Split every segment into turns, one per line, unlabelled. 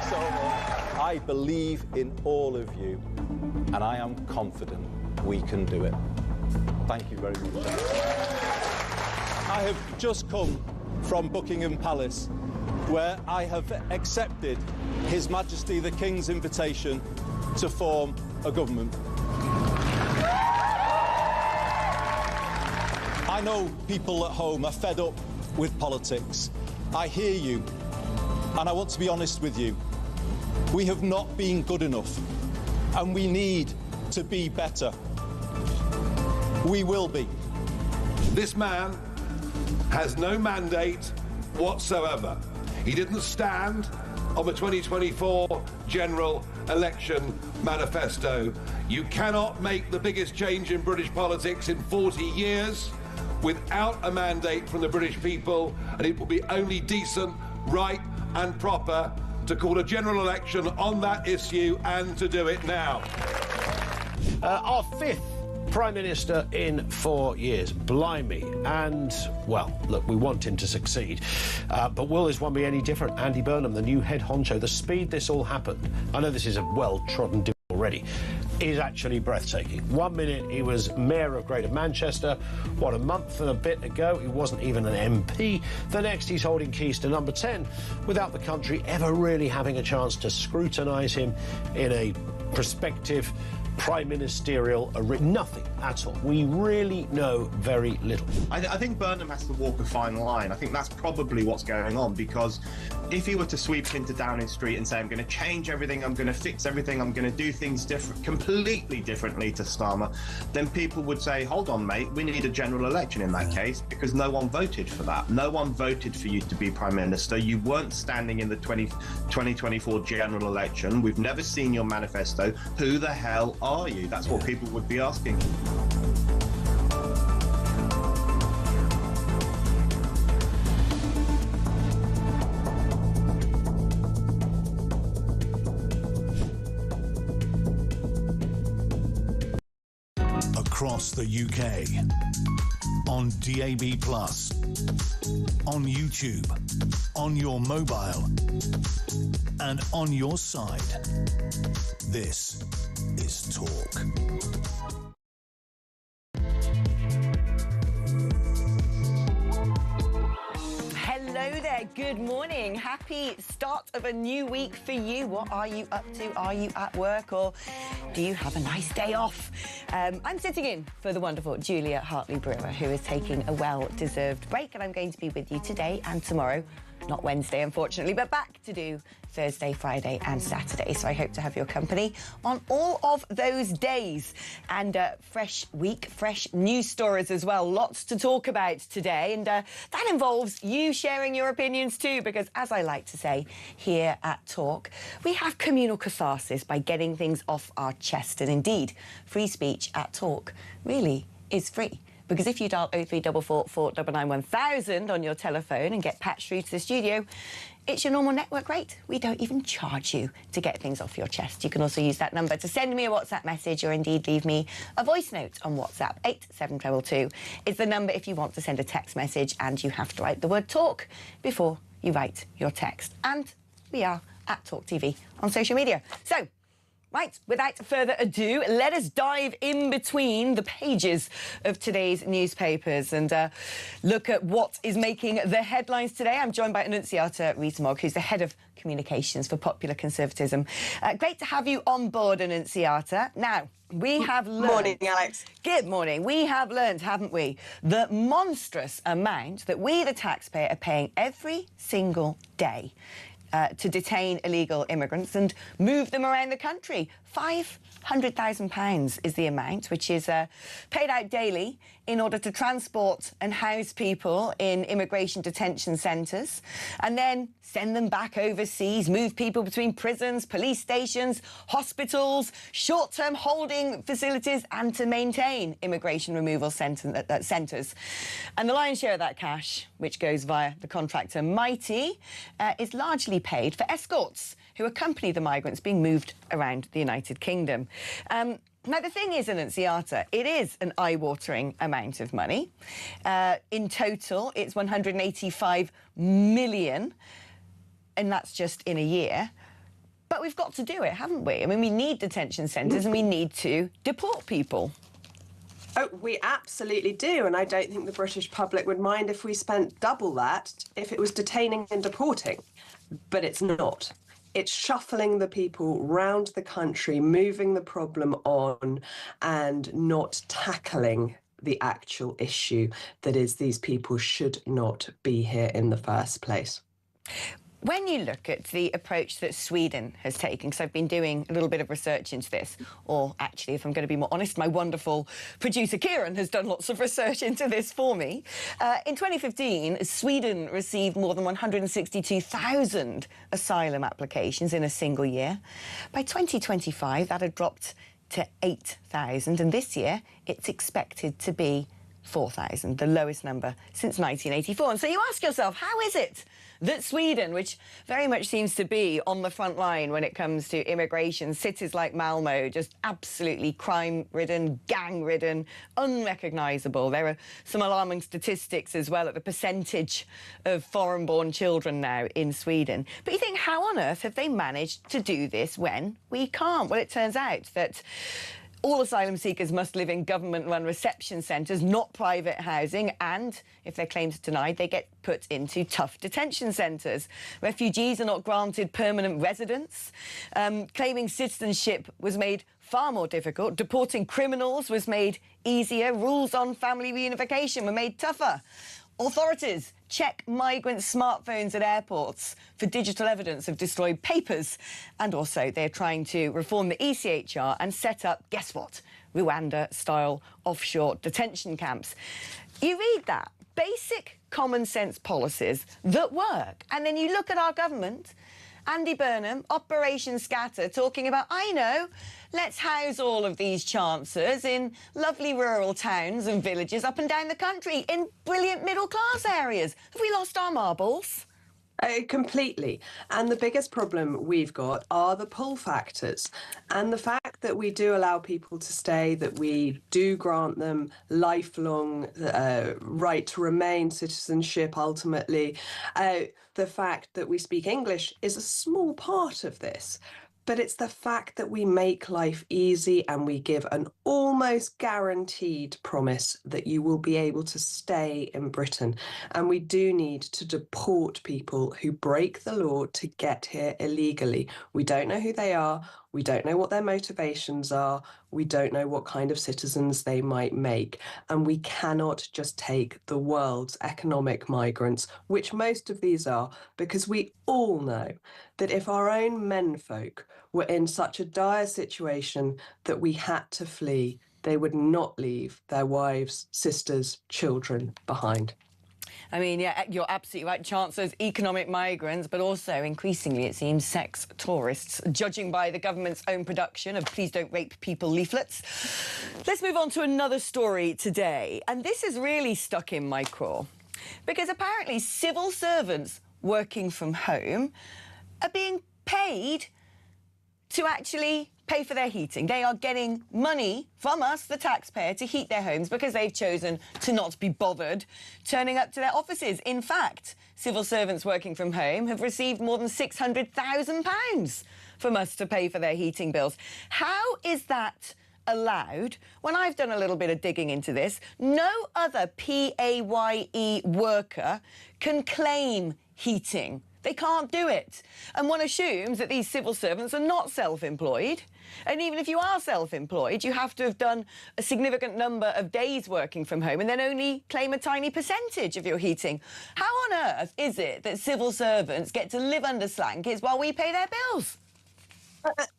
so much. I believe in all of you, and I am confident we can do it. Thank you very much. I have just come from Buckingham Palace, where I have accepted His Majesty the King's invitation to form a government. I know people at home are fed up with politics. I hear you, and I want to be honest with you. We have not been good enough, and we need to be better. We will be.
This man has no mandate whatsoever. He didn't stand on the 2024 general election manifesto. You cannot make the biggest change in British politics in 40 years without a mandate from the British people, and it will be only decent, right and proper to call a general election on that issue and to do it now.
Our fifth Prime Minister in 4 years. Blimey. And, well, look, we want him to succeed. But will this one be any different? Andy Burnham, the new head honcho, the speed this all happened, I know this is a well-trodden deal already, is actually breathtaking. 1 minute he was Mayor of Greater Manchester. What, a month and a bit ago he wasn't even an MP. The next he's holding keys to number 10 without the country ever really having a chance to scrutinise him in a prospective prime ministerial nothing at all. We really know very little.
I think Burnham has to walk a fine line. I think that's probably what's going on, because if he were to sweep into Downing Street and say, I'm going to change everything, I'm going to fix everything, I'm going to do things completely differently to Starmer, then people would say, hold on, mate, we need a general election in that case, because no one voted for that. No one voted for you to be Prime Minister. You weren't standing in the 2024 general election. We've never seen your manifesto. Who the hell are you? That's what people would be asking.
Across the UK, on DAB+, on YouTube, on your mobile, and on your side. This is Talk.
Hello there, good morning. Happy start of a new week for you. What are you up to? Are you at work, or do you have a nice day off? I'm sitting in for the wonderful Julia Hartley-Brewer, who is taking a well-deserved break, and I'm going to be with you today and tomorrow. Not Wednesday, unfortunately, but back to do Thursday, Friday and Saturday. So I hope to have your company on all of those days. And fresh week, fresh news stories as well. Lots to talk about today. And that involves you sharing your opinions too, because as I like to say here at Talk, we have communal catharsis by getting things off our chest. And indeed, free speech at Talk really is free. Because if you dial 0344 499 1000 on your telephone and get patched through to the studio, it's your normal network rate. We don't even charge you to get things off your chest. You can also use that number to send me a WhatsApp message, or indeed leave me a voice note on WhatsApp. 87222 is the number if you want to send a text message, and you have to write the word talk before you write your text. And we are at talkTV on social media. So, right, without further ado, let us dive in between the pages of today's newspapers and look at what is making the headlines today. I'm joined by Annunziata Riesemog, who's the head of communications for Popular Conservatism. Great to have you on board, Annunziata. Now, we have learned...
Morning, Alex.
Good morning. We have learned, haven't we, the monstrous amount that we, the taxpayer, are paying every single day to detain illegal immigrants and move them around the country. £500,000 is the amount, which is paid out daily in order to transport and house people in immigration detention centres and then send them back overseas, move people between prisons, police stations, hospitals, short-term holding facilities, and to maintain immigration removal centres. And the lion's share of that cash, which goes via the contractor Mighty, is largely paid for escorts who accompany the migrants being moved around the United Kingdom. Now, the thing is, Annunziata, it is an eye-watering amount of money. In total, it's 185 million, and that's just in a year. But we've got to do it, haven't we? I mean, we need detention centres and we need to deport people.
Oh, we absolutely do, and I don't think the British public would mind if we spent double that if it was detaining and deporting. But it's not. It's shuffling the people round the country, moving the problem on, and not tackling the actual issue that is these people should not be here in the first place.
When you look at the approach that Sweden has taken, because I've been doing a little bit of research into this, or actually, if I'm going to be more honest, my wonderful producer Kieran has done lots of research into this for me. In 2015, Sweden received more than 162,000 asylum applications in a single year. By 2025, that had dropped to 8,000, and this year it's expected to be 4,000, the lowest number since 1984. And so you ask yourself, how is it that Sweden, which very much seems to be on the front line when it comes to immigration, cities like Malmo, just absolutely crime-ridden, gang-ridden, unrecognisable. There are some alarming statistics as well at the percentage of foreign-born children now in Sweden. But you think, how on earth have they managed to do this when we can't? Well, it turns out that all asylum seekers must live in government-run reception centres, not private housing, and if their claims are denied, they get put into tough detention centres. Refugees are not granted permanent residence. Claiming citizenship was made far more difficult. Deporting criminals was made easier. Rules on family reunification were made tougher. Authorities check migrants' smartphones at airports for digital evidence of destroyed papers. And also, they're trying to reform the ECHR and set up, guess what, Rwanda-style offshore detention camps. You read that. Basic common sense policies that work. And then you look at our government, Andy Burnham, Operation Scatter, talking about, I know, let's house all of these chancers in lovely rural towns and villages up and down the country, in brilliant middle-class areas. Have we lost our marbles?
Completely. And the biggest problem we've got are the pull factors. And the fact that we do allow people to stay, that we do grant them lifelong right to remain, citizenship ultimately, the fact that we speak English is a small part of this. But it's the fact that we make life easy and we give an almost guaranteed promise that you will be able to stay in Britain. And we do need to deport people who break the law to get here illegally. We don't know who they are. We don't know what their motivations are. We don't know what kind of citizens they might make. And we cannot just take the world's economic migrants, which most of these are, because we all know that if our own menfolk were in such a dire situation that we had to flee, they would not leave their wives, sisters, children behind.
I mean, yeah, you're absolutely right. Chancellors, economic migrants, but also, increasingly, it seems, sex tourists, judging by the government's own production of Please Don't Rape People leaflets. Let's move on to another story today. And this has really stuck in my craw, because apparently civil servants working from home are being paid to actually pay for their heating. They are getting money from us, the taxpayer, to heat their homes because they've chosen to not be bothered turning up to their offices. In fact, civil servants working from home have received more than £600,000 from us to pay for their heating bills. How is that allowed? When I've done a little bit of digging into this, no other PAYE worker can claim heating. They can't do it. And one assumes that these civil servants are not self-employed. And even if you are self-employed, you have to have done a significant number of days working from home and then only claim a tiny percentage of your heating. How on earth is it that civil servants get to live under blankets while we pay their bills?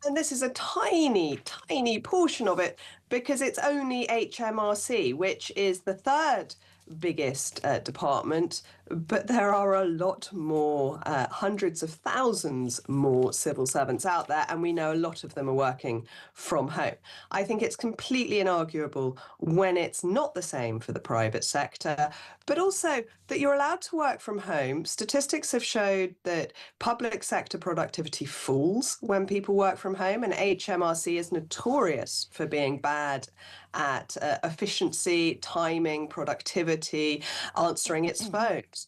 And this is a tiny, tiny portion of it, because it's only HMRC, which is the third biggest department, but there are a lot more, hundreds of thousands more civil servants out there, and we know a lot of them are working from home. I think it's completely inarguable when it's not the same for the private sector, but also that you're allowed to work from home. Statistics have showed that public sector productivity falls when people work from home, and HMRC is notorious for being bad at efficiency, timing, productivity, answering its phones.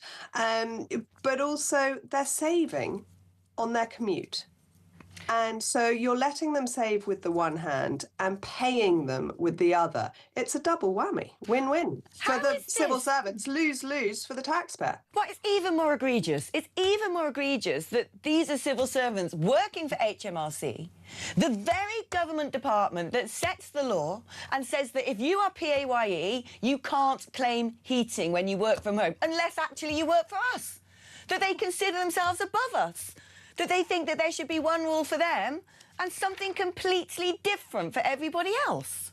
But also they're saving on their commute. And so you're letting them save with the one hand and paying them with the other. It's a double whammy. Win-win. For the civil servants, lose-lose for the taxpayer.
But it's even more egregious. It's even more egregious that these are civil servants working for HMRC, the very government department that sets the law and says that if you are PAYE, you can't claim heating when you work from home, unless actually you work for us. That they consider themselves above us. That they think that there should be one rule for them and something completely different for everybody else.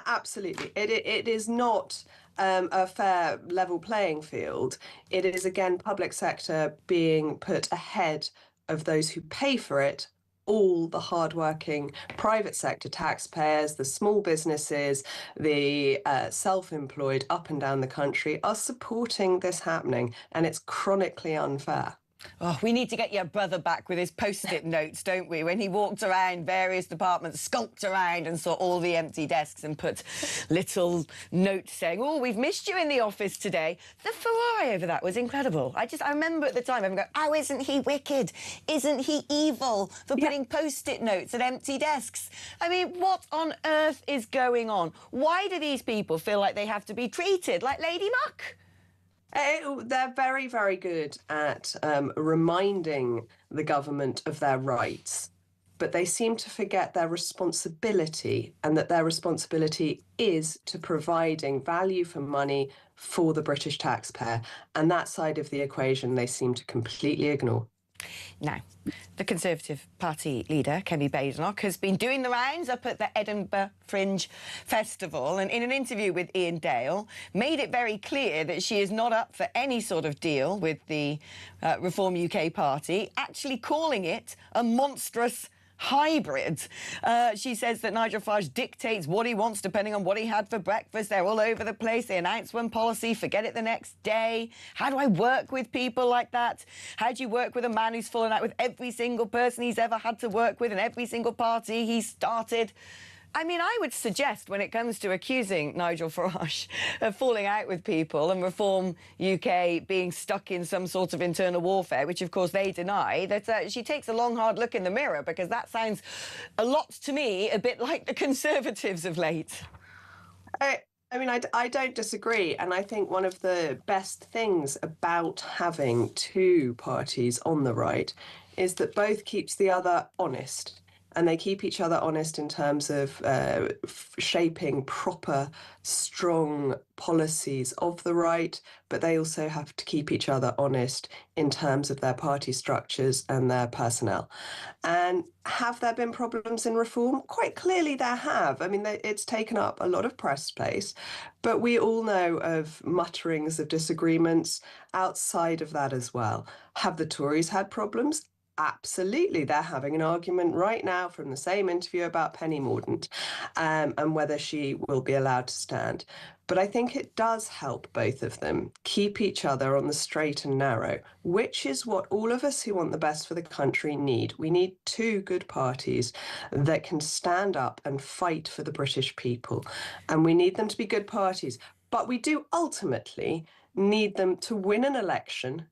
Absolutely. It is not a fair level playing field. It is, again, public sector being put ahead of those who pay for it. All the hardworking private sector taxpayers, the small businesses, the self-employed up and down the country are supporting this happening, and it's chronically unfair.
Oh, we need to get your brother back with his post-it notes, don't we? When he walked around various departments, skulked around and saw all the empty desks and put little notes saying, oh, we've missed you in the office today. The furore over that was incredible. I remember at the time, I'm going, oh, isn't he wicked? Isn't he evil for putting post-it notes at empty desks? I mean, what on earth is going on? Why do these people feel like they have to be treated like Lady Muck?
They're very, very good at reminding the government of their rights, but they seem to forget their responsibility, and that their responsibility is to providing value for money for the British taxpayer. And that side of the equation they seem to completely ignore.
Now, the Conservative Party leader, Kemi Badenoch, has been doing the rounds up at the Edinburgh Fringe Festival, and in an interview with Ian Dale, made it very clear that she is not up for any sort of deal with the Reform UK party, actually calling it a monstrous hybrid. She says that Nigel Farage dictates what he wants depending on what he had for breakfast. They're all over the place. They announce one policy, forget it the next day. How do I work with people like that? How do you work with a man who's fallen out with every single person he's ever had to work with and every single party he started? I mean, I would suggest when it comes to accusing Nigel Farage of falling out with people and Reform UK being stuck in some sort of internal warfare, which of course they deny, that she takes a long, hard look in the mirror, because that sounds a lot to me a bit like the Conservatives of late.
I mean, I don't disagree. And I think one of the best things about having two parties on the right is that both keeps the other honest. And they keep each other honest in terms of shaping proper, strong policies of the right, but they also have to keep each other honest in terms of their party structures and their personnel. And have there been problems in reform? Quite clearly there have. I mean, it's taken up a lot of press space, but we all know of mutterings of disagreements outside of that as well. Have the Tories had problems? Absolutely. They're having an argument right now from the same interview about Penny Mordaunt and whether she will be allowed to stand. But I think it does help both of them keep each other on the straight and narrow, which is what all of us who want the best for the country need. We need two good parties that can stand up and fight for the British people. And we need them to be good parties. But we do ultimately need them to win an election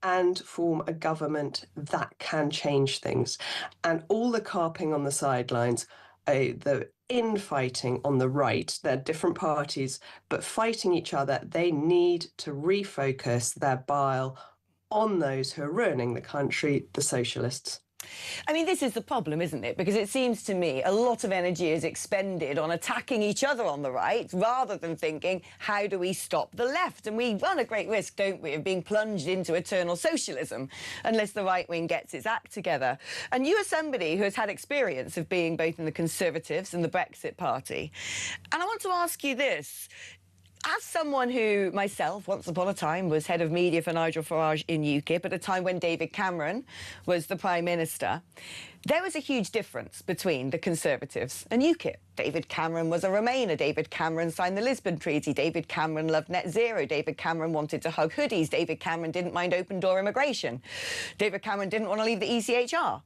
and form a government that can change things. And all the carping on the sidelines, the infighting on the right, they're different parties, but fighting each other, they need to refocus their bile on those who are ruining the country, the socialists.
I mean, this is the problem, isn't it? Because it seems to me a lot of energy is expended on attacking each other on the right rather than thinking, how do we stop the left? And we run a great risk, don't we, of being plunged into eternal socialism unless the right wing gets its act together. And you are somebody who has had experience of being both in the Conservatives and the Brexit Party. And I want to ask you this. As someone who, myself, once upon a time, was head of media for Nigel Farage in UKIP at a time when David Cameron was the Prime Minister, there was a huge difference between the Conservatives and UKIP. David Cameron was a Remainer. David Cameron signed the Lisbon Treaty. David Cameron loved net zero. David Cameron wanted to hug hoodies. David Cameron didn't mind open-door immigration. David Cameron didn't want to leave the ECHR.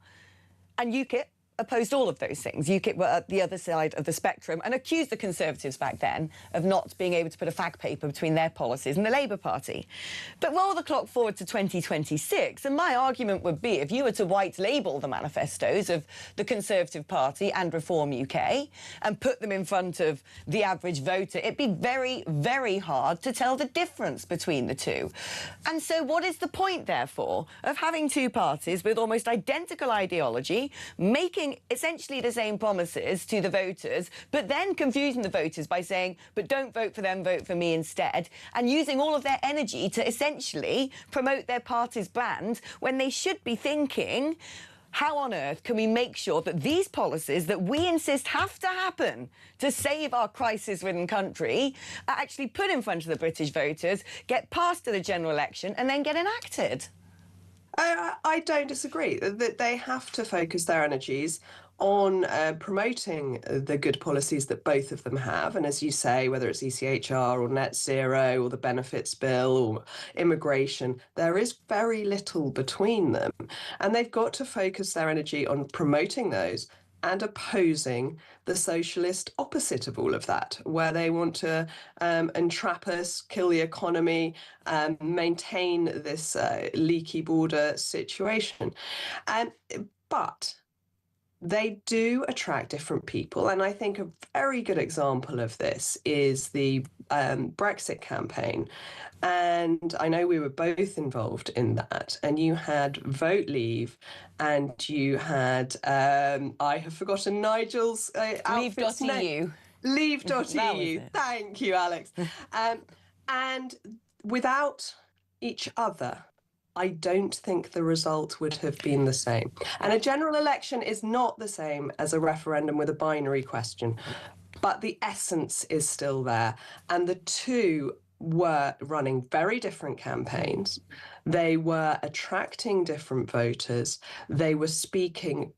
And UKIP opposed all of those things. UKIP were at the other side of the spectrum and accused the Conservatives back then of not being able to put a fag paper between their policies and the Labour Party. But roll the clock forward to 2026, and my argument would be if you were to white label the manifestos of the Conservative Party and Reform UK and put them in front of the average voter, it'd be very, very hard to tell the difference between the two. And so what is the point, therefore, of having two parties with almost identical ideology, making essentially the same promises to the voters, but then confusing the voters by saying, but don't vote for them, vote for me instead, and using all of their energy to essentially promote their party's brand when they should be thinking, how on earth can we make sure that these policies that we insist have to happen to save our crisis-ridden country are actually put in front of the British voters, get passed at the general election, and then get enacted?
I don't disagree that they have to focus their energies on promoting the good policies that both of them have. And as you say, whether it's ECHR or net zero or the benefits bill or immigration, there is very little between them. And they've got to focus their energy on promoting those and opposing the socialist opposite of all of that, where they want to entrap us, kill the economy, maintain this leaky border situation. But they do attract different people. And I think a very good example of this is the Brexit campaign. And I know we were both involved in that. And you had Vote Leave and you had, I have forgotten Nigel's
Leave.eu.
Leave.eu. Thank you, Alex. And without each other, I don't think the result would have been the same. And a general election is not the same as a referendum with a binary question, but the essence is still there. And the two were running very different campaigns. They were attracting different voters. They were speaking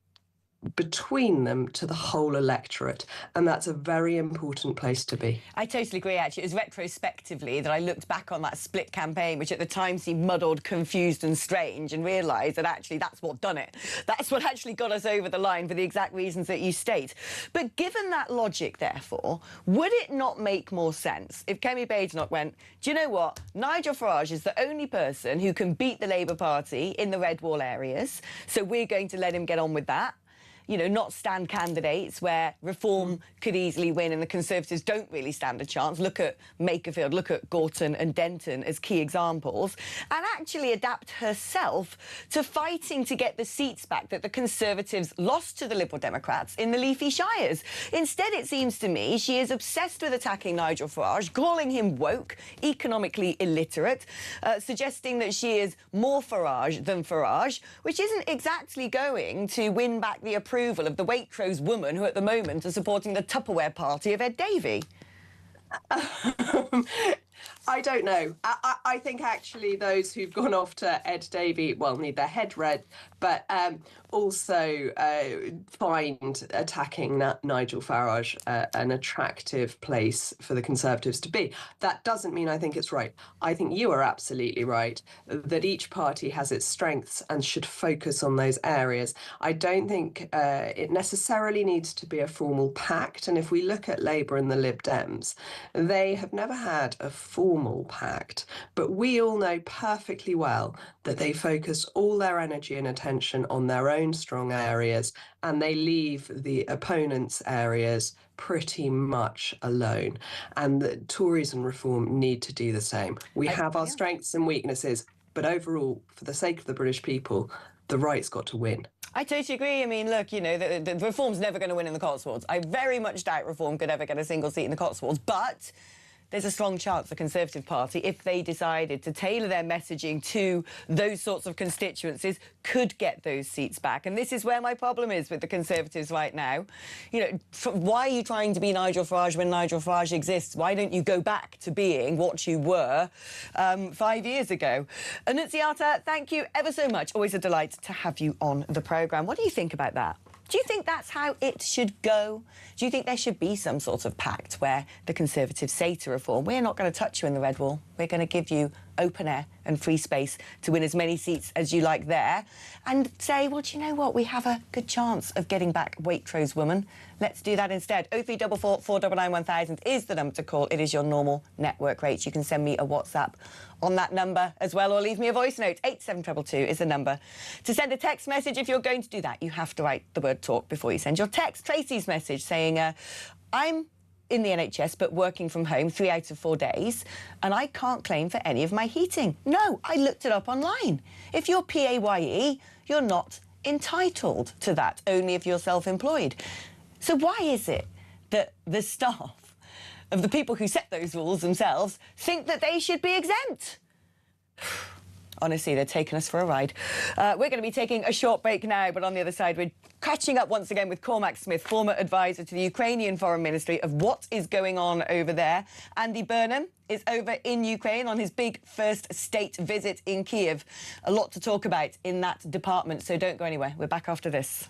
between them to the whole electorate, and that's a very important place to be.
I totally agree, actually. It was retrospectively that I looked back on that split campaign, which at the time seemed muddled, confused and strange, and realised that actually that's what done it. That's what actually got us over the line for the exact reasons that you state. But given that logic, therefore, would it not make more sense if Kemi Badenoch went, do you know what? Nigel Farage is the only person who can beat the Labour Party in the red wall areas, so we're going to let him get on with that. You know, not stand candidates where Reform could easily win and the Conservatives don't really stand a chance. Look at Makerfield, look at Gorton and Denton as key examples, and actually adapt herself to fighting to get the seats back that the Conservatives lost to the Liberal Democrats in the Leafy Shires. Instead, it seems to me, she is obsessed with attacking Nigel Farage, calling him woke, economically illiterate, suggesting that she is more Farage than Farage, which isn't exactly going to win back the approval of the Waitrose woman who at the moment are supporting the Tupperware party of Ed Davey.
I don't know. I think actually those who've gone off to Ed Davey, well, need their head read, but also find attacking Nigel Farage an attractive place for the Conservatives to be. That doesn't mean I think it's right. I think you are absolutely right that each party has its strengths and should focus on those areas. I don't think it necessarily needs to be a formal pact. And if we look at Labour and the Lib Dems, they have never had a formal pact, but we all know perfectly well that they focus all their energy and attention on their own strong areas and they leave the opponents' areas pretty much alone. And the Tories and Reform need to do the same. We have our strengths and weaknesses, but overall, for the sake of the British people, the right's got to win.
I totally agree. I mean, look, you know, the Reform's never going to win in the Cotswolds. I very much doubt Reform could ever get a single seat in the Cotswolds, but there's a strong chance the Conservative Party, if they decided to tailor their messaging to those sorts of constituencies, could get those seats back. And this is where my problem is with the Conservatives right now. You know, why are you trying to be Nigel Farage when Nigel Farage exists? Why don't you go back to being what you were 5 years ago? Annunziata, thank you ever so much. Always a delight to have you on the programme. What do you think about that? Do you think that's how it should go? Do you think there should be some sort of pact where the Conservatives say to Reform, we're not going to touch you in the red wall, we're going to give you open air and free space to win as many seats as you like there, and say, well, do you know what? We have a good chance of getting back Waitrose woman. Let's do that instead. 0344 499 1000 is the number to call. It is your normal network rates. You can send me a WhatsApp on that number as well, or leave me a voice note. 87222 is the number to send a text message. If you're going to do that, you have to write the word talk before you send your text. Tracy's message saying, I'm in the NHS but working from home 3 out of 4 days, and I can't claim for any of my heating. No, I looked it up online. If you're PAYE, you're not entitled to that, only if you're self-employed. So why is it that the staff of the people who set those rules themselves think that they should be exempt? Honestly, they're taking us for a ride. We're going to be taking a short break now, but on the other side, we're catching up once again with Cormac Smith, former advisor to the Ukrainian Foreign Ministry, of what is going on over there. Andy Burnham is over in Ukraine on his big first state visit in Kiev. A lot to talk about in that department, so don't go anywhere. We're back after this.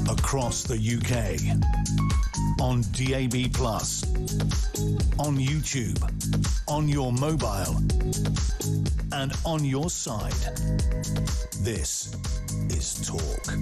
Across the UK, on DAB+, on YouTube, on your mobile, and on your side. This is Talk.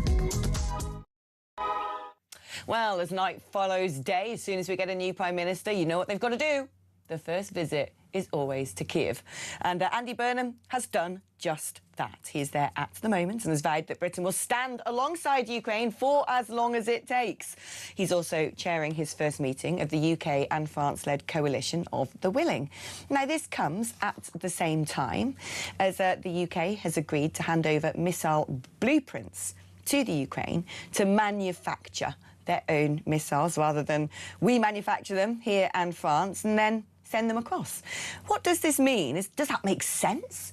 Well, as night follows day, as soon as we get a new Prime Minister, you know what they've got to do. The first visit is always to Kiev. And Andy Burnham has done just that. He is there at the moment and has vowed that Britain will stand alongside Ukraine for as long as it takes. He's also chairing his first meeting of the UK and France-led coalition of the willing. Now, this comes at the same time as the UK has agreed to hand over missile blueprints to the Ukraine to manufacture their own missiles rather than we manufacture them here and France and then send them across. What does this mean? Does that make sense?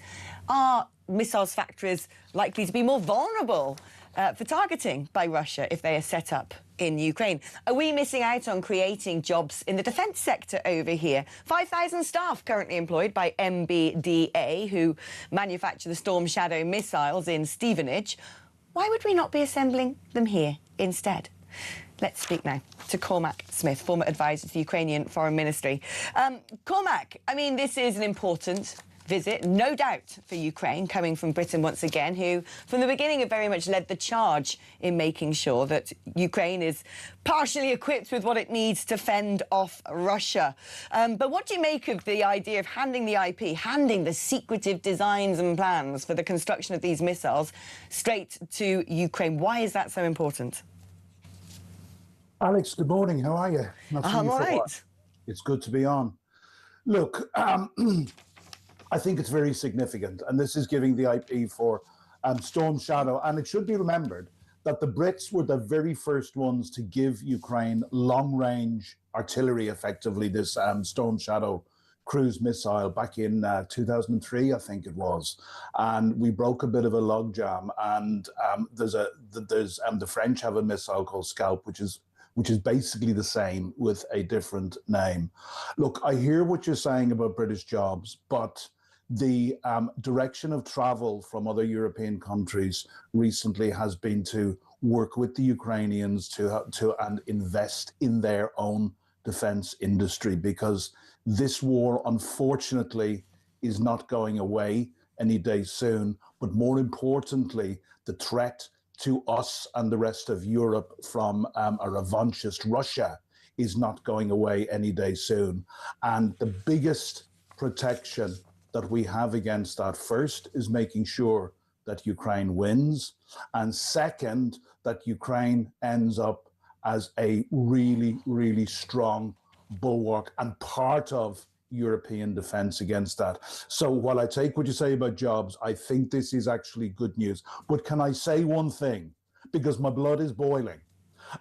Are missiles factories likely to be more vulnerable for targeting by Russia if they are set up in Ukraine? Are we missing out on creating jobs in the defence sector over here? 5,000 staff currently employed by MBDA, who manufacture the Storm Shadow missiles in Stevenage. Why would we not be assembling them here instead? Let's speak now to Cormac Smith, former advisor to the Ukrainian Foreign Ministry. Cormac, I mean, this is an important visit, no doubt, for Ukraine, coming from Britain once again, who from the beginning have very much led the charge in making sure that Ukraine is partially equipped with what it needs to fend off Russia. But what do you make of the idea of handing the IP, handing the secretive designs and plans for the construction of these missiles straight to Ukraine? Why is that so important?
Alex, good morning. How are you?
I'm all right.
It's good to be on. Look, I think it's very significant, and this is giving the IP for Storm Shadow. And it should be remembered that the Brits were the very first ones to give Ukraine long-range artillery, effectively, this Storm Shadow cruise missile back in 2003, I think it was, and we broke a bit of a logjam. And the French have a missile called Scalp, which is basically the same with a different name. Look, I hear what you're saying about British jobs, but the direction of travel from other European countries recently has been to work with the Ukrainians and invest in their own defense industry, because this war, unfortunately, is not going away any day soon. But more importantly, the threat to us and the rest of Europe from a revanchist Russia is not going away any day soon. And the biggest protection that we have against that, first, is making sure that Ukraine wins, and second, that Ukraine ends up as a really, really strong bulwark and part of European defense against that. So while I take what you say about jobs, I think this is actually good news. But can I say one thing? Because my blood is boiling.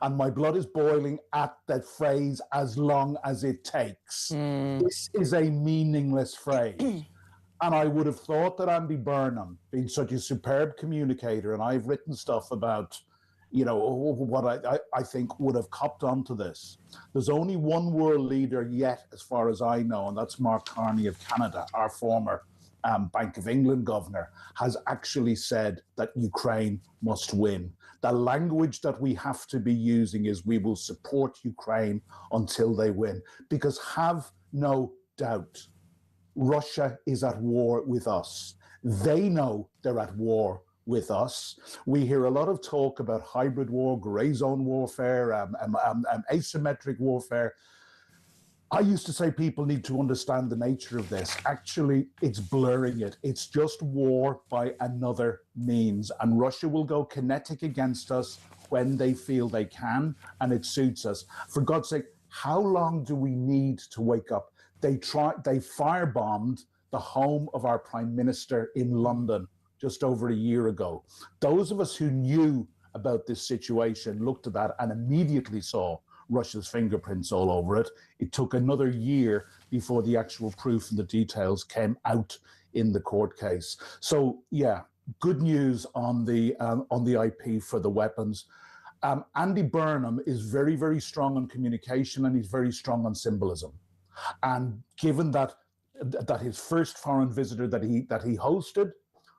And my blood is boiling at that phrase, as long as it takes. This is a meaningless phrase. And I would have thought that Andy Burnham, being such a superb communicator, and I've written stuff about, what I think would have copped onto this. There's only one world leader yet, as far as I know, and that's Mark Carney of Canada, our former Bank of England governor, has actually said that Ukraine must win. The language that we have to be using is, we will support Ukraine until they win. Because have no doubt, Russia is at war with us. They know they're at war with us. We hear a lot of talk about hybrid war, grey zone warfare, asymmetric warfare. I used to say people need to understand the nature of this. Actually, it's blurring it. It's just war by another means. And Russia will go kinetic against us when they feel they can, and it suits us. For God's sake, how long do we need to wake up? They firebombed the home of our Prime Minister in London just over a year ago. Those of us who knew about this situation looked at that and immediately saw Russia's fingerprints all over it. It took another year before the actual proof and the details came out in the court case. So yeah, good news on the IP for the weapons. Andy Burnham is very, very strong on communication, and he's very strong on symbolism. And given that his first foreign visitor that he hosted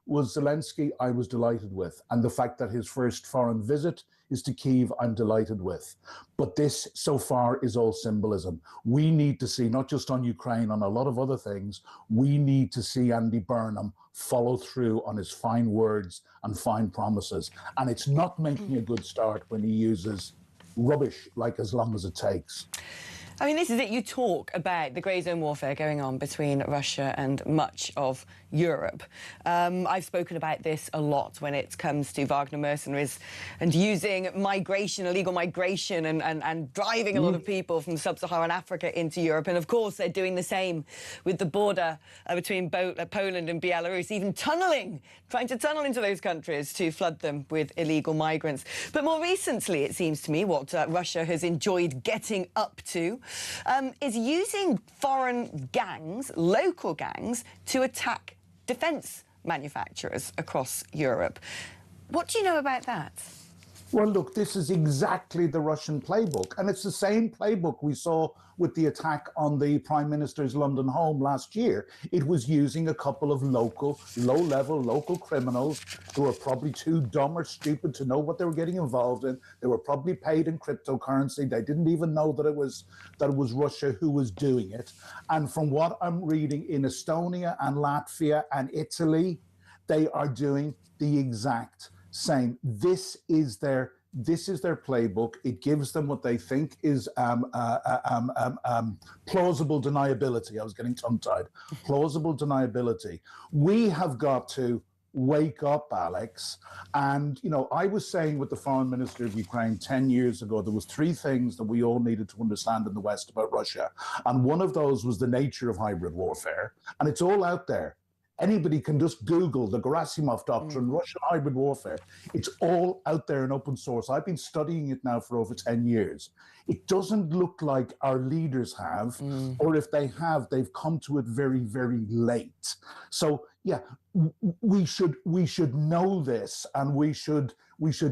was Zelensky, I was delighted with. And the fact that his first foreign visit is to Kyiv, I'm delighted with. But this, so far, is all symbolism. We need to see, not just on Ukraine, on a lot of other things, we need to see Andy Burnham follow through on his fine words and fine promises. And it's not making a good start when he uses rubbish like "as long as it takes."
I mean, this is it. You talk about the grey zone warfare going on between Russia and much of Europe. I've spoken about this a lot when it comes to Wagner mercenaries and using migration, illegal migration, and driving a lot of people from sub-Saharan Africa into Europe. And of course, they're doing the same with the border between Poland and Belarus, even trying to tunnel into those countries to flood them with illegal migrants. But more recently, it seems to me, what Russia has enjoyed getting up to is using foreign gangs, local gangs, to attack defence manufacturers across Europe. What do you know about that?
Well, look, this is exactly the Russian playbook. And it's the same playbook we saw with the attack on the Prime Minister's London home last year. It was using a couple of low-level local criminals who were probably too dumb or stupid to know what they were getting involved in. They were probably paid in cryptocurrency. They didn't even know that it was Russia who was doing it. And from what I'm reading, in Estonia and Latvia and Italy, they are doing the exact same. This is their playbook. It gives them what they think is plausible deniability. I was getting tongue-tied. Plausible deniability. We have got to wake up, Alex. And, I was saying with the foreign minister of Ukraine 10 years ago, there was 3 things that we all needed to understand in the West about Russia. And one of those was the nature of hybrid warfare. And it's all out there. Anybody can just Google the Gerasimov doctrine, Russian hybrid warfare. It's all out there in open source. I've been studying it now for over 10 years. It doesn't look like our leaders have, or if they have, they've come to it very, very late. So yeah, we should know this, and we should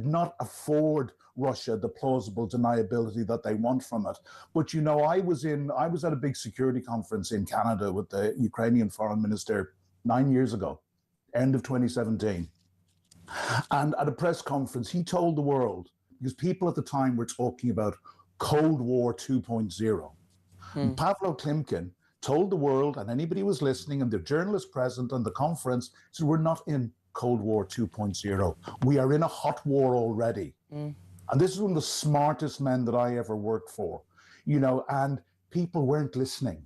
not afford Russia the plausible deniability that they want from it. But you know, I was at a big security conference in Canada with the Ukrainian foreign minister 9 years ago, end of 2017. And at a press conference, he told the world, because people at the time were talking about Cold War 2.0. And Pavlo Klimkin told the world, and anybody who was listening, and the journalists present on the conference, said, we're not in Cold War 2.0. We are in a hot war already. And this is one of the smartest men that I ever worked for, you know, and people weren't listening.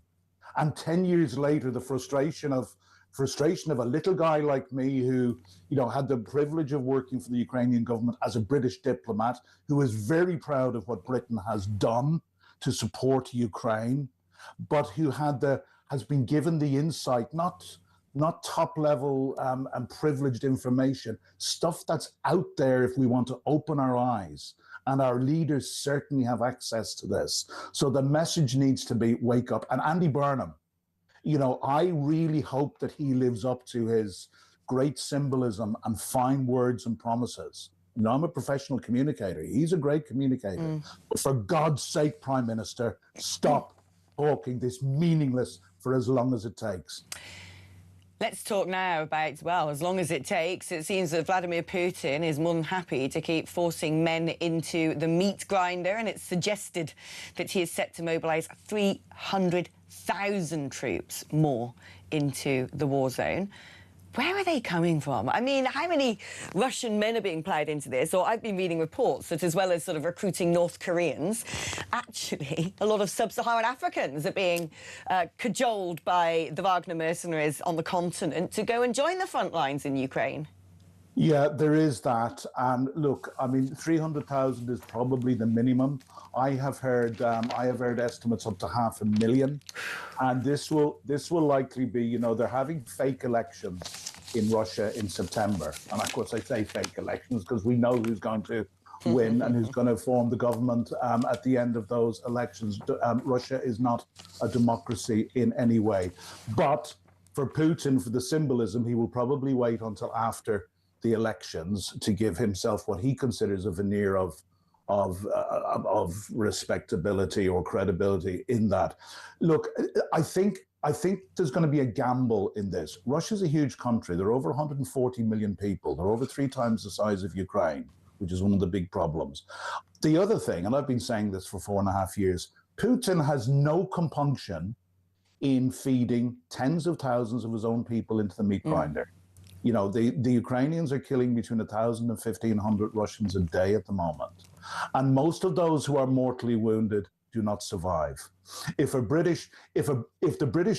And 10 years later, the frustration of a little guy like me who, you know, had the privilege of working for the Ukrainian government as a British diplomat, who is very proud of what Britain has done to support Ukraine, but who has been given the insight, not top level and privileged information, stuff that's out there if we want to open our eyes. And our leaders certainly have access to this. So the message needs to be wake up. And Andy Burnham, you know, I really hope that he lives up to his great symbolism and fine words and promises. You know, I'm a professional communicator. He's a great communicator. But for God's sake, Prime Minister, stop talking this meaningless for as long as it takes.
Let's talk now about, well, as long as it takes. It seems that Vladimir Putin is more than happy to keep forcing men into the meat grinder, and it's suggested that he is set to mobilise 300,000 troops more into the war zone. Where are they coming from? I mean, how many Russian men are being ploughed into this? Or I've been reading reports that, as well as sort of recruiting North Koreans, actually a lot of sub-Saharan Africans are being cajoled by the Wagner mercenaries on the continent to go and join the front lines in Ukraine.
Yeah, there is that. And look, I mean, 300,000 is probably the minimum. I have heard estimates up to 500,000. And this will likely be, you know, they're having fake elections in Russia in September. And of course, I say fake elections because we know who's going to win and who's going to form the government at the end of those elections. Russia is not a democracy in any way. But for Putin, for the symbolism, he will probably wait until after the elections to give himself what he considers a veneer of respectability or credibility in that. Look, I think there's going to be a gamble in this. Russia's a huge country. There are over 140 million people. They're over 3 times the size of Ukraine, which is one of the big problems. The other thing, and I've been saying this for 4.5 years, Putin has no compunction in feeding tens of thousands of his own people into the meat grinder. You know, the Ukrainians are killing between 1,000 and 1,500 Russians a day at the moment. And most of those who are mortally wounded do not survive. If the British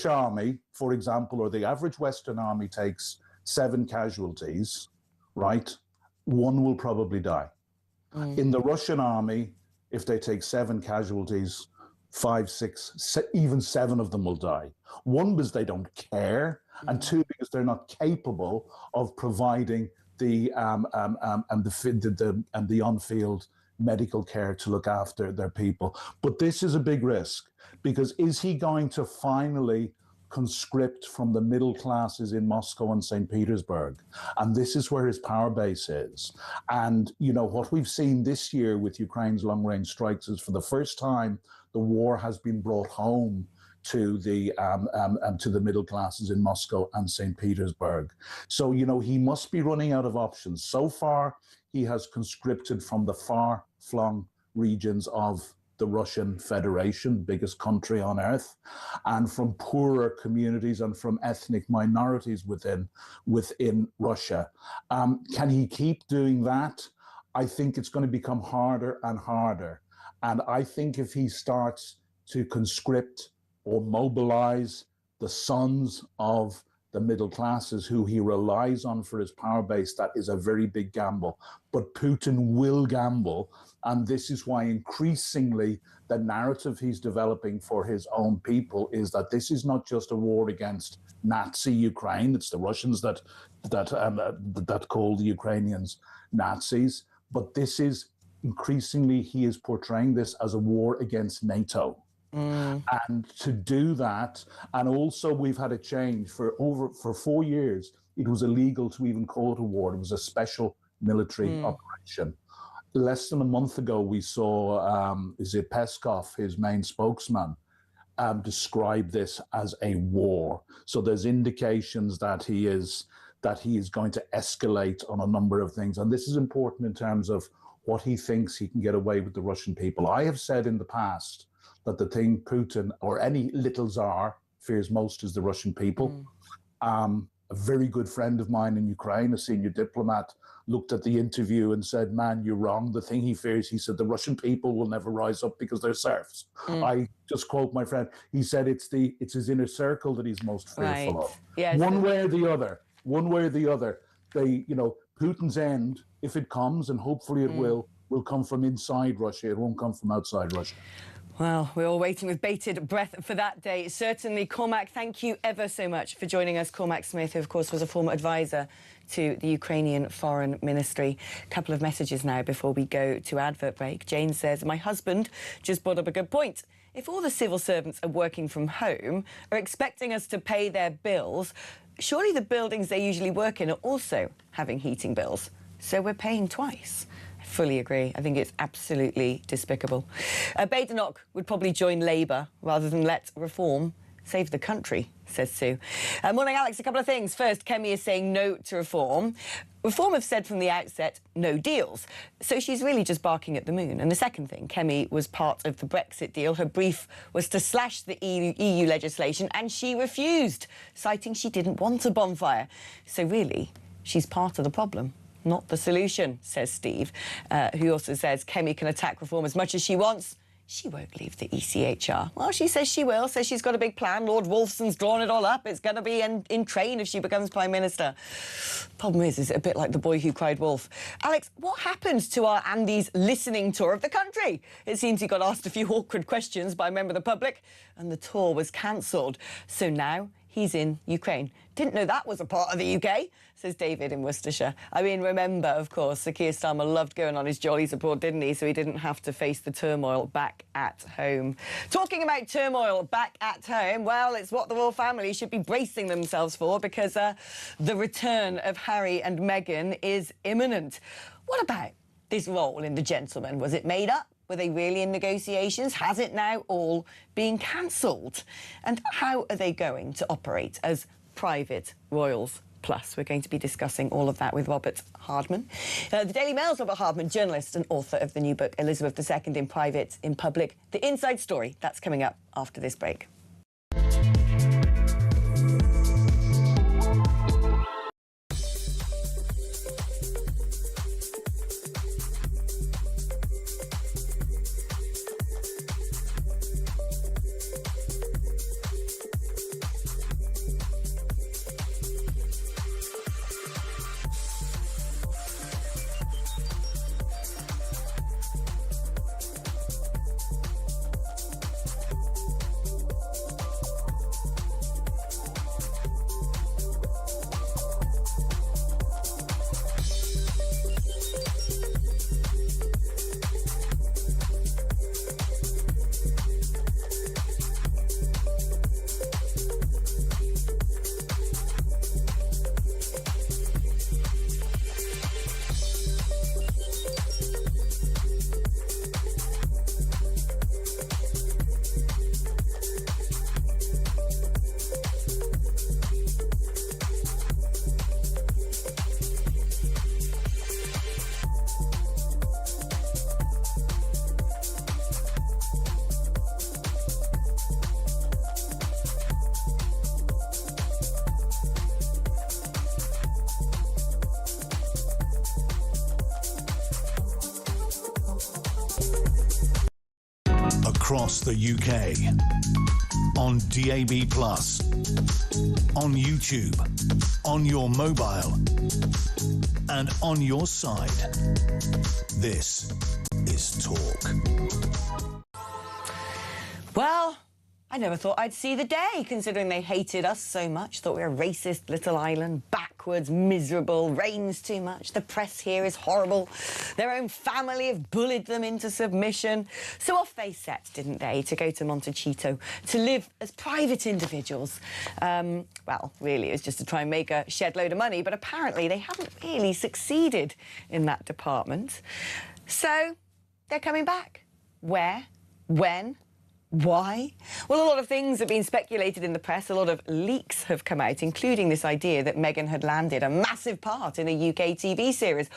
army, for example, or the average Western army takes 7 casualties, right, 1 will probably die. In the Russian army, if they take 7 casualties, 5, 6, even 7 of them will die. 1, because they don't care, and 2, because they're not capable of providing the on-field medical care to look after their people. But this is a big risk, because is he going to finally conscript from the middle classes in Moscow and St. Petersburg? And this is where his power base is. And, you know, what we've seen this year with Ukraine's long-range strikes is, for the first time, the war has been brought home to the middle classes in Moscow and St. Petersburg. So, you know, he must be running out of options. So far, he has conscripted from the far-flung regions of the Russian Federation, biggest country on earth, and from poorer communities and from ethnic minorities within Russia. Can he keep doing that? I think it's going to become harder and harder. And I think if he starts to conscript or mobilize the sons of the middle classes who he relies on for his power base, that is a very big gamble. But Putin will gamble, and this is why increasingly the narrative he's developing for his own people is that this is not just a war against Nazi Ukraine. It's the Russians that call the Ukrainians Nazis, but this is increasingly he is portraying this as a war against NATO. And to do that, and also we've had a change for 4 years. It was illegal to even call it a war. It was a special military operation. Less than a month ago, we saw Peskov, his main spokesman, describe this as a war. So there's indications that he is going to escalate on a number of things, and this is important in terms of what he thinks he can get away with the Russian people. I have said in the past that the thing Putin or any little czar fears most is the Russian people. A very good friend of mine in Ukraine, a senior diplomat, looked at the interview and said, "Man, you're wrong. The thing he fears," he said, "the Russian people will never rise up because they're serfs." I just quote my friend. He said it's his inner circle that he's most fearful of.
Yes.
One way or the other. Putin's end, if it comes, and hopefully it will come from inside Russia. It won't come from outside Russia.
Well, we're all waiting with bated breath for that day. Certainly, Cormac, thank you ever so much for joining us. Cormac Smith, who, of course, was a former advisor to the Ukrainian Foreign Ministry. A couple of messages now before we go to advert break. Jane says, my husband just brought up a good point. If all the civil servants are working from home, are expecting us to pay their bills, surely the buildings they usually work in are also having heating bills. So we're paying twice. Fully agree. I think it's absolutely despicable. Badenoch would probably join Labour rather than let reform save the country, says Sue. Morning, Alex. A couple of things. First, Kemi is saying no to reform. Reform have said from the outset, no deals. So she's really just barking at the moon. And the second thing, Kemi was part of the Brexit deal. Her brief was to slash the EU legislation, and she refused, citing she didn't want a bonfire. So really, she's part of the problem, not the solution, says Steve, who also says Kemi can attack reform as much as she wants. She won't leave the ECHR. Well, she says she will, says she's got a big plan. Lord Wolfson's drawn it all up. It's going to be in train if she becomes Prime Minister. Problem is it a bit like the boy who cried wolf? Alex, what happened to our Andy's listening tour of the country? It seems he got asked a few awkward questions by a member of the public and the tour was cancelled. So now he's in Ukraine. Didn't know that was a part of the UK, says David in Worcestershire. I mean, remember, of course, Sir Keir Starmer loved going on his jollies abroad, didn't he? So he didn't have to face the turmoil back at home. Talking about turmoil back at home, well, it's what the royal family should be bracing themselves for because the return of Harry and Meghan is imminent. What about this role in The Gentleman? Was it made up? Were they really in negotiations? Has it now all been cancelled? And how are they going to operate as private royals? Plus, we're going to be discussing all of that with Robert Hardman. The Daily Mail's Robert Hardman, journalist and author of the new book, Elizabeth II in Private, in Public. The Inside Story, that's coming up after this break.
across the UK. On DAB+, on YouTube, on your mobile, and on your side. This is Talk.
Well, I never thought I'd see the day, considering they hated us so much. Thought we were a racist little island, backwards, miserable, rains too much. The press here is horrible. Their own family have bullied them into submission. So off they set, didn't they, to go to Montecito, to live as private individuals. Well, really, it was just to try and make a shed load of money, but apparently they haven't really succeeded in that department. So they're coming back. Where? When? Why? Well, a lot of things have been speculated in the press. A lot of leaks have come out, including this idea that Meghan had landed a massive part in a UK TV series.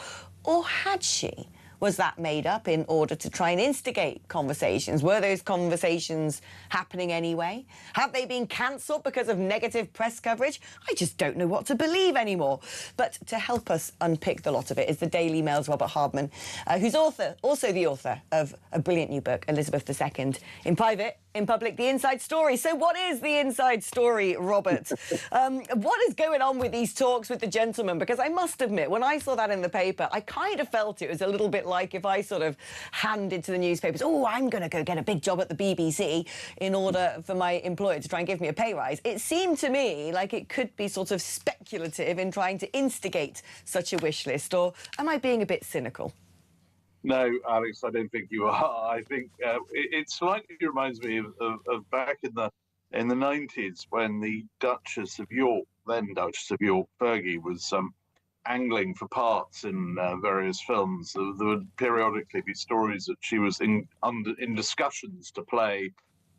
Or had she? Was that made up in order to try and instigate conversations? Were those conversations happening anyway? Have they been cancelled because of negative press coverage? I just don't know what to believe anymore. But to help us unpick the lot of it is the Daily Mail's Robert Hardman, who's also the author of a brilliant new book, Elizabeth II, In Private, in Public, The Inside Story. So what is the inside story, Robert? What is going on with these talks with the gentleman? Because I must admit, when I saw that in the paper, I kind of felt it was a little bit like if I sort of handed to the newspapers, oh, I'm going to go get a big job at the BBC in order for my employer to try and give me a pay rise. It seemed to me like it could be sort of speculative in trying to instigate such a wish list. Or am I being a bit cynical?
No, Alex, I don't think you are. I think it slightly reminds me of back in the 90s when the Duchess of York, then Duchess of York, Fergie, was angling for parts in various films. There would periodically be stories that she was in discussions to play,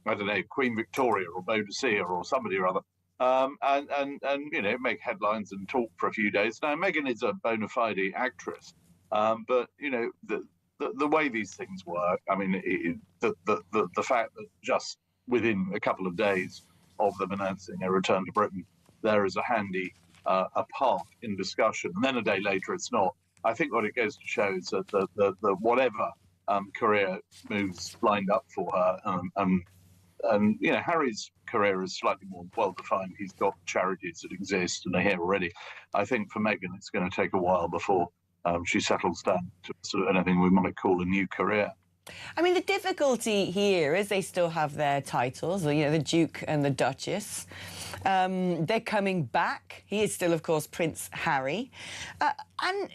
I don't know, Queen Victoria or Boadicea or somebody or other, and you know, make headlines and talk for a few days. Now, Meghan is a bona fide actress, but you know the way these things work. I mean, the fact that just within a couple of days of them announcing a return to Britain, there is a handy a part in discussion, and then a day later it's not. I think what it goes to show is that the whatever career moves lined up for her, and you know, Harry's career is slightly more well-defined. He's got charities that exist and are here already. I think for Meghan, it's going to take a while before she settles down to sort of anything we might call a new career.
I mean, the difficulty here is they still have their titles, you know, the Duke and the Duchess. They're coming back. He is still, of course, Prince Harry. And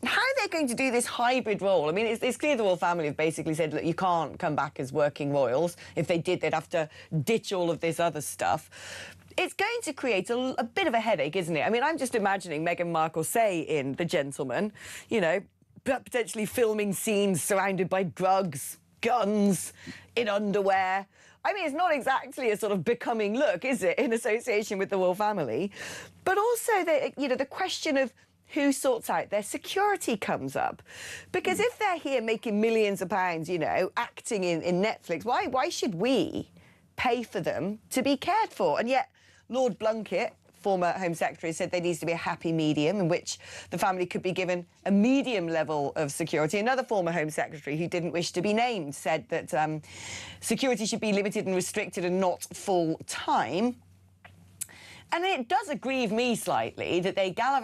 how they're going to do this hybrid role, I mean, it's clear the royal family have basically said, look, you can't come back as working royals. If they did, they'd have to ditch all of this other stuff. It's going to create a bit of a headache, isn't it? I mean, I'm just imagining Meghan Markle, say, in The Gentleman, you know, potentially filming scenes surrounded by drugs, guns, in underwear. I mean, it's not exactly a sort of becoming look, is it, in association with the royal family? But also, the question of who sorts out their security comes up. Because if they're here making millions of pounds, you know, acting in Netflix, why should we pay for them to be cared for? And yet, Lord Blunkett, former Home Secretary, said there needs to be a happy medium in which the family could be given a medium level of security. Another former Home Secretary, who didn't wish to be named, said that security should be limited and restricted and not full-time. And it does aggrieve me slightly that they gallop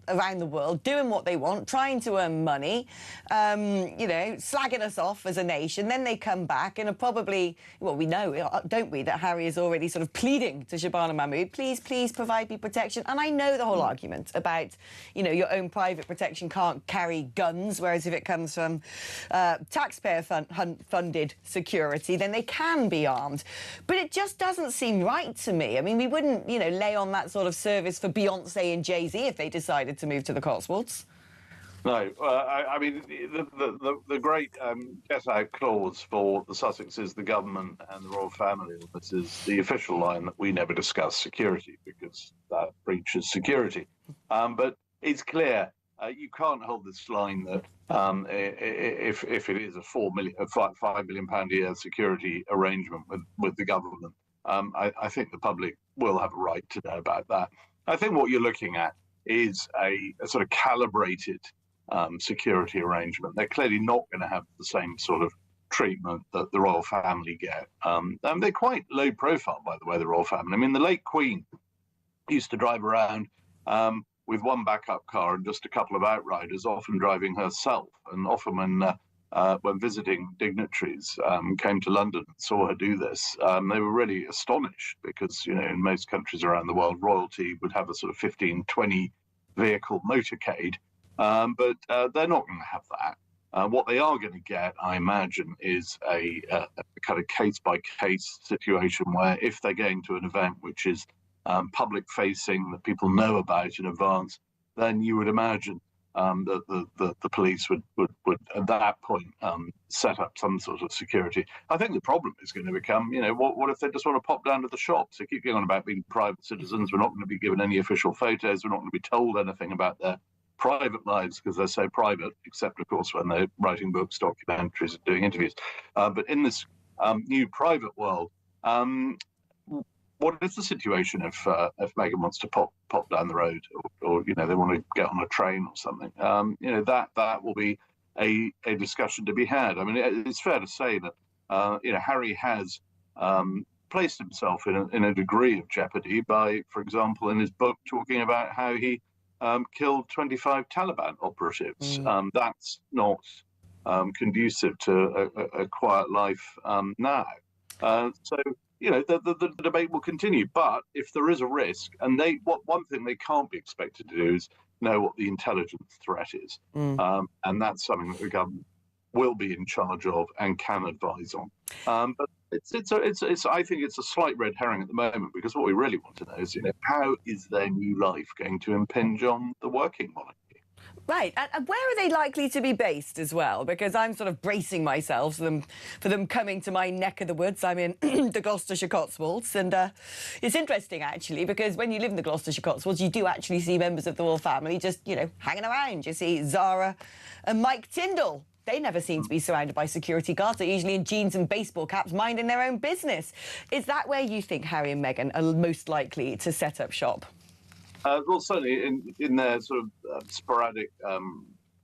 around the world doing what they want, trying to earn money, you know, slagging us off as a nation. Then they come back and are probably, well, we know, don't we, that Harry is already sort of pleading to Shabana Mahmood, please, please provide me protection. And I know the whole argument about, you know, your own private protection can't carry guns, whereas if it comes from taxpayer-funded security, then they can be armed. But it just doesn't seem right to me. I mean, we wouldn't, you know, lay on that sort of service for Beyonce and Jay-Z if they decided to move to the Cotswolds.
No, I mean, the great get-out clause for the Sussexes, the government and the royal family, this is the official line that we never discuss security because that breaches security. But it's clear you can't hold this line that if it is a £5 million a year security arrangement with the government, I think the public will have a right to know about that. I think what you're looking at is a sort of calibrated security arrangement. They're clearly not going to have the same sort of treatment that the royal family get. And they're quite low profile, by the way, the royal family. I mean, the late Queen used to drive around with one backup car and just a couple of outriders, often driving herself. And often when visiting dignitaries came to London and saw her do this, they were really astonished because, you know, in most countries around the world, royalty would have a sort of 15, 20 vehicle motorcade, but they're not going to have that. What they are going to get, I imagine, is a kind of case-by-case situation where if they're going to an event which is public-facing, that people know about in advance, then you would imagine that the police would at that point set up some sort of security. I think the problem is going to become, you know, what if they just want to pop down to the shops? They keep going on about being private citizens. We're not going to be given any official photos. We're not going to be told anything about their private lives because they're so private, except, of course, when they're writing books, documentaries, and doing interviews. But in this new private world, what is the situation if Meghan wants to pop down the road, or you know, they want to get on a train or something? You know, that will be a discussion to be had. I mean, it's fair to say that you know, Harry has placed himself in a degree of jeopardy by, for example, in his book talking about how he killed 25 Taliban operatives. That's not conducive to a quiet life now. So, you know, the debate will continue. But if there is a risk, and one thing they can't be expected to do is know what the intelligence threat is. And that's something that the government will be in charge of and can advise on. But I think it's a slight red herring at the moment, because what we really want to know is, you know, how is their new life going to impinge on the working monarchy?
Right, and where are they likely to be based as well? Because I'm sort of bracing myself for them coming to my neck of the woods. I'm in the Gloucestershire Cotswolds, and it's interesting, actually, because when you live in the Gloucestershire Cotswolds, you do actually see members of the royal family just, you know, hanging around. You see Zara and Mike Tyndall. They never seem to be surrounded by security guards. They're usually in jeans and baseball caps, minding their own business. Is that where you think Harry and Meghan are most likely to set up shop?
Well, certainly in their sort of sporadic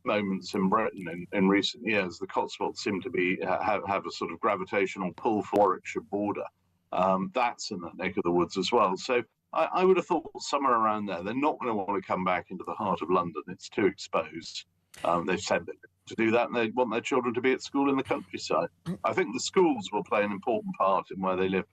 moments in Britain in recent years, the Cotswolds seem to be have a sort of gravitational pull for Warwickshire border. That's in that neck of the woods as well. So I would have thought somewhere around there. They're not going to want to come back into the heart of London. It's too exposed. They've said that to do that, and they want their children to be at school in the countryside. I think the schools will play an important part in where they live.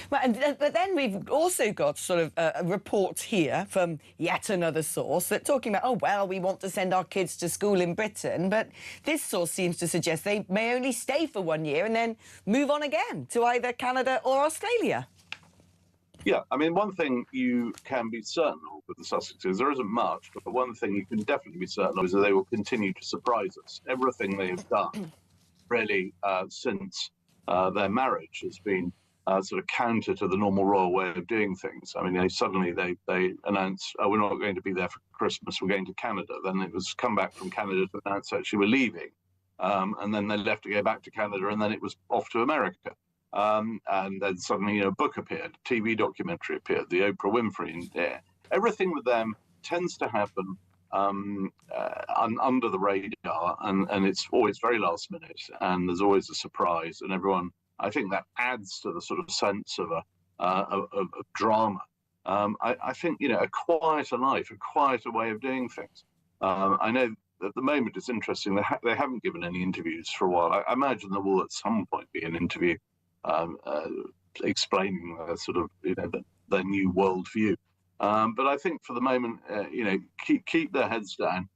Well, but then we've also got sort of a report here from yet another source that talking about, oh, well, we want to send our kids to school in Britain, but this source seems to suggest they may only stay for 1 year and then move on again to either Canada or Australia.
Yeah, I mean, one thing you can be certain of with the Sussexes, there isn't much, but one thing you can definitely be certain of is that they will continue to surprise us. Everything they have done, really, since their marriage has been sort of counter to the normal royal way of doing things. I mean, suddenly they announced, oh, we're not going to be there for Christmas, we're going to Canada. Then it was come back from Canada to announce actually we're leaving. And then they left to go back to Canada, and then it was off to America. And then suddenly, you know, a book appeared, a TV documentary appeared, the Oprah Winfrey. Everything with them tends to happen under the radar, and it's always very last minute, and there's always a surprise, and everyone, I think that adds to the sort of sense of drama. I think, you know, a quieter life, a quieter way of doing things. I know at the moment it's interesting, they haven't given any interviews for a while. I imagine there will at some point be an interview explaining sort of, you know, their new worldview. But I think for the moment, you know, keep their heads down.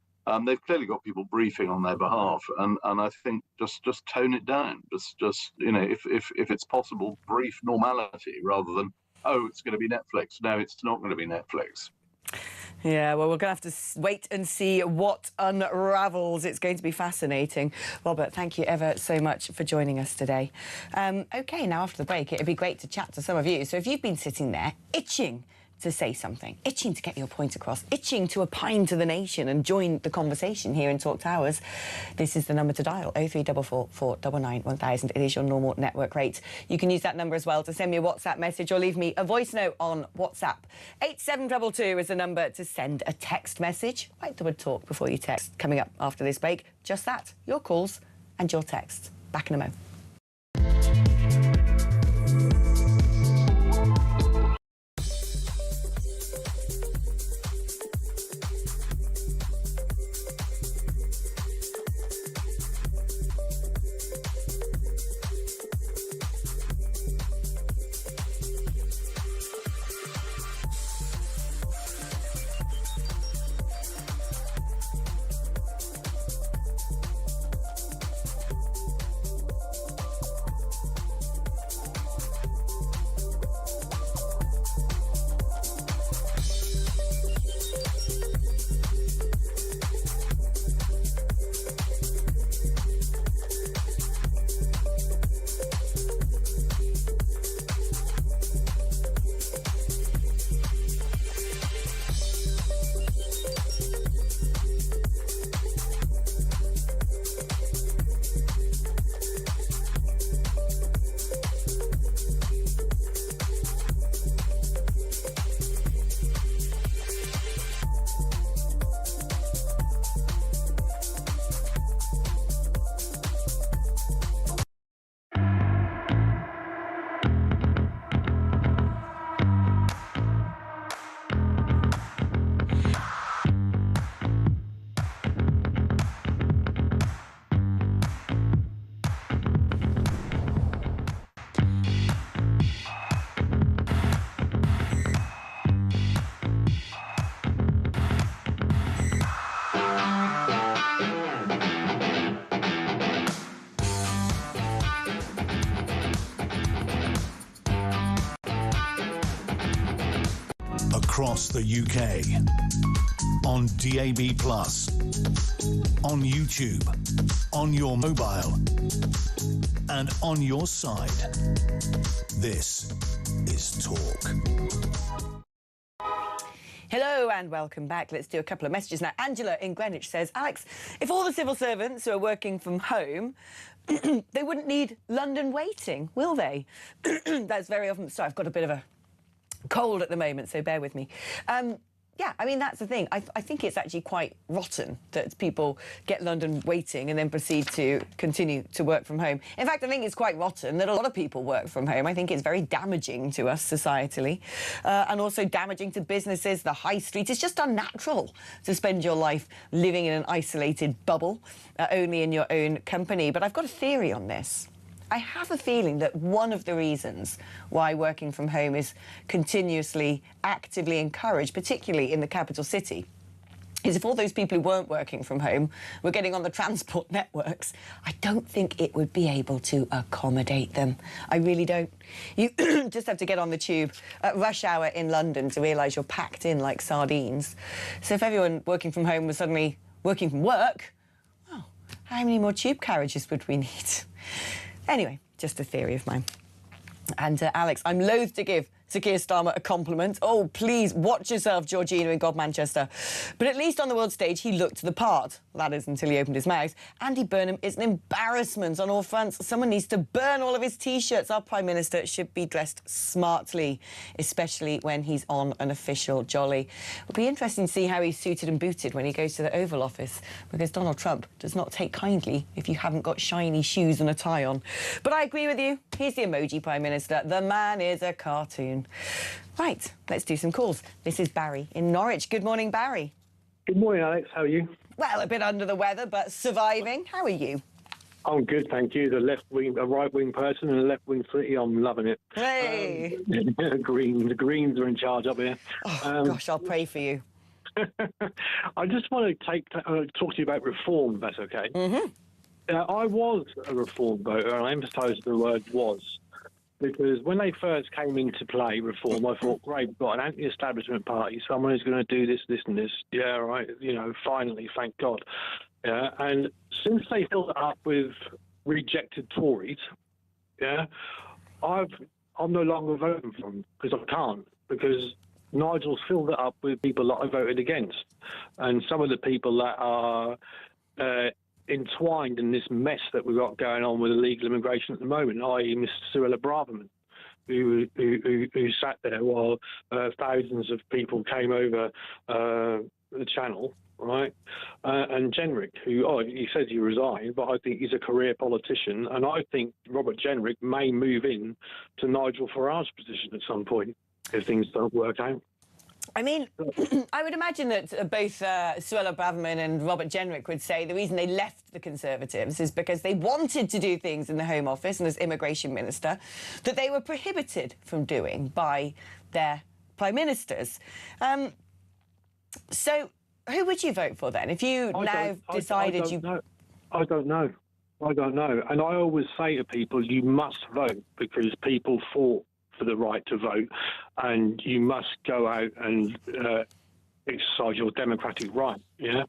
They've clearly got people briefing on their behalf, and I think just tone it down. Just you know, if it's possible, brief normality rather than, oh, it's going to be Netflix. No, it's not going to be Netflix.
Yeah, well, we're going to have to wait and see what unravels. It's going to be fascinating. Robert, thank you ever so much for joining us today. OK, now after the break, it'd be great to chat to some of you. So if you've been sitting there itching to say something, itching to get your point across, itching to opine to the nation and join the conversation here in Talk Towers, this is the number to dial, 0344 499 1000. It is your normal network rate. You can use that number as well to send me a WhatsApp message or leave me a voice note on WhatsApp. 8722 is the number to send a text message. Write the word talk before you text. Coming up after this break, just that, your calls and your texts. Back in a mo.
Across the UK, on DAB+, on YouTube, on your mobile, and on your side. This is Talk.
Hello and welcome back. Let's do a couple of messages now. Angela in Greenwich says, Alex, if all the civil servants who are working from home, they wouldn't need London waiting, will they? That's very often... Sorry, I've got a bit of a cold at the moment, so bear with me. Yeah, I mean, that's the thing. I think it's actually quite rotten that people get London waiting and then proceed to continue to work from home. In fact, I think it's quite rotten that a lot of people work from home. I think it's very damaging to us societally and also damaging to businesses, the high street. It's just unnatural to spend your life living in an isolated bubble, only in your own company. But I've got a theory on this. I have a feeling that one of the reasons why working from home is continuously, actively encouraged, particularly in the capital city, is if all those people who weren't working from home were getting on the transport networks, I don't think it would be able to accommodate them. I really don't. You just have to get on the tube at rush hour in London to realise you're packed in like sardines. So if everyone working from home was suddenly working from work, well, how many more tube carriages would we need? Anyway, just a theory of mine. And Alex, I'm loath to give Sir Keir Starmer a compliment. Oh, please, watch yourself, Georgina in God Manchester. But at least on the world stage, he looked the part. That is, until he opened his mouth. Andy Burnham is an embarrassment on all fronts. Someone needs to burn all of his T-shirts. Our Prime Minister should be dressed smartly, especially when he's on an official jolly. It'll be interesting to see how he's suited and booted when he goes to the Oval Office, because Donald Trump does not take kindly if you haven't got shiny shoes and a tie on. But I agree with you. He's the emoji Prime Minister. The man is a cartoon. Right, let's do some calls. This is Barry in Norwich. Good morning, Barry.
Good morning, Alex. How are you?
Well, a bit under the weather, but surviving. How are you?
I'm good, thank you. A right-wing person and a left-wing city. I'm loving it.
Hey!
The Greens are in charge up here.
Oh, gosh, I'll pray for you.
I just want to talk to you about reform, if that's okay.
Mm-hmm.
I was a reform voter, and I emphasise the word was, because when they first came into play, reform, I thought, great, we've got an anti-establishment party, someone who's going to do this, this and this. Yeah, right, finally, thank God. Yeah, and since they filled it up with rejected Tories, yeah, I'm no longer voting for them, because I can't, because Nigel's filled it up with people that I voted against. And some of the people that are entwined in this mess that we've got going on with illegal immigration at the moment, i.e. Mr. Cyrilla Braverman, who sat there while thousands of people came over the channel, right? And Jenrick, who he says he resigned, but I think he's a career politician, and I think Robert Jenrick may move in to Nigel Farage's position at some point if things don't work out.
I mean, I would imagine that both Suella Braverman and Robert Jenrick would say the reason they left the Conservatives is because they wanted to do things in the Home Office and as Immigration Minister that they were prohibited from doing by their Prime Ministers. So who would you vote for then if you decided you...
I don't know. And I always say to people, you must vote because people fought for the right to vote, and you must go out and exercise your democratic right. Yeah,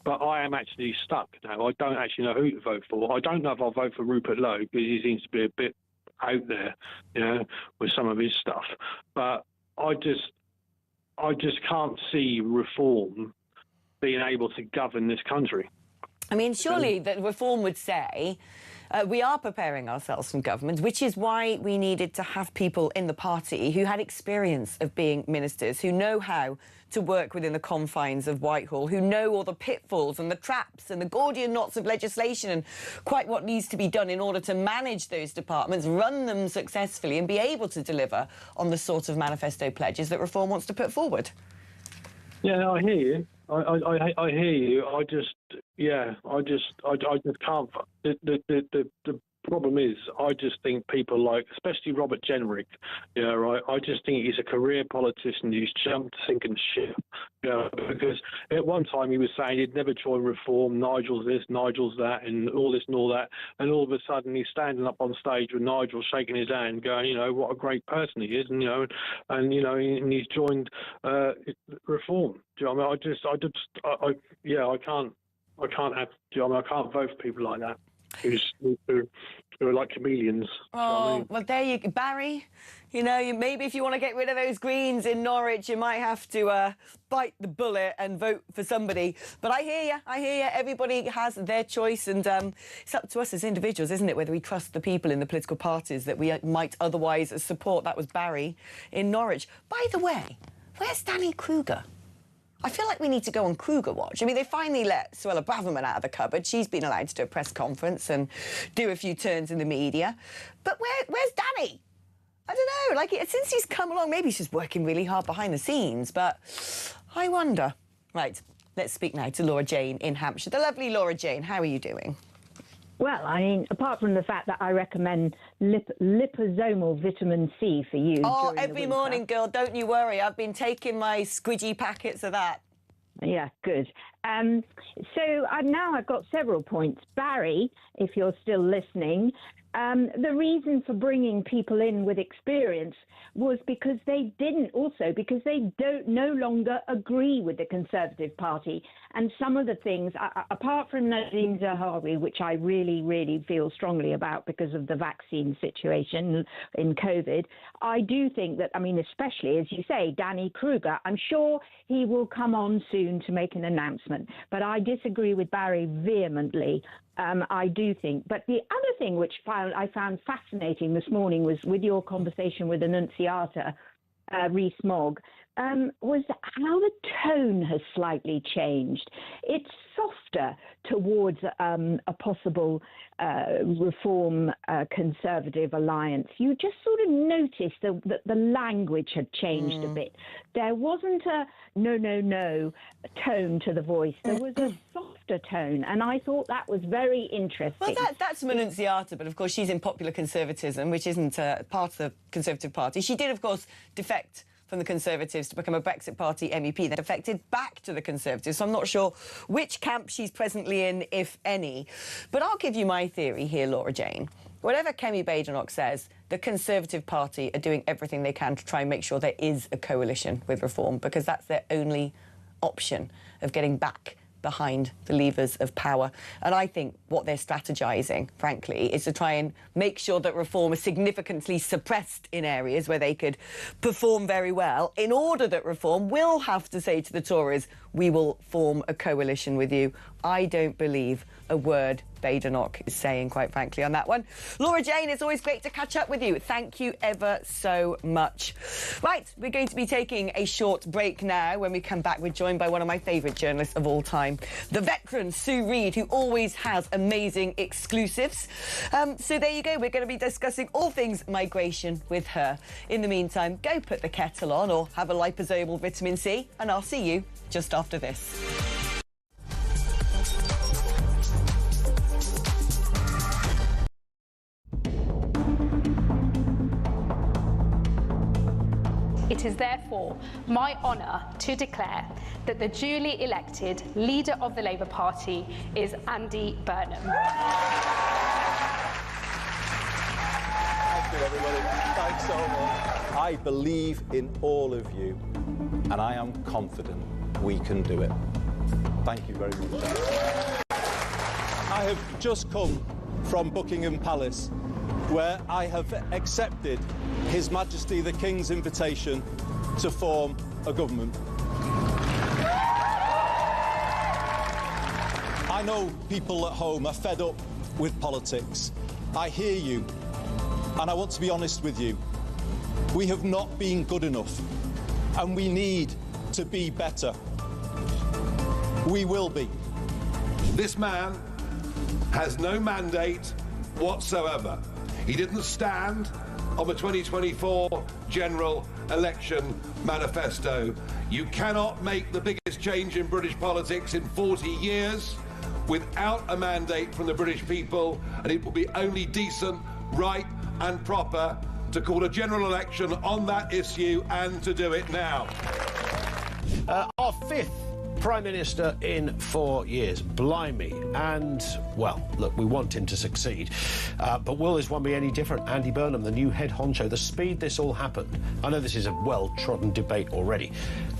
but I am actually stuck now. I don't actually know who to vote for. I don't know if I'll vote for Rupert Lowe because he seems to be a bit out there, you know, with some of his stuff. But I just can't see Reform being able to govern this country.
I mean, surely that Reform would say we are preparing ourselves from government, which is why we needed to have people in the party who had experience of being ministers, who know how to work within the confines of Whitehall, who know all the pitfalls and the traps and the Gordian knots of legislation and quite what needs to be done in order to manage those departments, run them successfully and be able to deliver on the sort of manifesto pledges that Reform wants to put forward.
Yeah, I hear you. I hear you. I just can't. The problem is, I just think people like, especially Robert Jenrick, you know, right? I just think he's a career politician who's jumped sinking ship, you know, because at one time he was saying he'd never join Reform, Nigel's this, Nigel's that, and all this and all that, and all of a sudden he's standing up on stage with Nigel shaking his hand, going, you know, what a great person he is, and and he's joined Reform. Do you know what I mean? I can't vote for people like that. Who are like chameleons.
Oh, well, there you go. Barry, you know, maybe if you want to get rid of those Greens in Norwich, you might have to bite the bullet and vote for somebody. But I hear you. Everybody has their choice, and it's up to us as individuals, isn't it, whether we trust the people in the political parties that we might otherwise support. That was Barry in Norwich. By the way, where's Danny Kruger? I feel like we need to go on Kruger watch. I mean, they finally let Suella Braverman out of the cupboard. She's been allowed to do a press conference and do a few turns in the media. But where's Danny? I don't know. Like, since he's come along, maybe he's just working really hard behind the scenes. But I wonder. Right, let's speak now to Laura Jane in Hampshire. The lovely Laura Jane, how are you doing?
Well, I mean, apart from the fact that I recommend liposomal vitamin C for you.
Oh, every morning, girl, don't you worry. I've been taking my squidgy packets of that.
Yeah, good. So I've got several points. Barry, if you're still listening, the reason for bringing people in with experience was because they no longer agree with the Conservative Party. And some of the things, apart from Nadine Zahawi, which I really, really feel strongly about because of the vaccine situation in COVID, I do think that, I mean, especially, as you say, Danny Kruger, I'm sure he will come on soon to make an announcement. But I disagree with Barry vehemently. I do think. But the other thing which I found fascinating this morning was with your conversation with Annunciata, Rees-Mogg, was how the tone has slightly changed. It's softer towards a possible Reform Conservative alliance. You just sort of noticed that the language had changed a bit. There wasn't a no tone to the voice. There was a softer tone, and I thought that was very interesting.
Well, that's Annunciata, but of course she's in Popular Conservatism, which isn't part of the Conservative Party. She did, of course, defect from the Conservatives to become a Brexit Party MEP, then defected back to the Conservatives. So I'm not sure which camp she's presently in, if any. But I'll give you my theory here, Laura Jane. Whatever Kemi Badenoch says, the Conservative Party are doing everything they can to try and make sure there is a coalition with Reform, because that's their only option of getting back behind the levers of power. And I think what they're strategising, frankly, is to try and make sure that Reform is significantly suppressed in areas where they could perform very well, in order that Reform will have to say to the Tories, we will form a coalition with you. I don't believe a word Badenoch is saying, quite frankly, on that one. Laura Jane, it's always great to catch up with you. Thank you ever so much. Right, we're going to be taking a short break now. When we come back, we're joined by one of my favourite journalists of all time, the veteran Sue Reed, who always has amazing exclusives. So there you go. We're going to be discussing all things migration with her. In the meantime, go put the kettle on or have a liposomal vitamin C, and I'll see you just after this.
It is therefore my honour to declare that the duly elected leader of the Labour Party is Andy Burnham.
Thank you, everybody. Thanks so much. I believe in all of you, and I am confident we can do it. Thank you very much. I have just come from Buckingham Palace, where I have accepted His Majesty the King's invitation to form a government. I know people at home are fed up with politics. I hear you, and I want to be honest with you. We have not been good enough, and we need to be better. We will be.
This man has no mandate whatsoever. He didn't stand on the 2024 general election manifesto. You cannot make the biggest change in British politics in 40 years without a mandate from the British people, and it will be only decent, right and proper to call a general election on that issue and to do it now.
Our fifth Prime Minister in 4 years. Blimey. And, well, look, we want him to succeed. But will this one be any different? Andy Burnham, the new head honcho, the speed this all happened, I know this is a well-trodden debate already,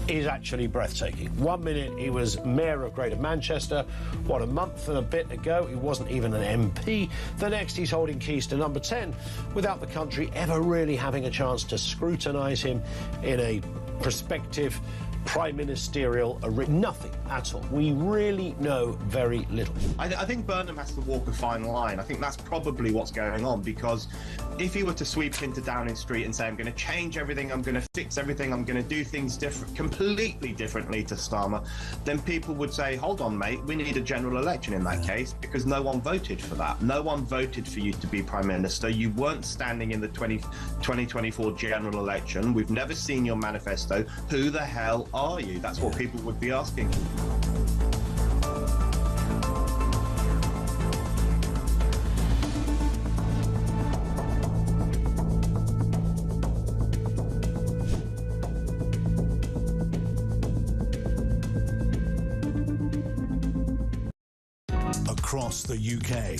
is actually breathtaking. 1 minute he was Mayor of Greater Manchester. What, a month and a bit ago he wasn't even an MP. The next he's holding keys to number 10 without the country ever really having a chance to scrutinise him in a prospective prime ministerial nothing at all. We really know very little.
I think Burnham has to walk a fine line. I think that's probably what's going on, because if he were to sweep into Downing Street and say, I'm going to change everything, I'm going to fix everything, I'm going to do things completely differently to Starmer, then people would say, hold on, mate, we need a general election in that case, because no one voted for that. No one voted for you to be Prime Minister. You weren't standing in the 2024 general election. We've never seen your manifesto. Who the hell are you? That's what people would be asking.
Across the UK,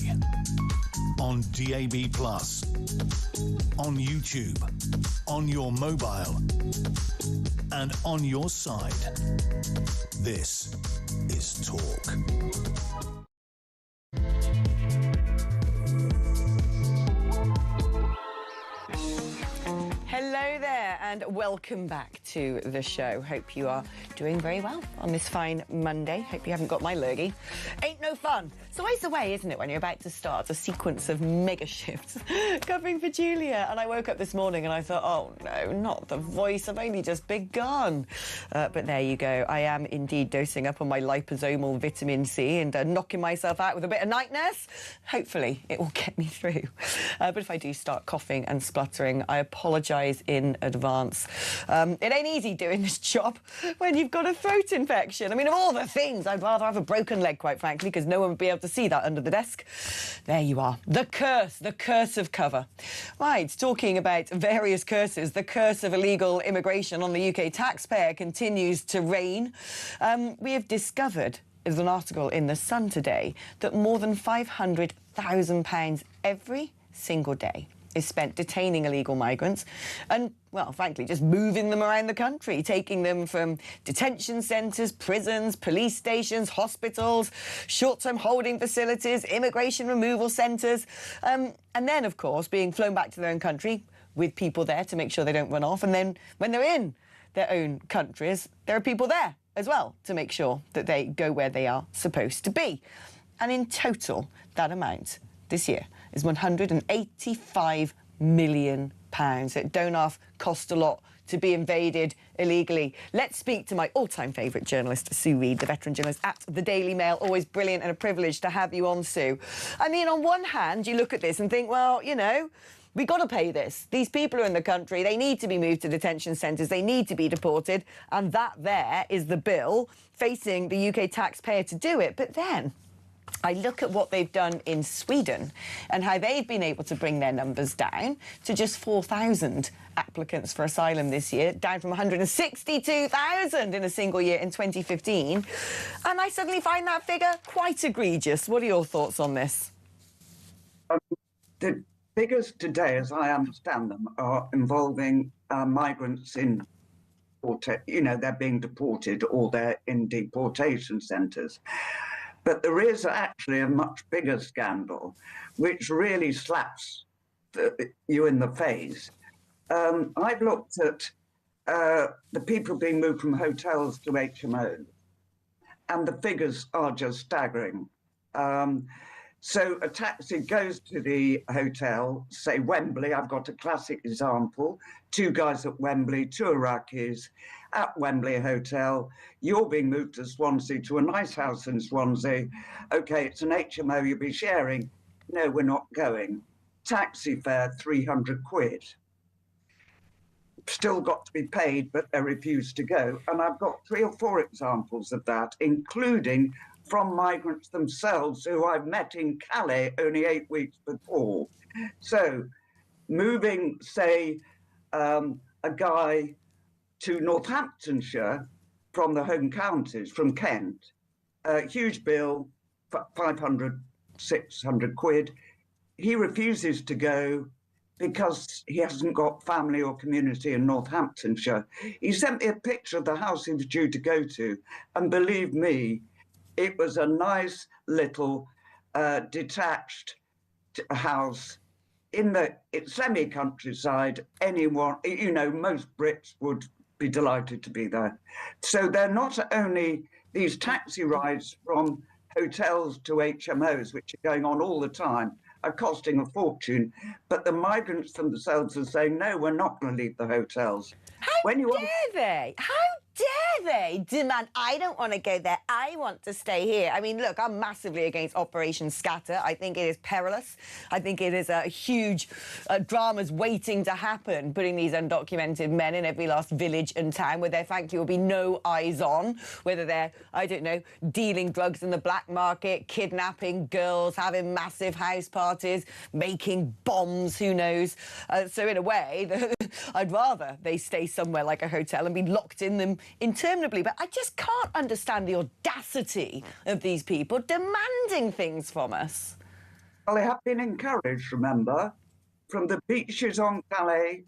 on DAB+, on YouTube, on your mobile, and on your side. This is Talk.
Hello there and welcome back to the show. Hope you are doing very well on this fine Monday. Hope you haven't got my lurgy. Ain't no fun. It's always the way, isn't it, when you're about to start a sequence of mega shifts covering for Julia. And I woke up this morning and I thought, oh no, not the voice. I've only just begun. But there you go. I am indeed dosing up on my liposomal vitamin C and knocking myself out with a bit of night nurse. Hopefully it will get me through. But if I do start coughing and spluttering, I apologise in advance. It ain't easy doing this job when you've got a throat infection. I mean, of all the things, I'd rather have a broken leg, quite frankly, because no one would be able to see that under the desk. There you are. The curse of cover. Right, talking about various curses, the curse of illegal immigration on the UK taxpayer continues to reign. We have discovered, there's an article in The Sun today, that more than £500,000 every single day is spent detaining illegal migrants and, well, frankly, just moving them around the country, taking them from detention centres, prisons, police stations, hospitals, short-term holding facilities, immigration removal centres, and then, of course, being flown back to their own country with people there to make sure they don't run off. And then when they're in their own countries, there are people there as well to make sure that they go where they are supposed to be. And in total, that amount this year is £185 million. It don't half cost a lot to be invaded illegally. Let's speak to my all-time favourite journalist, Sue Reed, the veteran journalist at the Daily Mail. Always brilliant and a privilege to have you on, Sue. I mean, on one hand, you look at this and think, well, you know, we got to pay this. These people are in the country. They need to be moved to detention centres. They need to be deported. And that there is the bill facing the UK taxpayer to do it. But then I look at what they've done in Sweden and how they've been able to bring their numbers down to just 4,000 applicants for asylum this year, down from 162,000 in a single year in 2015. And I suddenly find that figure quite egregious. What are your thoughts on this?
The figures today, as I understand them, are involving migrants in, they're being deported or they're in deportation centres. But there is actually a much bigger scandal, which really slaps you in the face. I've looked at the people being moved from hotels to HMOs, and the figures are just staggering. So a taxi goes to the hotel, say Wembley. I've got a classic example. 2 guys at Wembley, 2 Iraqis at Wembley Hotel. You're being moved to Swansea, to a nice house in Swansea. OK, it's an HMO you'll be sharing. No, we're not going. Taxi fare, 300 quid. Still got to be paid, but they refuse to go. And I've got 3 or 4 examples of that, including from migrants themselves who I've met in Calais only 8 weeks before. So moving, say, a guy to Northamptonshire from the home counties, from Kent, huge bill, 500, 600 quid. He refuses to go because he hasn't got family or community in Northamptonshire. He sent me a picture of the house he was due to go to, and believe me, it was a nice little detached house in the semi-countryside. Anyone, most Brits would be delighted to be there. So they're not only these taxi rides from hotels to HMOs, which are going on all the time, are costing a fortune, but the migrants themselves are saying, no, we're not going to leave the hotels.
How dare they? How dare they demand, I don't want to go there, I want to stay here? I mean, look, I'm massively against Operation Scatter. I think it is perilous. I think it is a huge dramas waiting to happen, putting these undocumented men in every last village and town where there, frankly, will be no eyes on, whether they're, I don't know, dealing drugs in the black market, kidnapping girls, having massive house parties, making bombs, who knows. So in a way, I'd rather they stay somewhere like a hotel and be locked in them interminably. But I just can't understand the audacity of these people demanding things from us.
Well, they have been encouraged, remember, from the beaches on Calais,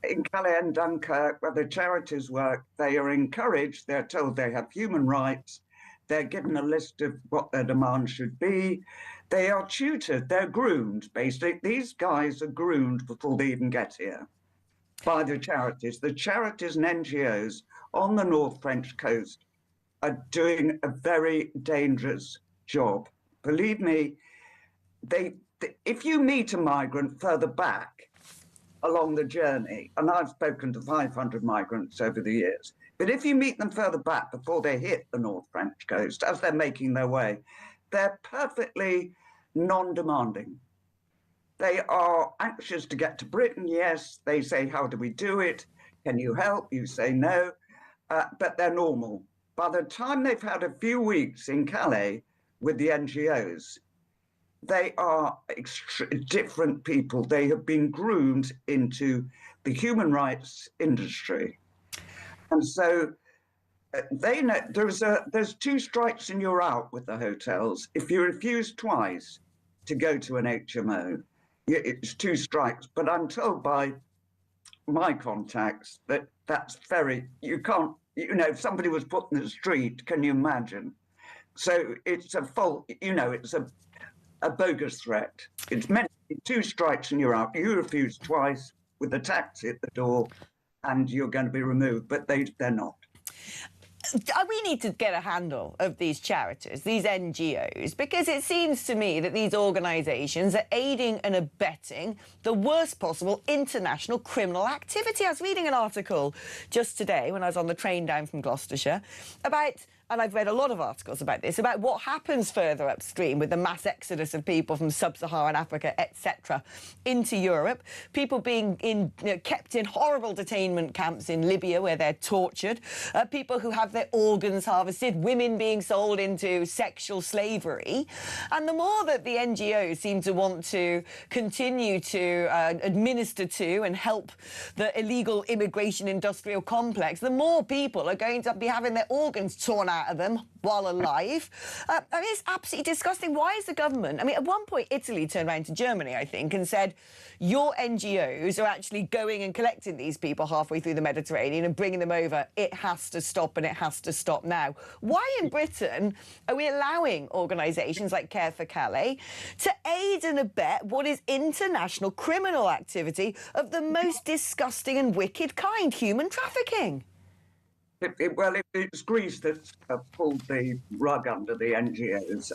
in Calais and Dunkirk, where the charities work. They are encouraged, they're told they have human rights, they're given a list of what their demands should be. They are tutored, they're groomed, basically. These guys are groomed before they even get here by the charities. The charities and NGOs on the North French coast are doing a very dangerous job. Believe me, if you meet a migrant further back along the journey, and I've spoken to 500 migrants over the years, but if you meet them further back before they hit the North French coast, as they're making their way, they're perfectly non-demanding. They are anxious to get to Britain, yes. They say, how do we do it? Can you help? You say no, but they're normal. By the time they've had a few weeks in Calais with the NGOs, they are different people. They have been groomed into the human rights industry. And so they know there's 2 strikes and you're out with the hotels. If you refuse twice to go to an HMO, it's 2 strikes. But I'm told by my contacts that that's you can't, if somebody was put in the street, can you imagine? So it's a fault, it's a bogus threat. It's meant to be 2 strikes and you're out. You refuse twice with the taxi at the door and you're going to be removed, but they're not.
we need to get a handle of these charities, these NGOs, because it seems to me that these organisations are aiding and abetting the worst possible international criminal activity. I was reading an article just today when I was on the train down from Gloucestershire about, and I've read a lot of articles about this, about what happens further upstream with the mass exodus of people from sub-Saharan Africa, etc., into Europe. People being kept in horrible detainment camps in Libya where they're tortured. People who have their organs harvested. Women being sold into sexual slavery. And the more that the NGOs seem to want to continue to administer to and help the illegal immigration industrial complex, the more people are going to be having their organs torn out of them while alive. I mean, it's absolutely disgusting. Why is the government... I mean, at one point, Italy turned around to Germany, I think, and said, your NGOs are actually going and collecting these people halfway through the Mediterranean and bringing them over. It has to stop, and it has to stop now. Why in Britain are we allowing organisations like Care for Calais to aid and abet what is international criminal activity of the most disgusting and wicked kind, human trafficking?
Well, it's Greece that's pulled the rug under the NGOs,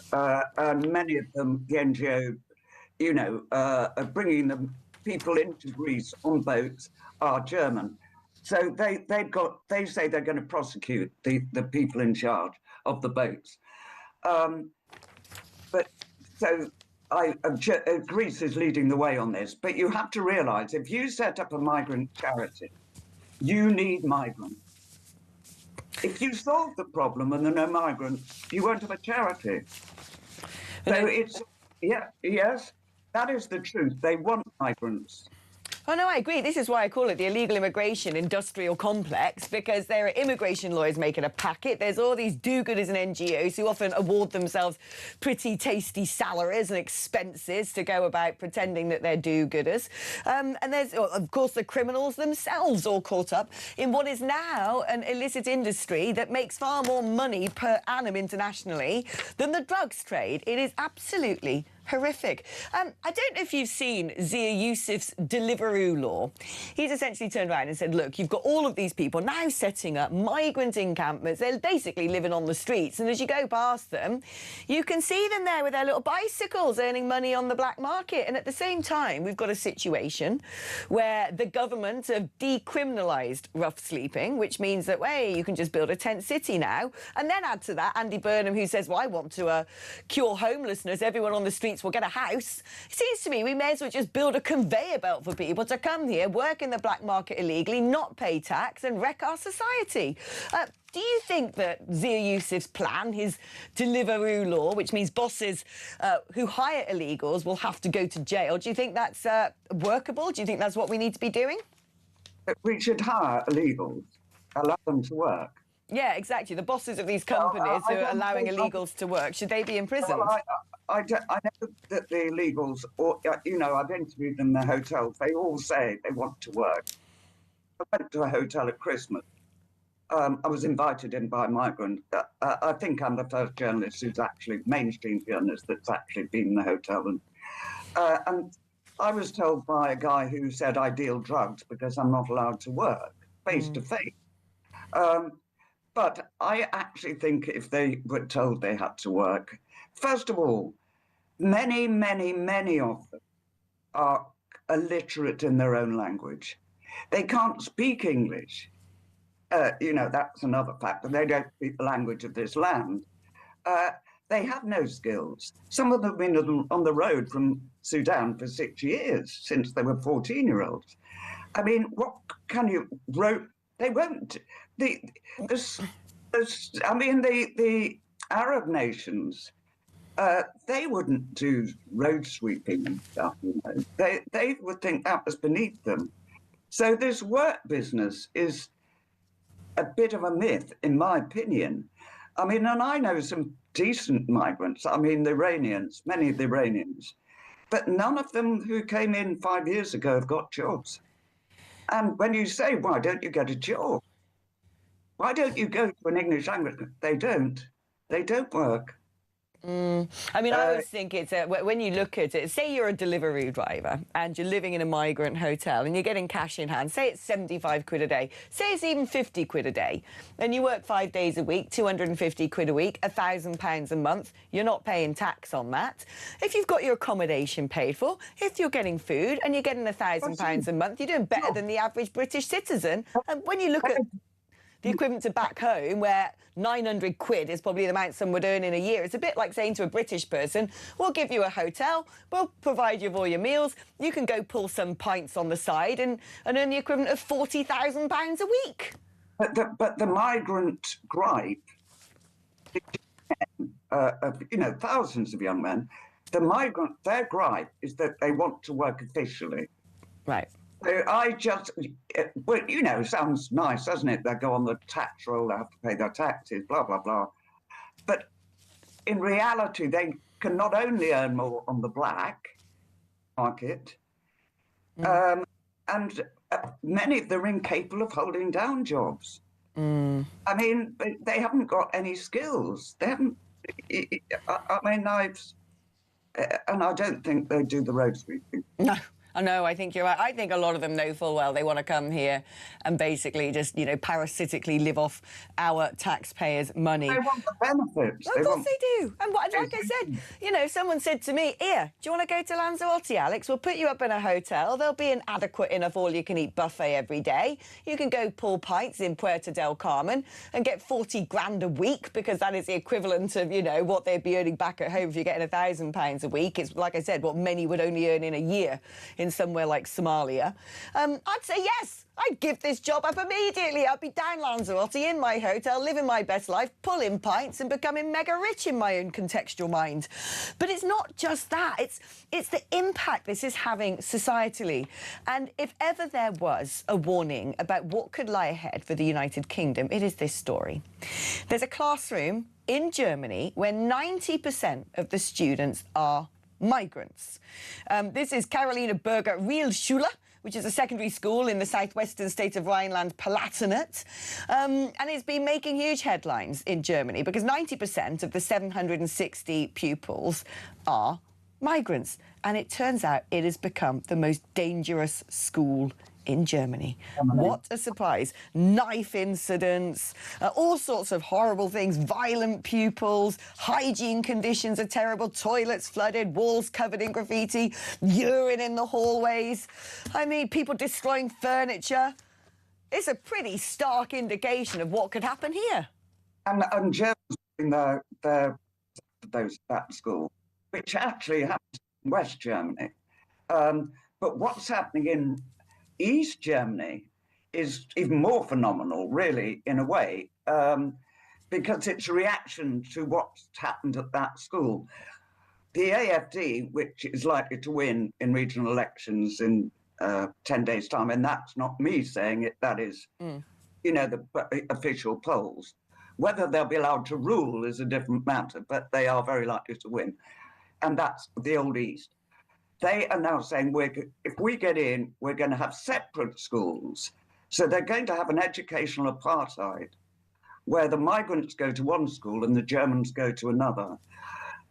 and many of them, the NGO, are bringing the people into Greece on boats are German. So they say they're going to prosecute the people in charge of the boats. Greece is leading the way on this. But you have to realise, if you set up a migrant charity, you need migrants. If you solve the problem and there are no migrants, you won't have a charity. So yes, that is the truth. They want migrants.
Oh, no, I agree. This is why I call it the illegal immigration industrial complex, because there are immigration lawyers making a packet. There's all these do-gooders and NGOs who often award themselves pretty tasty salaries and expenses to go about pretending that they're do-gooders. And there's, of course, the criminals themselves all caught up in what is now an illicit industry that makes far more money per annum internationally than the drugs trade. It is absolutely horrific. I don't know if you've seen Zia Yusuf's Deliveroo law. He's essentially turned around and said, look, you've got all of these people now setting up migrant encampments. They're basically living on the streets. And as you go past them, you can see them there with their little bicycles earning money on the black market. And at the same time, we've got a situation where the government have decriminalised rough sleeping, which means that, hey, you can just build a tent city now. And then add to that Andy Burnham, who says, well, I want to cure homelessness. Everyone on the streets will get a house. It seems to me we may as well just build a conveyor belt for people to come here, work in the black market illegally, not pay tax and wreck our society. Do you think that Zia Yusuf's plan, his Deliveroo law, which means bosses who hire illegals will have to go to jail, do you think that's workable? Do you think that's what we need to be doing?
We should hire illegals, allow them to work.
Yeah, exactly. The bosses of these companies who are allowing illegals to work, should they be imprisoned?
Well, I know that the illegals, I've interviewed them in the hotels. They all say they want to work. I went to a hotel at Christmas. I was invited in by a migrant. I think I'm the first journalist who's actually, mainstream journalist, that's actually been in the hotel. And I was told by a guy who said I deal drugs because I'm not allowed to work face to face. But I actually think if they were told they had to work, first of all, many, many, many of them are illiterate in their own language. They can't speak English. That's another factor. They don't speak the language of this land. They have no skills. Some of them have been on the road from Sudan for 6 years, since they were 14-year-olds. I mean, what can you... They won't... The Arab nations, they wouldn't do road sweeping and stuff. They would think that was beneath them. So this work business is a bit of a myth, in my opinion. I mean, and I know some decent migrants. I mean, the Iranians, many of the Iranians, but none of them who came in 5 years ago have got jobs. And when you say, why don't you get a job? Why don't you go to an English language? They don't. They don't work.
I mean, I always think it's when you look at it, say you're a delivery driver and you're living in a migrant hotel and you're getting cash in hand, say it's 75 quid a day, say it's even 50 quid a day, and you work 5 days a week, 250 quid a week, £1,000 a month, you're not paying tax on that. If you've got your accommodation paid for, if you're getting food and you're getting £1,000 a month, you're doing better than the average British citizen. And when you look at the equivalent to back home, where 900 quid is probably the amount someone would earn in a year. It's a bit like saying to a British person, we'll give you a hotel, we'll provide you with all your meals, you can go pull some pints on the side and earn the equivalent of £40,000 a week.
But the migrant gripe, thousands of young men, their gripe is that they want to work officially.
Right.
Sounds nice, doesn't it? They go on the tax roll, they have to pay their taxes, blah, blah, blah. But in reality, they can not only earn more on the black market, and many of them are incapable of holding down jobs. I mean, they haven't got any skills. They haven't, and I don't think they do the road sweeping.
No. I know, I think you're right. I think a lot of them know full well they want to come here and basically just, parasitically live off our taxpayers' money.
They want the benefits.
Of course they do. And like I said, someone said to me, here, do you want to go to Lanzarote, Alex? We'll put you up in a hotel. There'll be an adequate enough all-you-can-eat buffet every day. You can go pull pints in Puerto del Carmen and get 40 grand a week, because that is the equivalent of, what they'd be earning back at home if you're getting £1,000 a week. It's, like I said, what many would only earn in a year in somewhere like Somalia. I'd say yes. I'd give this job up immediately. I'd be down Lanzarote in my hotel, living my best life, pulling pints and becoming mega rich in my own contextual mind. But it's not just that. It's the impact this is having societally. And if ever there was a warning about what could lie ahead for the United Kingdom, it is this story. There's a classroom in Germany where 90% of the students are migrants. This is Carolina Berger Realschule, which is a secondary school in the southwestern state of Rhineland-Palatinate. And it's been making huge headlines in Germany because 90% of the 760 pupils are migrants. And it turns out it has become the most dangerous school in Germany. What a surprise. Knife incidents, all sorts of horrible things, violent pupils, hygiene conditions are terrible, toilets flooded, walls covered in graffiti, urine in the hallways. I mean, people destroying furniture. It's a pretty stark indication of what could happen here.
And Germans in that school, which actually happens in West Germany. But what's happening in East Germany is even more phenomenal, really, in a way, because it's a reaction to what's happened at that school. The AfD, which is likely to win in regional elections in 10 days' time, and that's not me saying it, that is, the official polls. Whether they'll be allowed to rule is a different matter, but they are very likely to win. And that's the Old East. They are now saying, if we get in, we're going to have separate schools. So they're going to have an educational apartheid where the migrants go to one school and the Germans go to another,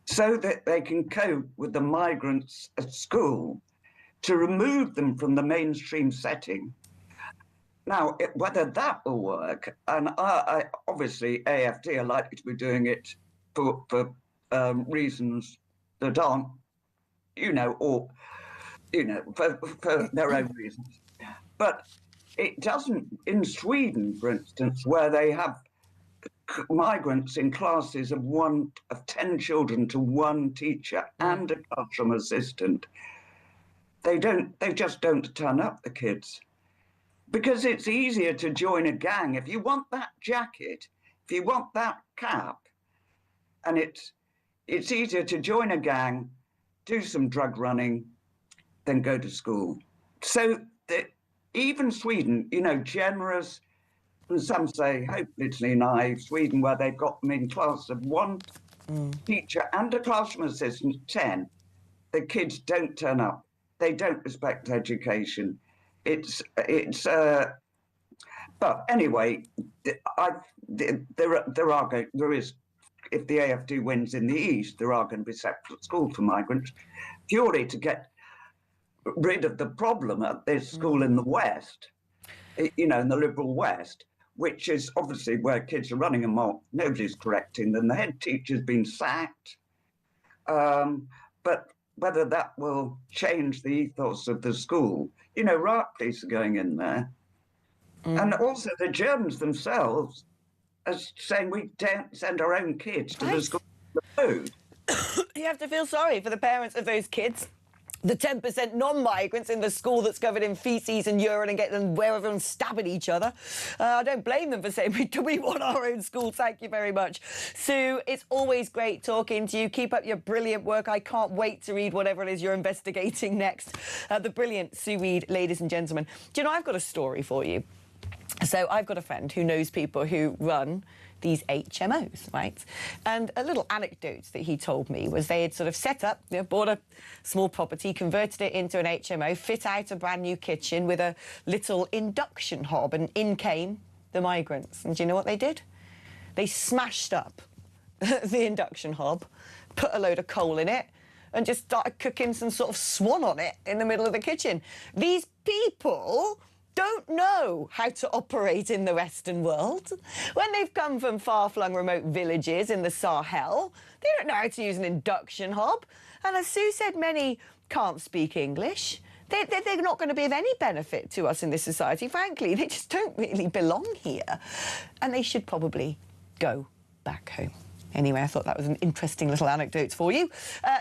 so that they can cope with the migrants at school to remove them from the mainstream setting. Now, whether that will work, and obviously AfD are likely to be doing it for reasons that aren't, for their own reasons. But it doesn't, in Sweden, for instance, where they have migrants in classes of 10 children to one teacher and a classroom assistant, they just don't turn up, the kids. Because it's easier to join a gang. If you want that jacket, if you want that cap, and it's easier to join a gang, do some drug running, then go to school. So even Sweden, generous, and some say hopelessly naive, Sweden, where they've got them in class of one teacher and a classroom assistant, 10, the kids don't turn up. They don't respect education. But anyway, there is if the AFD wins in the East, there are going to be separate schools for migrants, purely to get rid of the problem at this school in the West, you know, in the Liberal West, which is obviously where kids are running amok. Nobody's correcting them. The head teacher's been sacked. But whether that will change the ethos of the school, you know, art police are going in there. And also the Germans themselves are saying we don't send our own kids to the school for food.
You have to feel sorry for the parents of those kids. The 10% non-migrants in the school that's covered in faeces and urine and get them where everyone's stabbing each other. I don't blame them for saying we want our own school. Thank you very much. Sue, it's always great talking to you. Keep up your brilliant work. I can't wait to read whatever it is you're investigating next. The brilliant Sue Reed, ladies and gentlemen. Do you know, I've got a story for you. So I've got a friend who knows people who run these HMOs, right? And a little anecdote that he told me was they had sort of set up, you know, bought a small property, converted it into an HMO, fit out a brand new kitchen with a little induction hob, and in came the migrants. And do you know what they did? They smashed up the induction hob, put a load of coal in it, and just started cooking some sort of swan on it in the middle of the kitchen. These people don't know how to operate in the Western world. When they've come from far-flung remote villages in the Sahel, they don't know how to use an induction hob. And as Sue said, many can't speak English. They're not going to be of any benefit to us in this society, frankly. They just don't really belong here. And they should probably go back home. Anyway, I thought that was an interesting little anecdote for you.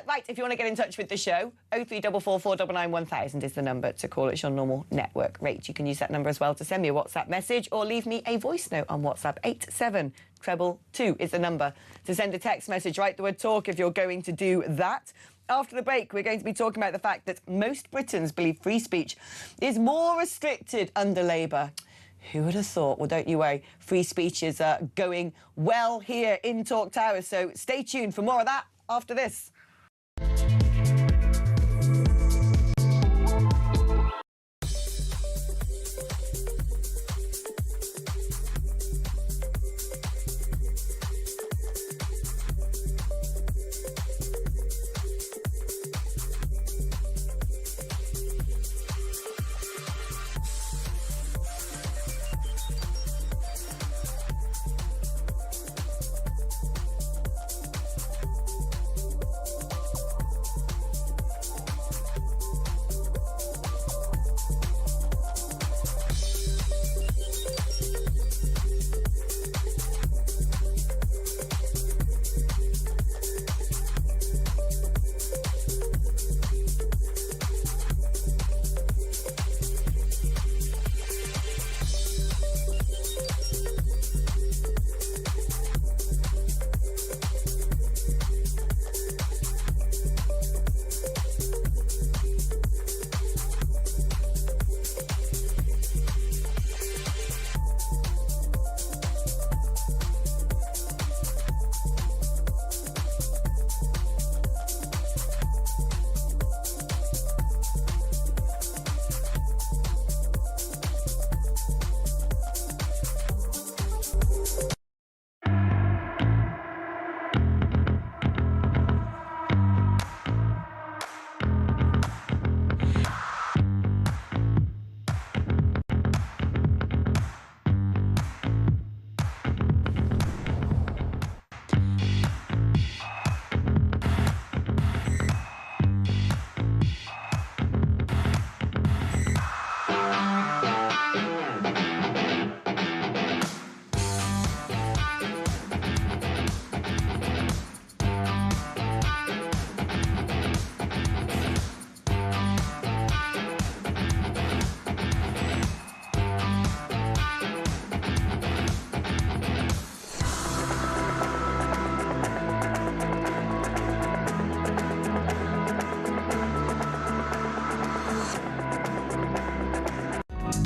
Right, if you want to get in touch with the show, 03444991000 is the number to call. It's your normal network rate. You can use that number as well to send me a WhatsApp message or leave me a voice note on WhatsApp. 87222 is the number to send a text message. Write the word talk if you're going to do that. After the break, we're going to be talking about the fact that most Britons believe free speech is more restricted under Labour. Who would have thought? Well, don't you worry. Free speech is going well here in Talk Tower. So stay tuned for more of that after this.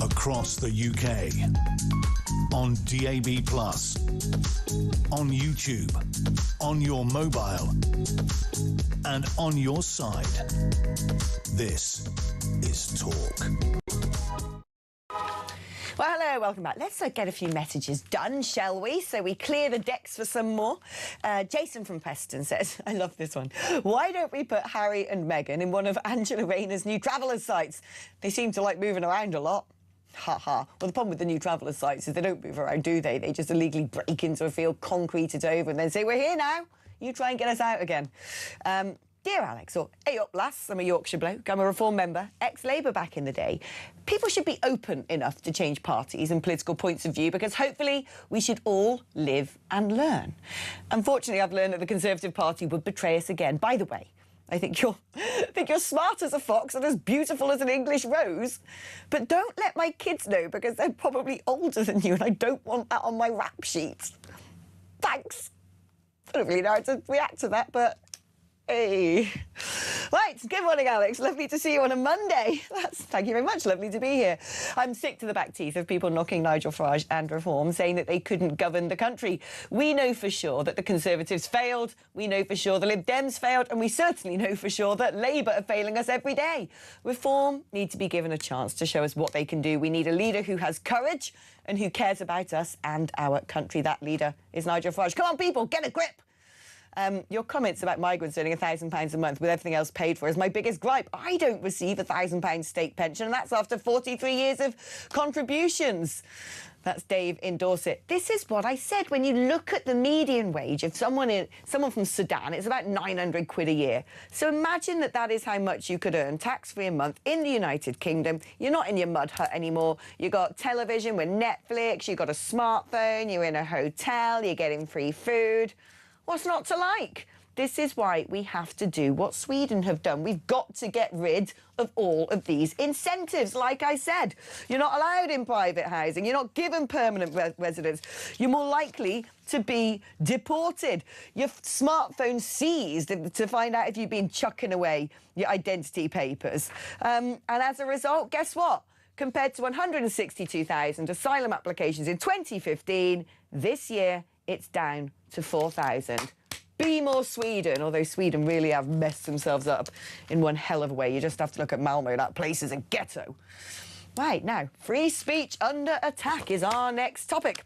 Across the UK, on DAB+, on YouTube, on your mobile, and on your side. This is Talk.
Well, hello. Hello, welcome back. Let's get a few messages done, shall we? So we clear the decks for some more. Jason from Preston says, I love this one. Why don't we put Harry and Meghan in one of Angela Rayner's new travellers' sites? They seem to like moving around a lot. Ha ha. Well, the problem with the new travellers' sites is they don't move around, do they? They just illegally break into a field, concrete it over, and then say, we're here now. You try and get us out again. Dear Alex, or hey up lass, I'm a Yorkshire bloke, I'm a Reform member, ex-Labour back in the day. People should be open enough to change parties and political points of view because hopefully we should all live and learn. Unfortunately, I've learned that the Conservative Party would betray us again. By the way, I think you're smart as a fox and as beautiful as an English rose. But don't let my kids know because they're probably older than you and I don't want that on my rap sheet. Thanks. I don't really know how to react to that, but hey. Right, good morning, Alex. Lovely to see you on a Monday. Thank you very much. Lovely to be here. I'm sick to the back teeth of people knocking Nigel Farage and Reform, saying that they couldn't govern the country. We know for sure that the Conservatives failed. We know for sure the Lib Dems failed. And we certainly know for sure that Labour are failing us every day. Reform need to be given a chance to show us what they can do. We need a leader who has courage and who cares about us and our country. That leader is Nigel Farage. Come on, people, get a grip. Your comments about migrants earning £1,000 a month with everything else paid for is my biggest gripe. I don't receive a £1,000 state pension, and that's after 43 years of contributions. That's Dave in Dorset. This is what I said. When you look at the median wage of someone from Sudan, it's about 900 quid a year. So imagine that is how much you could earn tax-free a month in the United Kingdom. You're not in your mud hut anymore. You've got television with Netflix, you've got a smartphone, you're in a hotel, you're getting free food. What's not to like? This is why we have to do what Sweden have done. We've got to get rid of all of these incentives. Like I said, you're not allowed in private housing. You're not given permanent residence. You're more likely to be deported. Your smartphone seized to find out if you've been chucking away your identity papers. And as a result, guess what? Compared to 162,000 asylum applications in 2015, this year it's down to 4,000. Be more Sweden, although Sweden really have messed themselves up in one hell of a way. You just have to look at Malmö, that place is a ghetto. Right, now, free speech under attack is our next topic.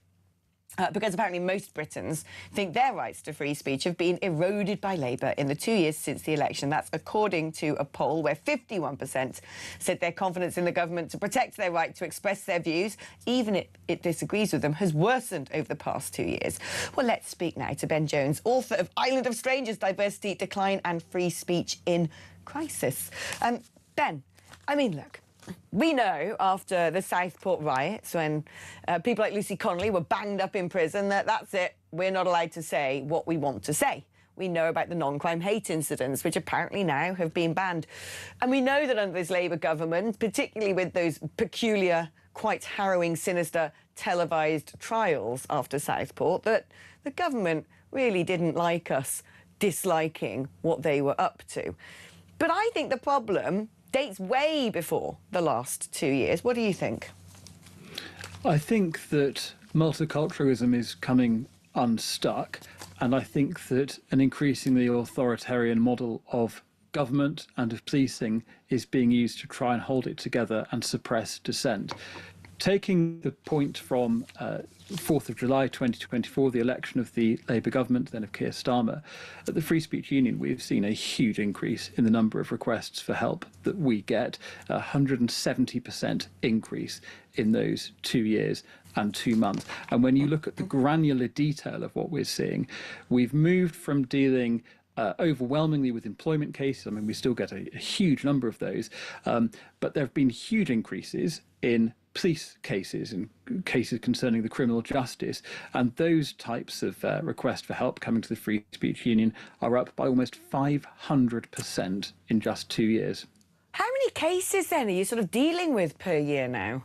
Because apparently most Britons think their rights to free speech have been eroded by Labour in the 2 years since the election. That's according to a poll where 51% said their confidence in the government to protect their right to express their views, even if it disagrees with them, has worsened over the past 2 years. Well, let's speak now to Ben Jones, author of Island of Strangers, Diversity, Decline and Free Speech in Crisis. Ben, I mean, look. We know after the Southport riots, when people like Lucy Connolly were banged up in prison, that's it. We're not allowed to say what we want to say. We know about the non-crime hate incidents, which apparently now have been banned. And we know that under this Labour government, particularly with those peculiar, quite harrowing, sinister televised trials after Southport, that the government really didn't like us disliking what they were up to. But I think the problem dates way before the last 2 years. What do you think?
I think that multiculturalism is coming unstuck, and I think that an increasingly authoritarian model of government and of policing is being used to try and hold it together and suppress dissent. Taking the point from 4th of July 2024, the election of the Labour government, then of Keir Starmer, at the Free Speech Union, we've seen a huge increase in the number of requests for help that we get, 170% increase in those 2 years and 2 months. And when you look at the granular detail of what we're seeing, we've moved from dealing overwhelmingly with employment cases. I mean, we still get a huge number of those, but there have been huge increases in police cases and cases concerning the criminal justice, and those types of requests for help coming to the Free Speech Union are up by almost 500% in just 2 years.
How many cases then are you sort of dealing with per year now?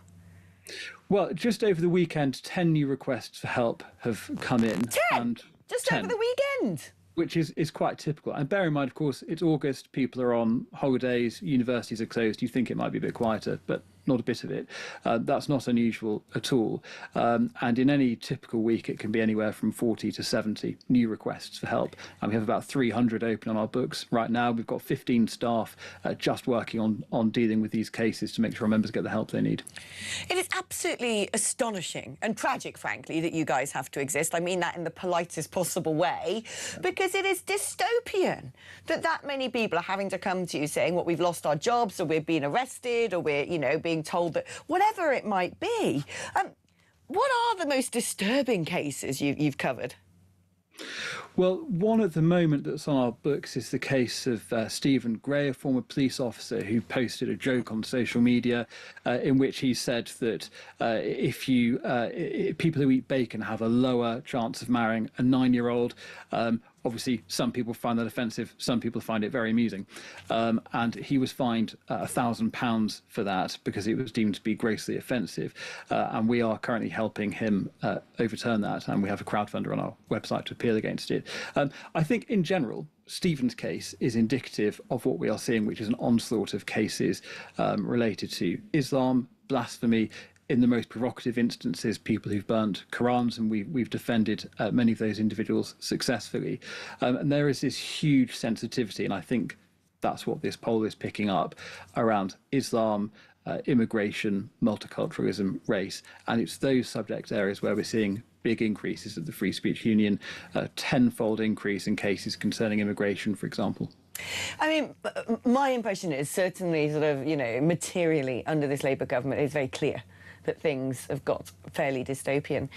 Well, just over the weekend, 10 new requests for help have come in.
10?
And
just
10.
Over the weekend?
Which is quite typical. And bear in mind, of course, it's August, people are on holidays, universities are closed, you think it might be a bit quieter, but not a bit of it. That's not unusual at all. And in any typical week, it can be anywhere from 40 to 70 new requests for help. And we have about 300 open on our books right now. We've got 15 staff just working on dealing with these cases to make sure our members get the help they need.
It is absolutely astonishing and tragic, frankly, that you guys have to exist. I mean that in the politest possible way, because it is dystopian that many people are having to come to you saying, well, we've lost our jobs, or we're being arrested, or we're, you know, being told that whatever it might be. What are the most disturbing cases you've covered?
Well, one at the moment that's on our books is the case of Stephen Gray, a former police officer who posted a joke on social media in which he said that people who eat bacon have a lower chance of marrying a 9-year-old. Obviously, some people find that offensive, some people find it very amusing. And he was fined £1,000 for that because it was deemed to be grossly offensive. And we are currently helping him overturn that. And we have a crowdfunder on our website to appeal against it. I think in general, Stephen's case is indicative of what we are seeing, which is an onslaught of cases related to Islam, blasphemy, in the most provocative instances, people who've burned Qurans, and we've defended many of those individuals successfully. And there is this huge sensitivity, and I think that's what this poll is picking up around Islam, immigration, multiculturalism, race, and it's those subject areas where we're seeing big increases at the Free Speech Union, a 10-fold increase in cases concerning immigration, for example.
I mean, my impression is certainly sort of, you know, materially under this Labour government, it's very clear that things have got fairly dystopian.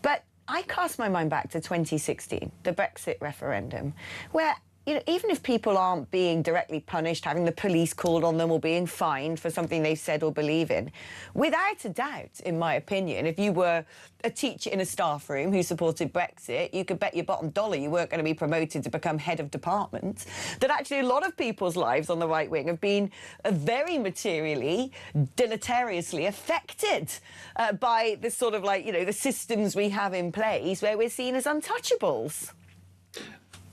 But I cast my mind back to 2016, the Brexit referendum, where, you know, even if people aren't being directly punished, having the police called on them or being fined for something they've said or believe in, without a doubt, in my opinion, if you were a teacher in a staff room who supported Brexit, you could bet your bottom dollar you weren't going to be promoted to become head of department. That actually a lot of people's lives on the right wing have been very materially, deleteriously affected by the sort of, like, you know, the systems we have in place where we're seen as untouchables.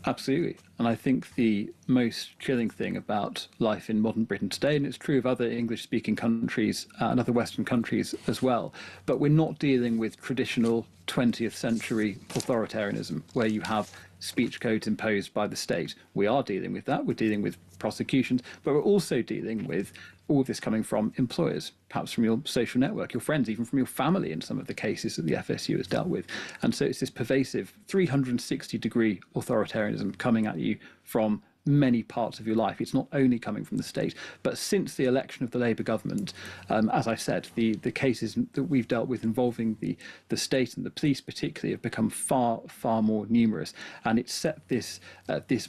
Absolutely. And I think the most chilling thing about life in modern Britain today, and it's true of other English-speaking countries and other Western countries as well, but we're not dealing with traditional 20th century authoritarianism where you have speech codes imposed by the state. We are dealing with that. We're dealing with prosecutions, but we're also dealing with all this coming from employers, perhaps from your social network, your friends, even from your family in some of the cases that the FSU has dealt with. And so it's this pervasive 360-degree authoritarianism coming at you from many parts of your life. It's not only coming from the state, but since the election of the Labour government, as I said, the cases that we've dealt with involving the state and the police particularly have become far, far more numerous. And it's set this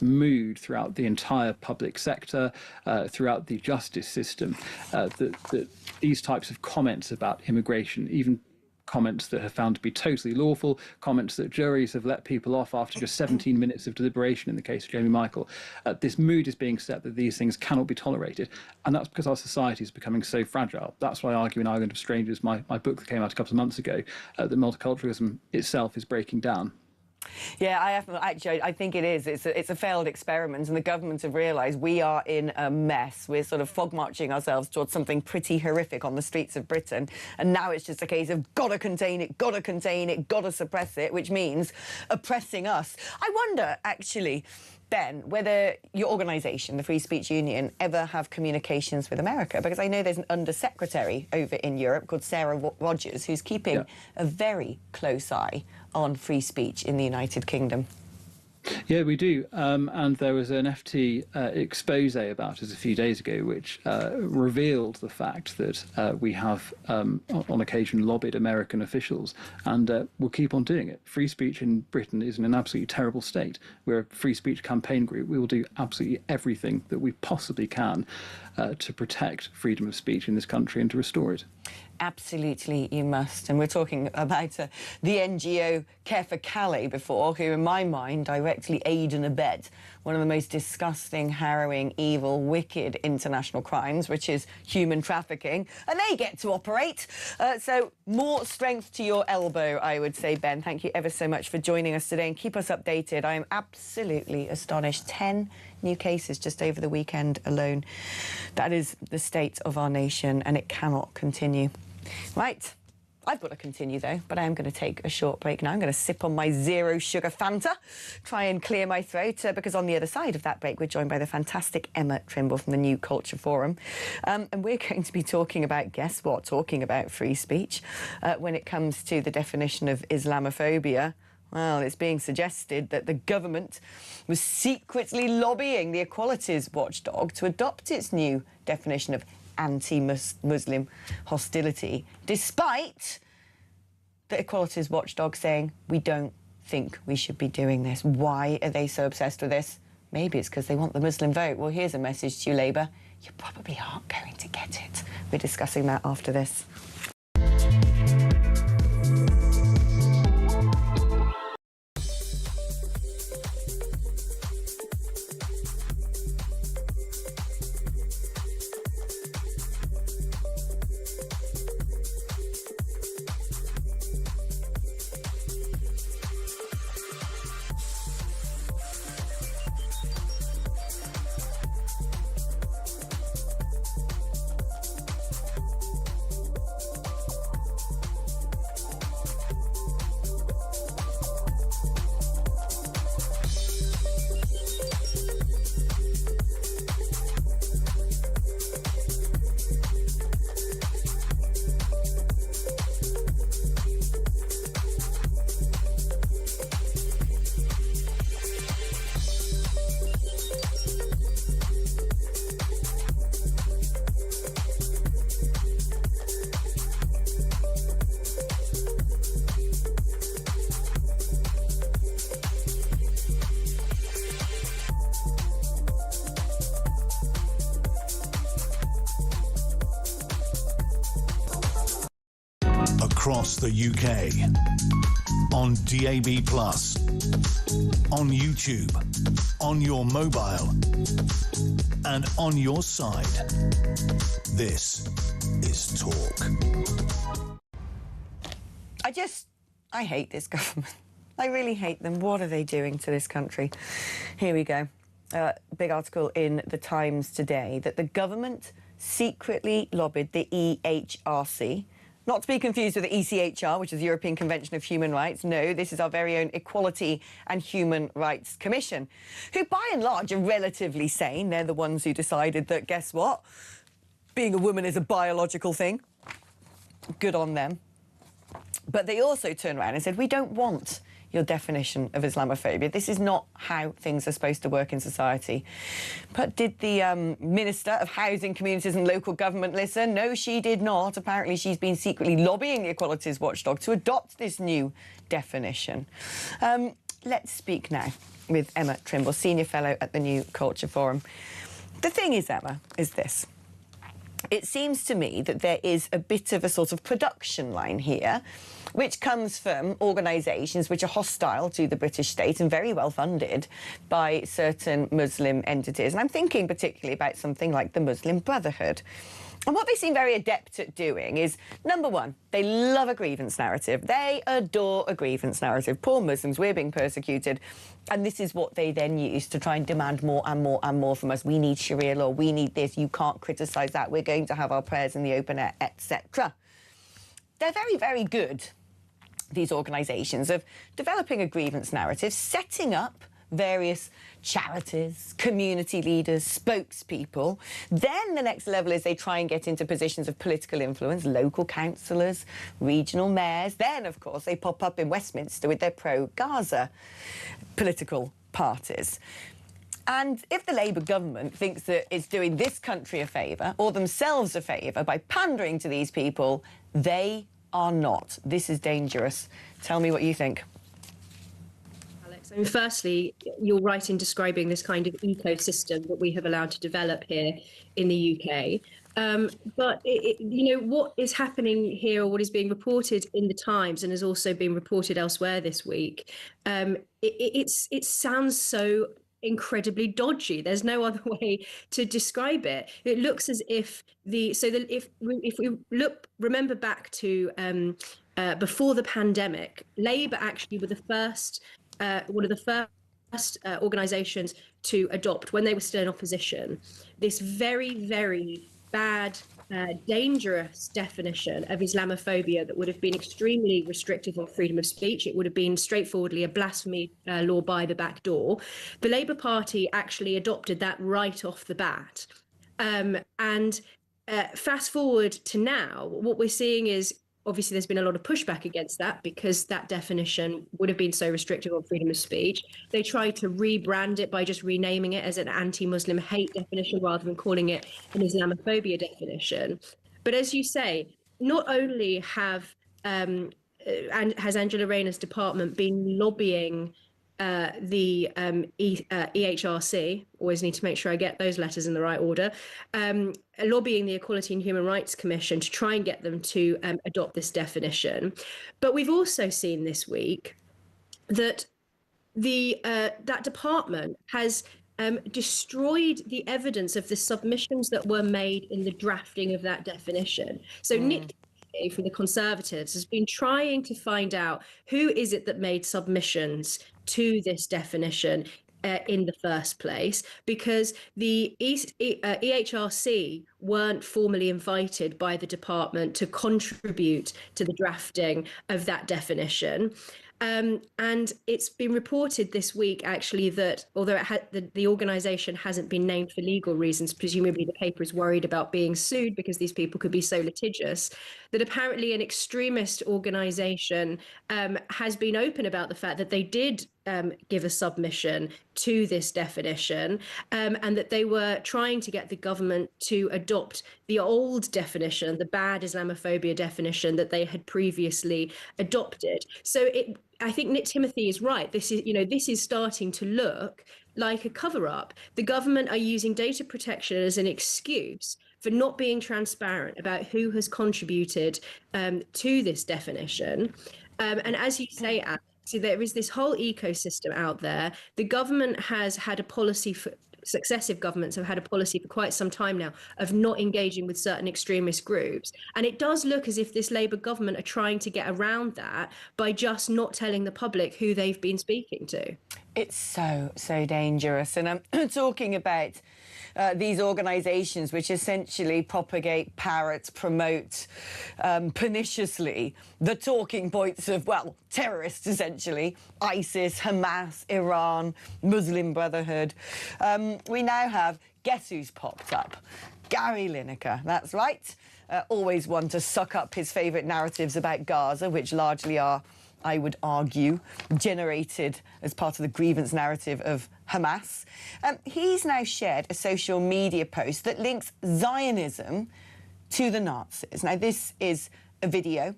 mood throughout the entire public sector, throughout the justice system, that these types of comments about immigration, even comments that have found to be totally lawful, comments that juries have let people off after just 17 minutes of deliberation in the case of Jamie Michael. This mood is being set that these things cannot be tolerated. And that's because our society is becoming so fragile. That's why I argue in Island of Strangers, my book that came out a couple of months ago, that multiculturalism itself is breaking down.
Yeah, I think it is. It's a failed experiment, and the government have realised we are in a mess. We're sort of fog-marching ourselves towards something pretty horrific on the streets of Britain, and now it's just a case of gotta contain it, gotta suppress it, which means oppressing us. I wonder, actually, Ben, whether your organisation, the Free Speech Union, ever have communications with America, because I know there's an undersecretary over in Europe called Sarah Rogers who's keeping a very close eye on free speech in the United Kingdom.
Yeah, we do. And there was an FT expose about us a few days ago, which revealed the fact that we have, on occasion, lobbied American officials, and we'll keep on doing it. Free speech in Britain is in an absolutely terrible state. We're a free speech campaign group. We will do absolutely everything that we possibly can to protect freedom of speech in this country and to restore it.
Absolutely, you must. And we're talking about the NGO Care for Calais before, who, in my mind, directly basically aid and abet one of the most disgusting, harrowing, evil, wicked international crimes, which is human trafficking, and they get to operate. So more strength to your elbow, I would say, Ben. Thank you ever so much for joining us today, and keep us updated. I am absolutely astonished. 10 new cases just over the weekend alone. That is the state of our nation, and it cannot continue. Right. I've got to continue, though, but I am going to take a short break now. I'm going to sip on my zero sugar Fanta, try and clear my throat, because on the other side of that break, we're joined by the fantastic Emma Trimble from the New Culture Forum. And we're going to be talking about, guess what, talking about free speech when it comes to the definition of Islamophobia. Well, it's being suggested that the government was secretly lobbying the Equalities Watchdog to adopt its new definition of anti-Muslim hostility, despite the Equalities Watchdog saying, we don't think we should be doing this. Why are they so obsessed with this? Maybe it's because they want the Muslim vote. Well, here's a message to you, Labour. You probably aren't going to get it. We're discussing that after this.
Across the UK, on DAB+, on YouTube, on your mobile, and on your side. This is Talk.
I hate this government. I really hate them. What are they doing to this country? Here we go. Big article in The Times today that the government secretly lobbied the EHRC, not to be confused with the ECHR, which is the European Convention of Human Rights. No, this is our very own Equality and Human Rights Commission, who by and large are relatively sane. They're the ones who decided that, guess what? Being a woman is a biological thing. Good on them. But they also turned around and said, we don't want your definition of Islamophobia. This is not how things are supposed to work in society. But did the Minister of Housing, Communities and Local Government listen? No, she did not. Apparently, she's been secretly lobbying the Equalities Watchdog to adopt this new definition. Let's speak now with Emma Trimble, Senior Fellow at the New Culture Forum. The thing is, Emma, is this. It seems to me that there is a bit of a sort of production line here, which comes from organisations which are hostile to the British state and very well funded by certain Muslim entities. And I'm thinking particularly about something like the Muslim Brotherhood. And what they seem very adept at doing is, number one, they love a grievance narrative. They adore a grievance narrative. Poor Muslims, we're being persecuted. And this is what they then use to try and demand more and more and more from us. We need Sharia law. We need this. You can't criticise that. We're going to have our prayers in the open air, etc. They're very, very good, these organisations, of developing a grievance narrative, setting up various charities, community leaders, spokespeople. Then the next level is they try and get into positions of political influence, local councillors, regional mayors. Then, of course, they pop up in Westminster with their pro-Gaza political parties. And if the Labour government thinks that it's doing this country a favour or themselves a favour by pandering to these people, they are not. This is dangerous. Tell me what you think.
So firstly, you're right in describing this kind of ecosystem that we have allowed to develop here in the UK. But what is happening here, or what is being reported in the Times and has also been reported elsewhere this week, it sounds so incredibly dodgy. There's no other way to describe it. It looks as if if we remember back to before the pandemic, Labour actually were the first one of the first organisations to adopt, when they were still in opposition, this very, very bad, dangerous definition of Islamophobia that would have been extremely restrictive on freedom of speech. It would have been straightforwardly a blasphemy law by the back door. The Labour Party actually adopted that right off the bat. And fast forward to now, what we're seeing is, obviously, there's been a lot of pushback against that because that definition would have been so restrictive on freedom of speech. They tried to rebrand it by just renaming it as an anti-Muslim hate definition rather than calling it an Islamophobia definition. But as you say, not only has Angela Rayner's department been lobbying the EHRC, always need to make sure I get those letters in the right order, lobbying the Equality and Human Rights Commission to try and get them to adopt this definition. But we've also seen this week that that department has destroyed the evidence of the submissions that were made in the drafting of that definition. So Nick from the Conservatives has been trying to find out who is it that made submissions to this definition in the first place, because the EHRC weren't formally invited by the department to contribute to the drafting of that definition. And it's been reported this week, actually, that although the organisation hasn't been named for legal reasons, presumably the paper is worried about being sued because these people could be so litigious, that apparently an extremist organisation has been open about the fact that they did give a submission to this definition, and that they were trying to get the government to adopt the old definition, the bad Islamophobia definition that they had previously adopted. So I think Nick Timothy is right. This is starting to look like a cover-up. The government are using data protection as an excuse for not being transparent about who has contributed to this definition. And as you say, Alex, so there is this whole ecosystem out there. The government has had a policy successive governments have had a policy for quite some time now of not engaging with certain extremist groups. And it does look as if this Labour government are trying to get around that by just not telling the public who they've been speaking to.
It's so dangerous. And I'm talking about these organisations which essentially propagate, parrot, promote perniciously the talking points of, well, terrorists, essentially, ISIS, Hamas, Iran, Muslim Brotherhood. We now have, guess who's popped up? Gary Lineker, that's right. Always one to suck up his favourite narratives about Gaza, which largely are, I would argue, generated as part of the grievance narrative of Hamas. He's now shared a social media post that links Zionism to the Nazis. Now, this is a video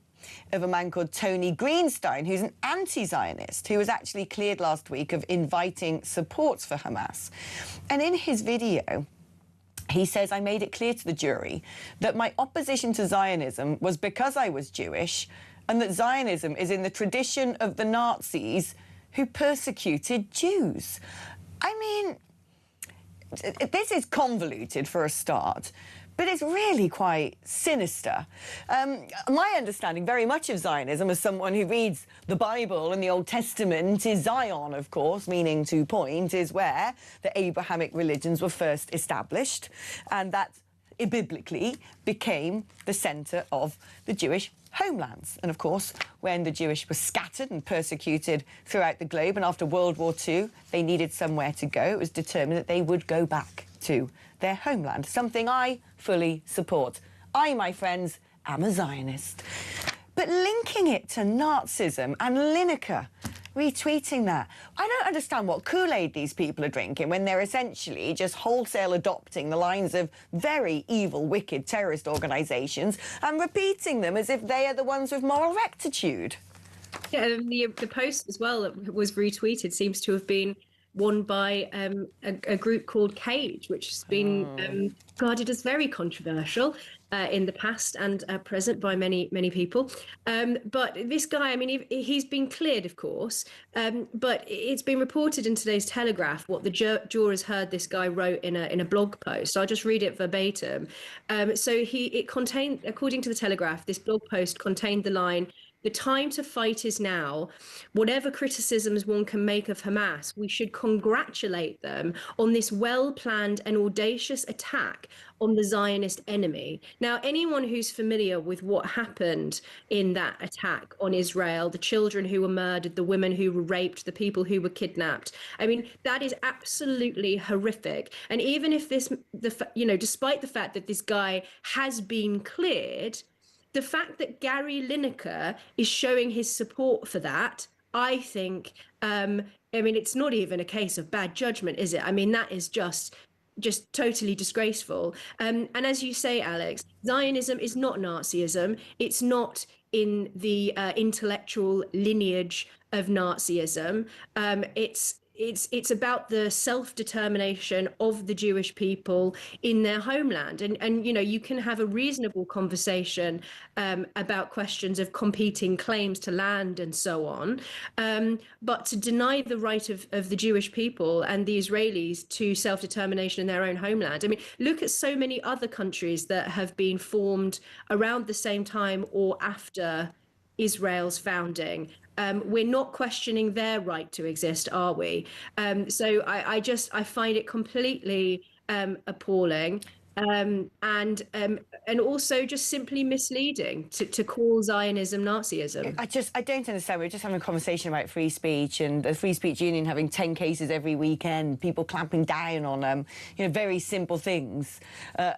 of a man called Tony Greenstein, who's an anti-Zionist, who was actually cleared last week of inviting support for Hamas. And in his video, he says, I made it clear to the jury that my opposition to Zionism was because I was Jewish, and that Zionism is in the tradition of the Nazis who persecuted Jews. I mean, this is convoluted for a start, but it's really quite sinister. My understanding very much of Zionism as someone who reads the Bible and the Old Testament is Zion, of course, meaning to point, is where the Abrahamic religions were first established, and that it biblically became the centre of the Jewish homelands. And of course, when the Jewish were scattered and persecuted throughout the globe, and after World War II, they needed somewhere to go, it was determined that they would go back to their homeland, something I fully support. I, my friends, am a Zionist. But linking it to Nazism and Lineker retweeting that, I don't understand what Kool-Aid these people are drinking when they're essentially just wholesale adopting the lines of very evil, wicked terrorist organisations and repeating them as if they are the ones with moral rectitude.
Yeah, the post as well that was retweeted seems to have been won by a group called Cage, which has been regarded as very controversial in the past and present by many people. But this guy, I mean, he's been cleared, of course, but it's been reported in today's Telegraph what the jurors heard this guy wrote in a blog post. I'll just read it verbatim. So it contained, according to the Telegraph, this blog post contained the line, "The time to fight is now. Whatever criticisms one can make of Hamas, we should congratulate them on this well-planned and audacious attack on the Zionist enemy." Now, anyone who's familiar with what happened in that attack on Israel, the children who were murdered, the women who were raped, the people who were kidnapped, I mean, that is absolutely horrific. And even if despite the fact that this guy has been cleared, the fact that Gary Lineker is showing his support for that, I think, I mean, it's not even a case of bad judgment, is it? I mean, that is just totally disgraceful. And as you say, Alex, Zionism is not Nazism. It's not in the intellectual lineage of Nazism. It's about the self-determination of the Jewish people in their homeland. And you can have a reasonable conversation about questions of competing claims to land and so on. But to deny the right of the Jewish people and the Israelis to self-determination in their own homeland. I mean, look at so many other countries that have been formed around the same time or after Israel's founding. We're not questioning their right to exist, are we? So I find it completely appalling. And also just simply misleading to call Zionism Nazism.
I don't understand. We're just having a conversation about free speech and the Free Speech Union having 10 cases every weekend, people clamping down on very simple things.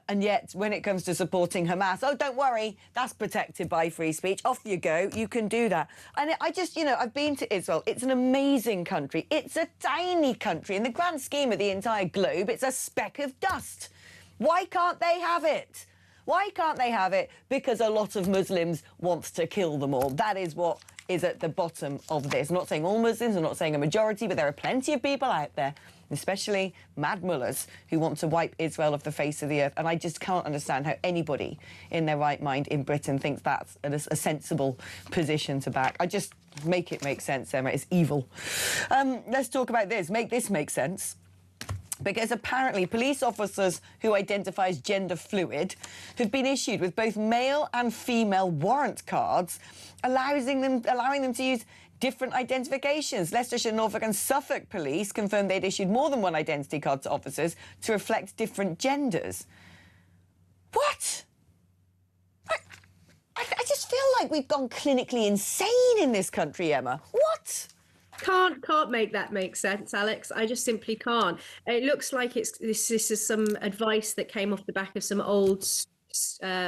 And yet, when it comes to supporting Hamas, oh, don't worry, that's protected by free speech. Off you go. You can do that. And I just, I've been to Israel. It's an amazing country. It's a tiny country. In the grand scheme of the entire globe, it's a speck of dust. Why can't they have it? Why can't they have it? Because a lot of Muslims want to kill them all. That is what is at the bottom of this. I'm not saying all Muslims, I'm not saying a majority, but there are plenty of people out there, especially mad mullahs, who want to wipe Israel off the face of the earth. And I just can't understand how anybody in their right mind in Britain thinks that's a sensible position to back. I just make it make sense, Emma. It's evil. Let's talk about this. Make this make sense. Because apparently police officers who identify as gender fluid have been issued with both male and female warrant cards, allowing them to use different identifications. Leicestershire, Norfolk and Suffolk police confirmed they'd issued more than one identity card to officers to reflect different genders. What? I just feel like we've gone clinically insane in this country, Emma. What?
Can't make that make sense, Alex. I just simply can't. It looks like this is some advice that came off the back of some old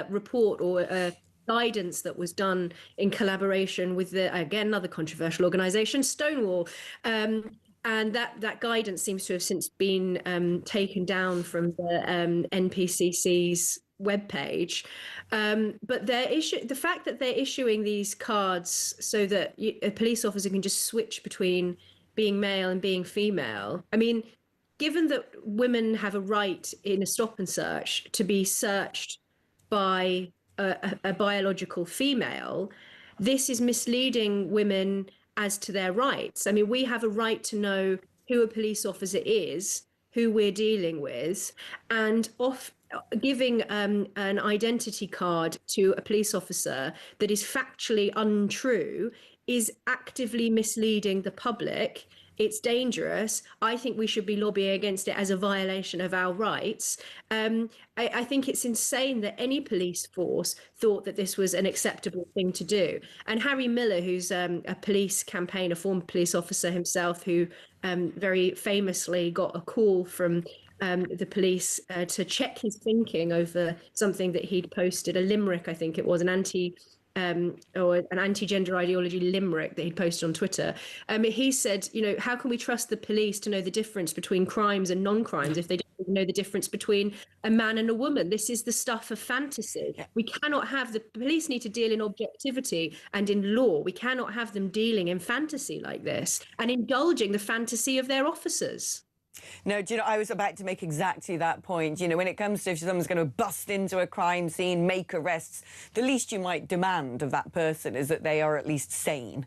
report or guidance that was done in collaboration with another controversial organisation, Stonewall. And that guidance seems to have since been taken down from the NPCC's webpage. But the fact that they're issuing these cards so that a police officer can just switch between being male and being female. I mean, given that women have a right in a stop and search to be searched by a biological female, this is misleading women as to their rights. I mean, we have a right to know who a police officer is, who we're dealing with, and giving an identity card to a police officer that is factually untrue is actively misleading the public. It's dangerous. I think we should be lobbying against it as a violation of our rights. I think it's insane that any police force thought that this was an acceptable thing to do. And Harry Miller, who's a police campaigner, former police officer himself, who very famously got a call from the police to check his thinking over something that he'd posted, a limerick, I think it was, an anti-gender ideology limerick that he'd posted on Twitter. He said, how can we trust the police to know the difference between crimes and non-crimes if they don't know the difference between a man and a woman. This is the stuff of fantasy. We cannot have the police need to deal in objectivity and in law. We cannot have them dealing in fantasy like this and indulging the fantasy of their officers.
No, do you know, I was about to make exactly that point. You know, when it comes to if someone's going to bust into a crime scene, make arrests, the least you might demand of that person is that they are at least sane,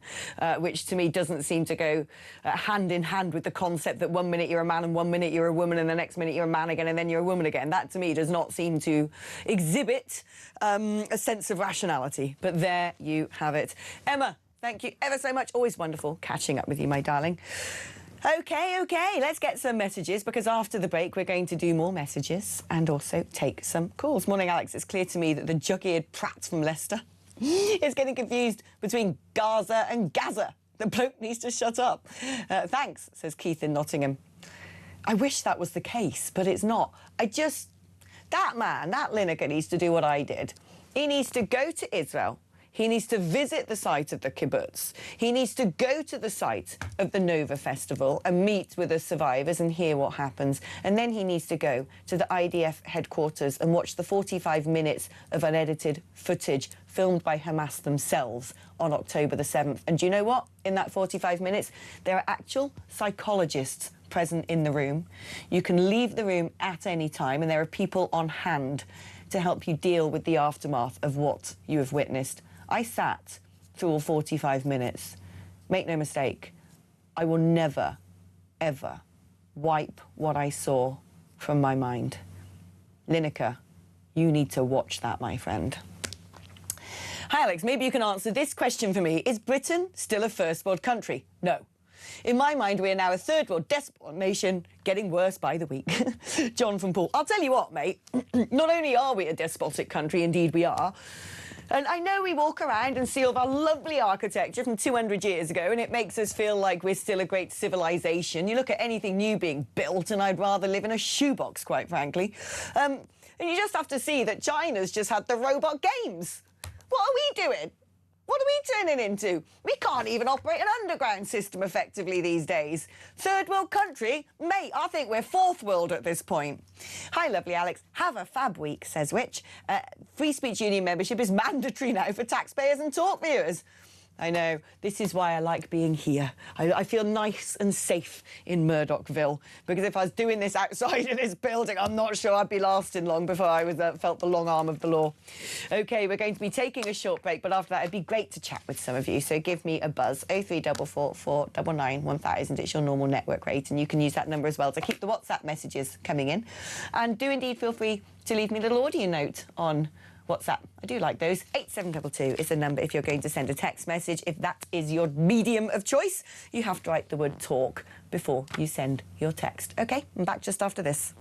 which to me doesn't seem to go hand in hand with the concept that 1 minute you're a man and 1 minute you're a woman and the next minute you're a man again and then you're a woman again. That to me does not seem to exhibit a sense of rationality. But there you have it. Emma, thank you ever so much. Always wonderful catching up with you, my darling. OK, let's get some messages, because after the break we're going to do more messages and also take some calls. Morning, Alex. It's clear to me that the jug-eared prat from Leicester is getting confused between Gaza and Gaza. The bloke needs to shut up. Thanks, says Keith in Nottingham. I wish that was the case, but it's not. That man, that Lineker, needs to do what I did. He needs to go to Israel. He needs to visit the site of the kibbutz. He needs to go to the site of the Nova Festival and meet with the survivors and hear what happens. And then he needs to go to the IDF headquarters and watch the 45 minutes of unedited footage filmed by Hamas themselves on October the 7th. And do you know what? In that 45 minutes, there are actual psychologists present in the room. You can leave the room at any time, and there are people on hand to help you deal with the aftermath of what you have witnessed. I sat through all 45 minutes. Make no mistake, I will never, ever wipe what I saw from my mind. Lineker, you need to watch that, my friend. Hi, Alex. Maybe you can answer this question for me. Is Britain still a first world country? No. In my mind, we are now a third world desperate nation, getting worse by the week. John from Poole. I'll tell you what, mate. Not only are we a despotic country, indeed we are, and I know we walk around and see all of our lovely architecture from 200 years ago, and it makes us feel like we're still a great civilization. You look at anything new being built, and I'd rather live in a shoebox, quite frankly. And you just have to see that China's just had the robot games. What are we doing? What are we turning into? We can't even operate an underground system effectively these days. Third world country? Mate, I think we're fourth world at this point. Hi, lovely Alex. Have a fab week, says Witch. Free Speech Union membership is mandatory now for taxpayers and talk viewers. I know. This is why I like being here. I feel nice and safe in Murdochville, because if I was doing this outside of this building, I'm not sure I'd be lasting long before I was felt the long arm of the law. OK, we're going to be taking a short break, but after that, it'd be great to chat with some of you. So give me a buzz, 03444 499 1000. It's your normal network rate, and you can use that number as well to keep the WhatsApp messages coming in. And do indeed feel free to leave me a little audio note on WhatsApp. I do like those. 8722 is the number if you're going to send a text message. If that is your medium of choice, you have to write the word talk before you send your text. OK, I'm back just after this.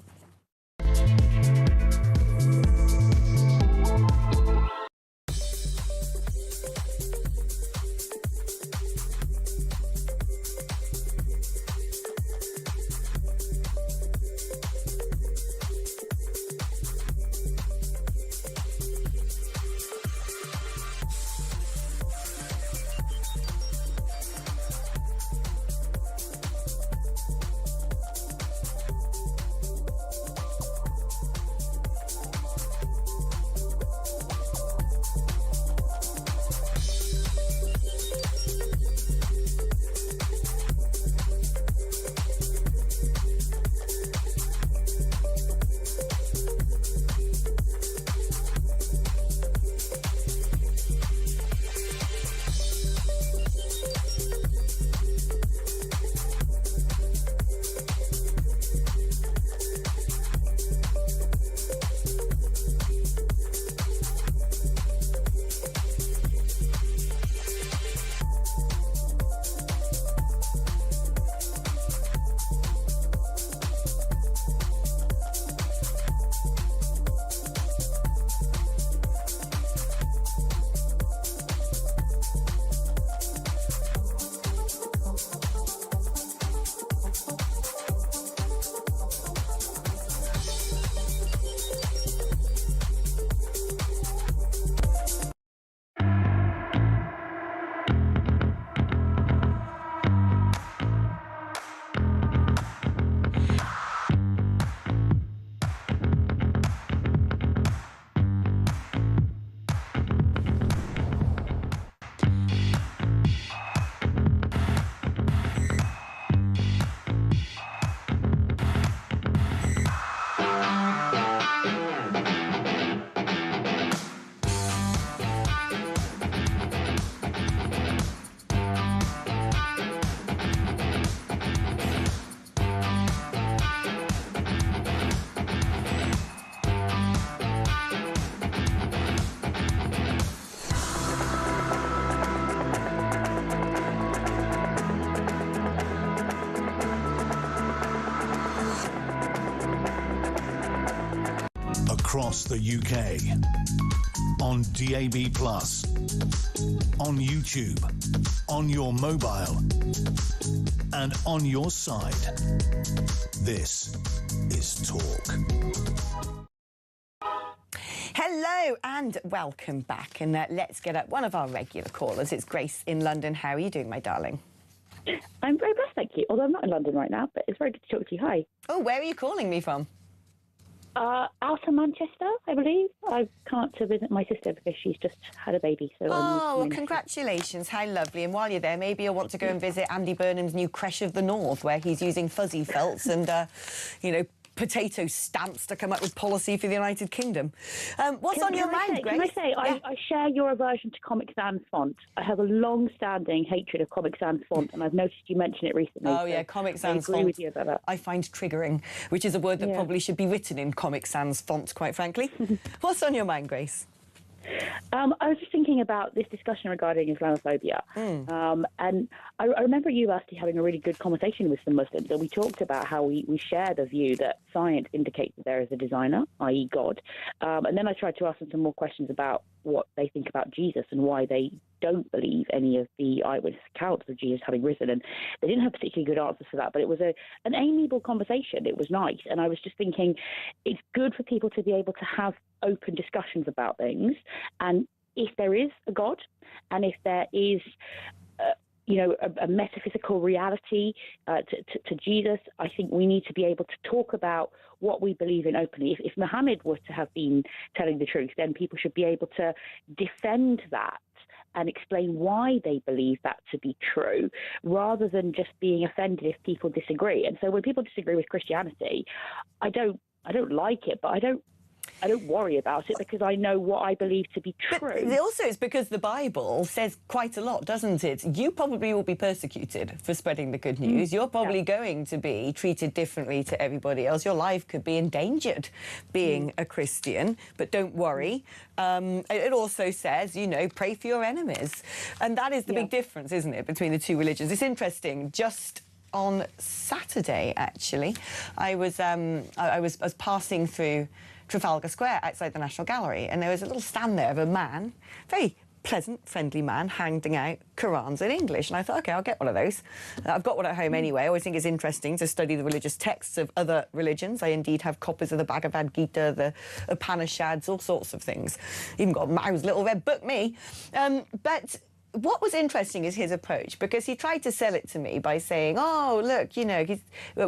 across the UK. On DAB+, on YouTube, on your mobile, and on your side. This is Talk.
Hello and welcome back. And let's get up one of our regular callers. It's Grace in London. How are you doing, my darling?
I'm very blessed, thank you. Although I'm not in London right now, but it's very good to talk to you. Hi.
Oh, where are you calling me from?
Out of Manchester, I believe. I can't to visit my sister because she's just had a baby. So
oh, well, congratulations. How lovely. And while you're there, maybe you'll want to go and visit Andy Burnham's new creche of the North, where he's using fuzzy felts and, you know, potato stamps to come up with policy for the United Kingdom. What's on your mind, Grace?
Can I say,
yeah.
I share your aversion to Comic Sans font. I have a long-standing hatred of Comic Sans font, and I've noticed you mention it recently.
Oh, yeah, Comic Sans font.
I agree with you about that.
I find triggering, which is a word that probably should be written in Comic Sans font, quite frankly. What's on your mind, Grace?
I was just thinking about this discussion regarding Islamophobia. And I remember you actually having a really good conversation with some Muslims, and we talked about how we share the view that science indicates that there is a designer, i.e. God. And then I tried to ask them some more questions about what they think about Jesus and why they don't believe any of the eyewitness accounts of Jesus having risen. And they didn't have particularly good answers for that, but it was an amiable conversation. It was nice. And I was just thinking it's good for people to be able to have open discussions about things. And if there is a God, and if there is a metaphysical reality to Jesus, I think we need to be able to talk about what we believe in openly. If Muhammad were to have been telling the truth, then people should be able to defend that and explain why they believe that to be true, rather than just being offended if people disagree. And so when people disagree with Christianity, I don't like it, but I don't worry about it because I know what I believe to be true.
But also, it's because the Bible says quite a lot, doesn't it? You probably will be persecuted for spreading the good news. You're probably going to be treated differently to everybody else. Your life could be endangered being a Christian, but don't worry. It also says, you know, pray for your enemies. And that is the big difference, isn't it, between the two religions? It's interesting. Just on Saturday, actually, I was passing through Trafalgar Square outside the National Gallery, and there was a little stand there of a man, very pleasant, friendly man, handing out Qurans in English. And I thought, OK, I'll get one of those. I've got one at home anyway. I always think it's interesting to study the religious texts of other religions. I indeed have copies of the Bhagavad Gita, the Upanishads, all sorts of things. Even got Mao's little red book, me. But what was interesting is his approach, because he tried to sell it to me by saying, oh, look, you know,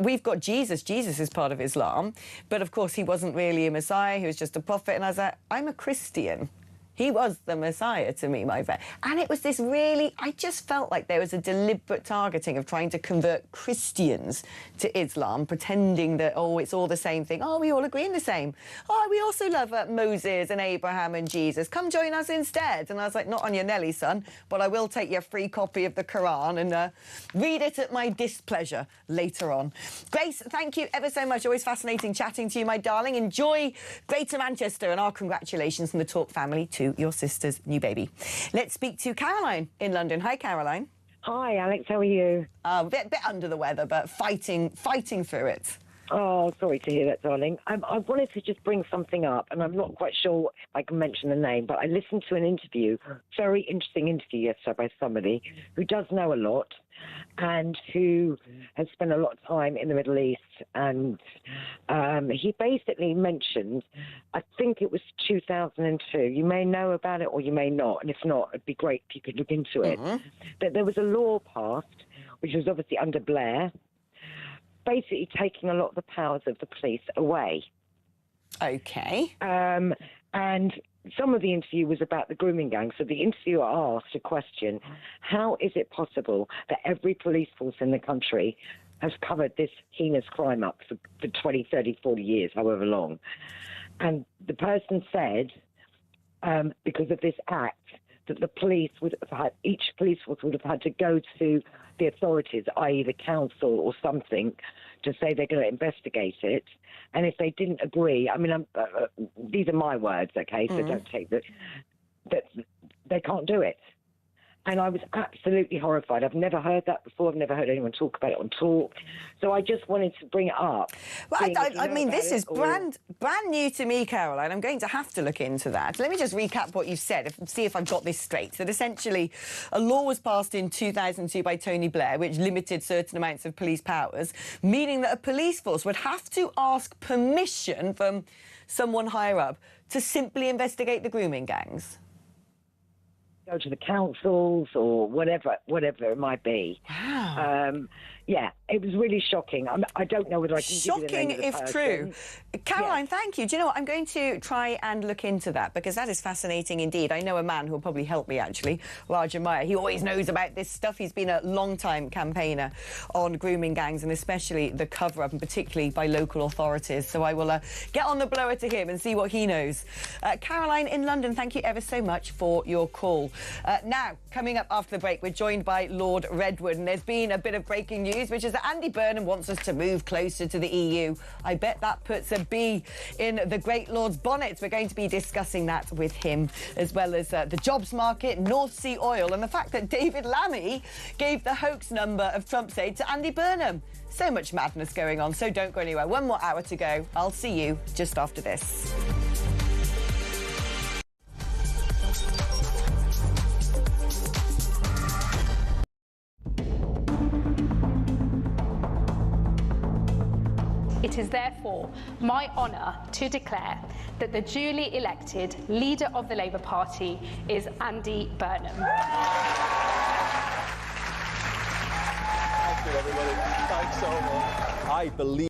we've got Jesus. Jesus is part of Islam. But, of course, he wasn't really a Messiah. He was just a prophet. And I was like, I'm a Christian. He was the Messiah to me, my friend. And it was this really, I just felt like there was a deliberate targeting of trying to convert Christians to Islam, pretending that, oh, it's all the same thing. Oh, we all agree in the same. Oh, we also love Moses and Abraham and Jesus. Come join us instead. And I was like, not on your Nelly, son, but I will take your free copy of the Quran and read it at my displeasure later on. Grace, thank you ever so much. Always fascinating chatting to you, my darling. Enjoy Greater Manchester, and our congratulations from the Talk family to your sister's new baby. Let's speak to Caroline in London. Hi, Caroline.
Hi, Alex. How are you?
A bit under the weather, but fighting through it.
Oh, sorry to hear that, darling. I wanted to just bring something up, and I'm not quite sure if I can mention the name, but I listened to an interview, very interesting interview yesterday by somebody who does know a lot and who has spent a lot of time in the Middle East. And he basically mentioned, I think it was 2002, you may know about it or you may not, and if not, it'd be great if you could look into it, that there was a law passed, which was obviously under Blair, basically taking a lot of the powers of the police away.
Okay.
And some of the interview was about the grooming gang. So the interviewer asked a question, how is it possible that every police force in the country has covered this heinous crime up for 20, 30, 40 years, however long? And the person said, because of this act, that the police would have had, each police force would have had to go to the authorities, i.e. the council or something, to say they're going to investigate it. And if they didn't agree, I mean, these are my words, okay, so don't take that they can't do it. And I was absolutely horrified. I've never heard that before. I've never heard anyone talk about it on Talk. So I just wanted to bring it up.
Well, I mean, this is brand new to me, Caroline. I'm going to have to look into that. Let me just recap what you said, see if I've got this straight. That essentially a law was passed in 2002 by Tony Blair, which limited certain amounts of police powers, meaning that a police force would have to ask permission from someone higher up to simply investigate the grooming gangs.
Go to the councils or whatever it might be.
Wow.
Yeah, it was really shocking. I don't know whether I can give you the name of the person.
True. Caroline, thank you. Do you know what? I'm going to try and look into that because that is fascinating indeed. I know a man who will probably help me, actually, Raja Meyer. He always knows about this stuff. He's been a long-time campaigner on grooming gangs and especially the cover-up, and particularly by local authorities. So I will get on the blower to him and see what he knows. Caroline in London, thank you ever so much for your call. Now, coming up after the break, we're joined by Lord Redwood, and there's been a bit of breaking news, which is that Andy Burnham wants us to move closer to the EU. I bet that puts a bee in the Great Lord's bonnet. We're going to be discussing that with him, as well as the jobs market, North Sea oil, and the fact that David Lammy gave the hoax number of Trump's aid to Andy Burnham. So much madness going on, so don't go anywhere. One more hour to go. I'll see you just after this.
It is therefore my honour to declare that the duly elected leader of the Labour Party is Andy Burnham.
Thank you, everybody. Thanks so much. I believe.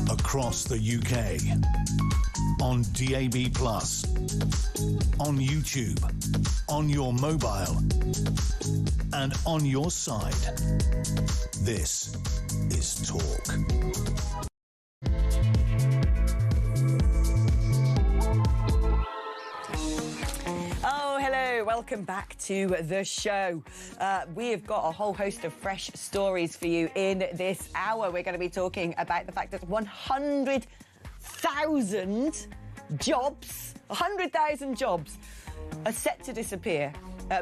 Across the UK, on DAB+, on YouTube, on your mobile, and on your side. This is Talk.
Welcome back to the show. We have got a whole host of fresh stories for you in this hour. We're going to be talking about the fact that 100,000 jobs are set to disappear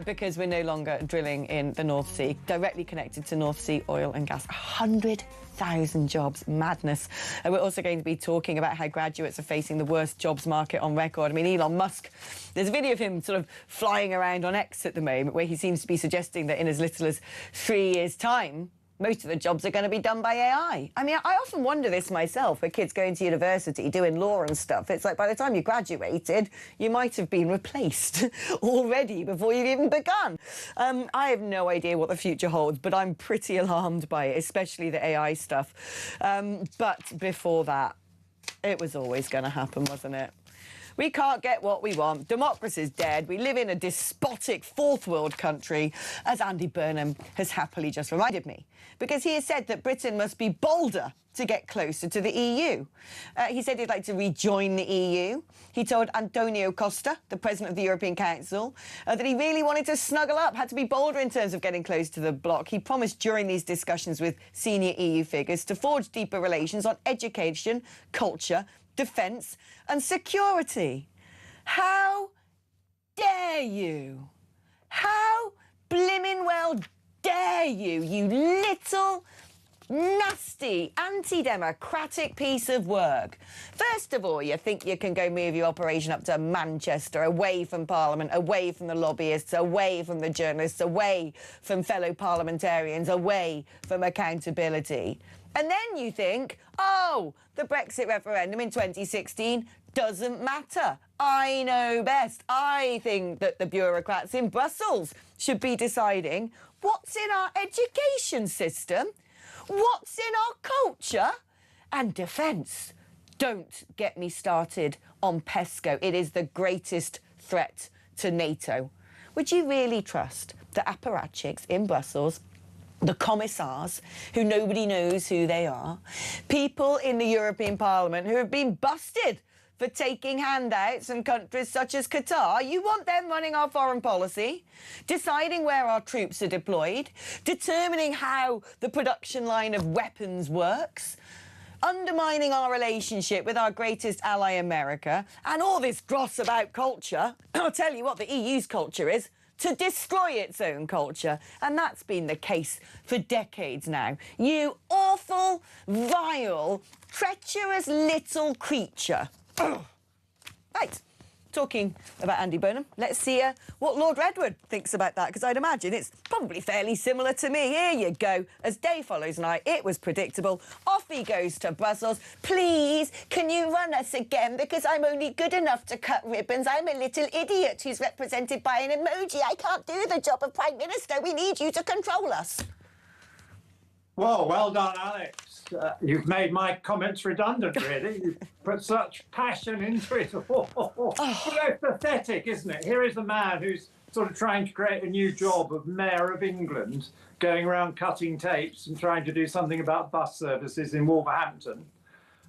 because we're no longer drilling in the North Sea, directly connected to North Sea oil and gas. 100,000 jobs. Madness. And we're also going to be talking about how graduates are facing the worst jobs market on record. I mean, Elon Musk, there's a video of him sort of flying around on X at the moment where he seems to be suggesting that in as little as 3 years' time, most of the jobs are going to be done by AI. I mean, I often wonder this myself, with kids going to university, doing law and stuff. It's like by the time you graduated, you might have been replaced already before you've even begun. I have no idea what the future holds, but I'm pretty alarmed by it, especially the AI stuff. But before that, it was always going to happen, wasn't it? We can't get what we want. Democracy's dead. We live in a despotic fourth world country, as Andy Burnham has happily just reminded me, because he has said that Britain must be bolder to get closer to the EU. He said he'd like to rejoin the EU. He told Antonio Costa, the president of the European Council, that he really wanted to snuggle up, had to be bolder in terms of getting close to the bloc. He promised during these discussions with senior EU figures to forge deeper relations on education, culture, defence and security. How dare you? How blimmin' well dare you, you little nasty, anti-democratic piece of work. First of all, you think you can go move your operation up to Manchester, away from Parliament, away from the lobbyists, away from the journalists, away from fellow parliamentarians, away from accountability. And then you think, oh, the Brexit referendum in 2016 doesn't matter. I know best. I think that the bureaucrats in Brussels should be deciding what's in our education system, what's in our culture and defence. Don't get me started on PESCO. It is the greatest threat to NATO. Would you really trust the apparatchiks in Brussels, the commissars, who nobody knows who they are, people in the European Parliament who have been busted for taking handouts from countries such as Qatar? You want them running our foreign policy, deciding where our troops are deployed, determining how the production line of weapons works, undermining our relationship with our greatest ally, America, and all this dross about culture. I'll tell you what the EU's culture is: to destroy its own culture. And that's been the case for decades now. You awful, vile, treacherous little creature. Right, talking about Andy Burnham, let's see what Lord Redwood thinks about that, because I'd imagine it's probably fairly similar to me. Here you go. As day follows night, it was predictable. Off he goes to Brussels. Please, can you run us again? Because I'm only good enough to cut ribbons. I'm a little idiot who's represented by an emoji. I can't do the job of Prime Minister. We need you to control us.
Well done, Alex. You've made my comments redundant, really. You've put such passion into it. It's pathetic, isn't it? Here is a man who's sort of trying to create a new job of Mayor of England, going around cutting tapes and trying to do something about bus services in Wolverhampton.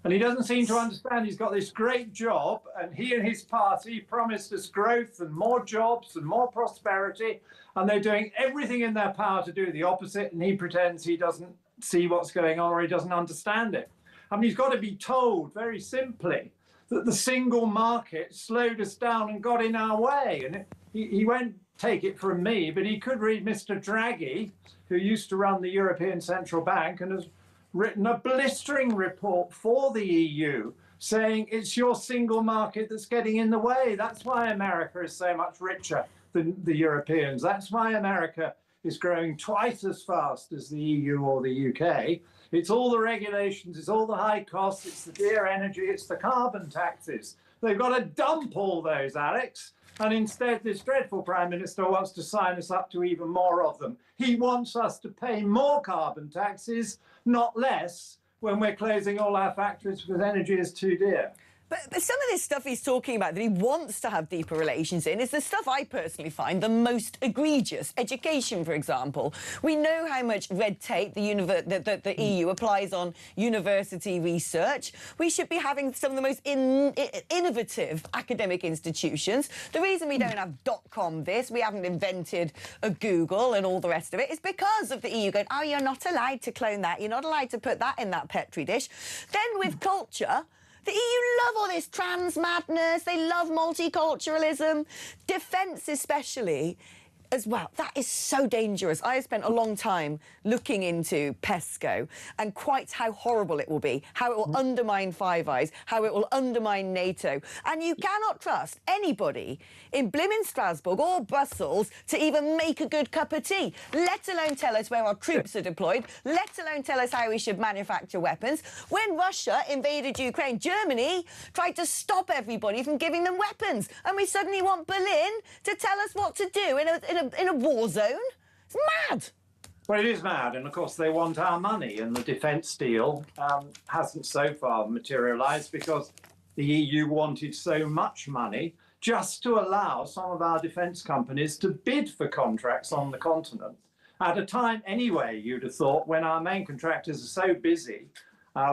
And he doesn't seem to understand he's got this great job, and he and his party promised us growth and more jobs and more prosperity, and they're doing everything in their power to do the opposite, and he pretends he doesn't see what's going on or he doesn't understand it. I mean, he's got to be told very simply that the single market slowed us down and got in our way. And he won't take it from me, but he could read Mr. Draghi, who used to run the European Central Bank and has written a blistering report for the EU saying it's your single market that's getting in the way. That's why America is so much richer than the Europeans. That's why America is growing twice as fast as the EU or the UK. It's all the regulations, it's all the high costs, it's the dear energy, it's the carbon taxes. They've got to dump all those, Alex. And instead, this dreadful Prime Minister wants to sign us up to even more of them. He wants us to pay more carbon taxes, not less, when we're closing all our factories because energy is too dear.
But some of this stuff he's talking about that he wants to have deeper relations in is the stuff I personally find the most egregious. Education, for example. We know how much red tape the EU applies on university research. We should be having some of the most innovative academic institutions. The reason we don't have .com this, we haven't invented a Google and all the rest of it, is because of the EU going, oh, you're not allowed to clone that, you're not allowed to put that in that Petri dish. Then with culture, the EU love all this trans madness, they love multiculturalism, defence especially, as well. That is so dangerous. I have spent a long time looking into PESCO and quite how horrible it will be, how it will undermine Five Eyes, how it will undermine NATO. And you cannot trust anybody in blimmin' Strasbourg or Brussels to even make a good cup of tea, let alone tell us where our troops are deployed, let alone tell us how we should manufacture weapons. When Russia invaded Ukraine, Germany tried to stop everybody from giving them weapons. And we suddenly want Berlin to tell us what to do in a war zone? It's mad.
Well, it is mad, and of course they want our money, and the defence deal hasn't so far materialised because the EU wanted so much money just to allow some of our defence companies to bid for contracts on the continent. At a time anyway, you'd have thought, when our main contractors are so busy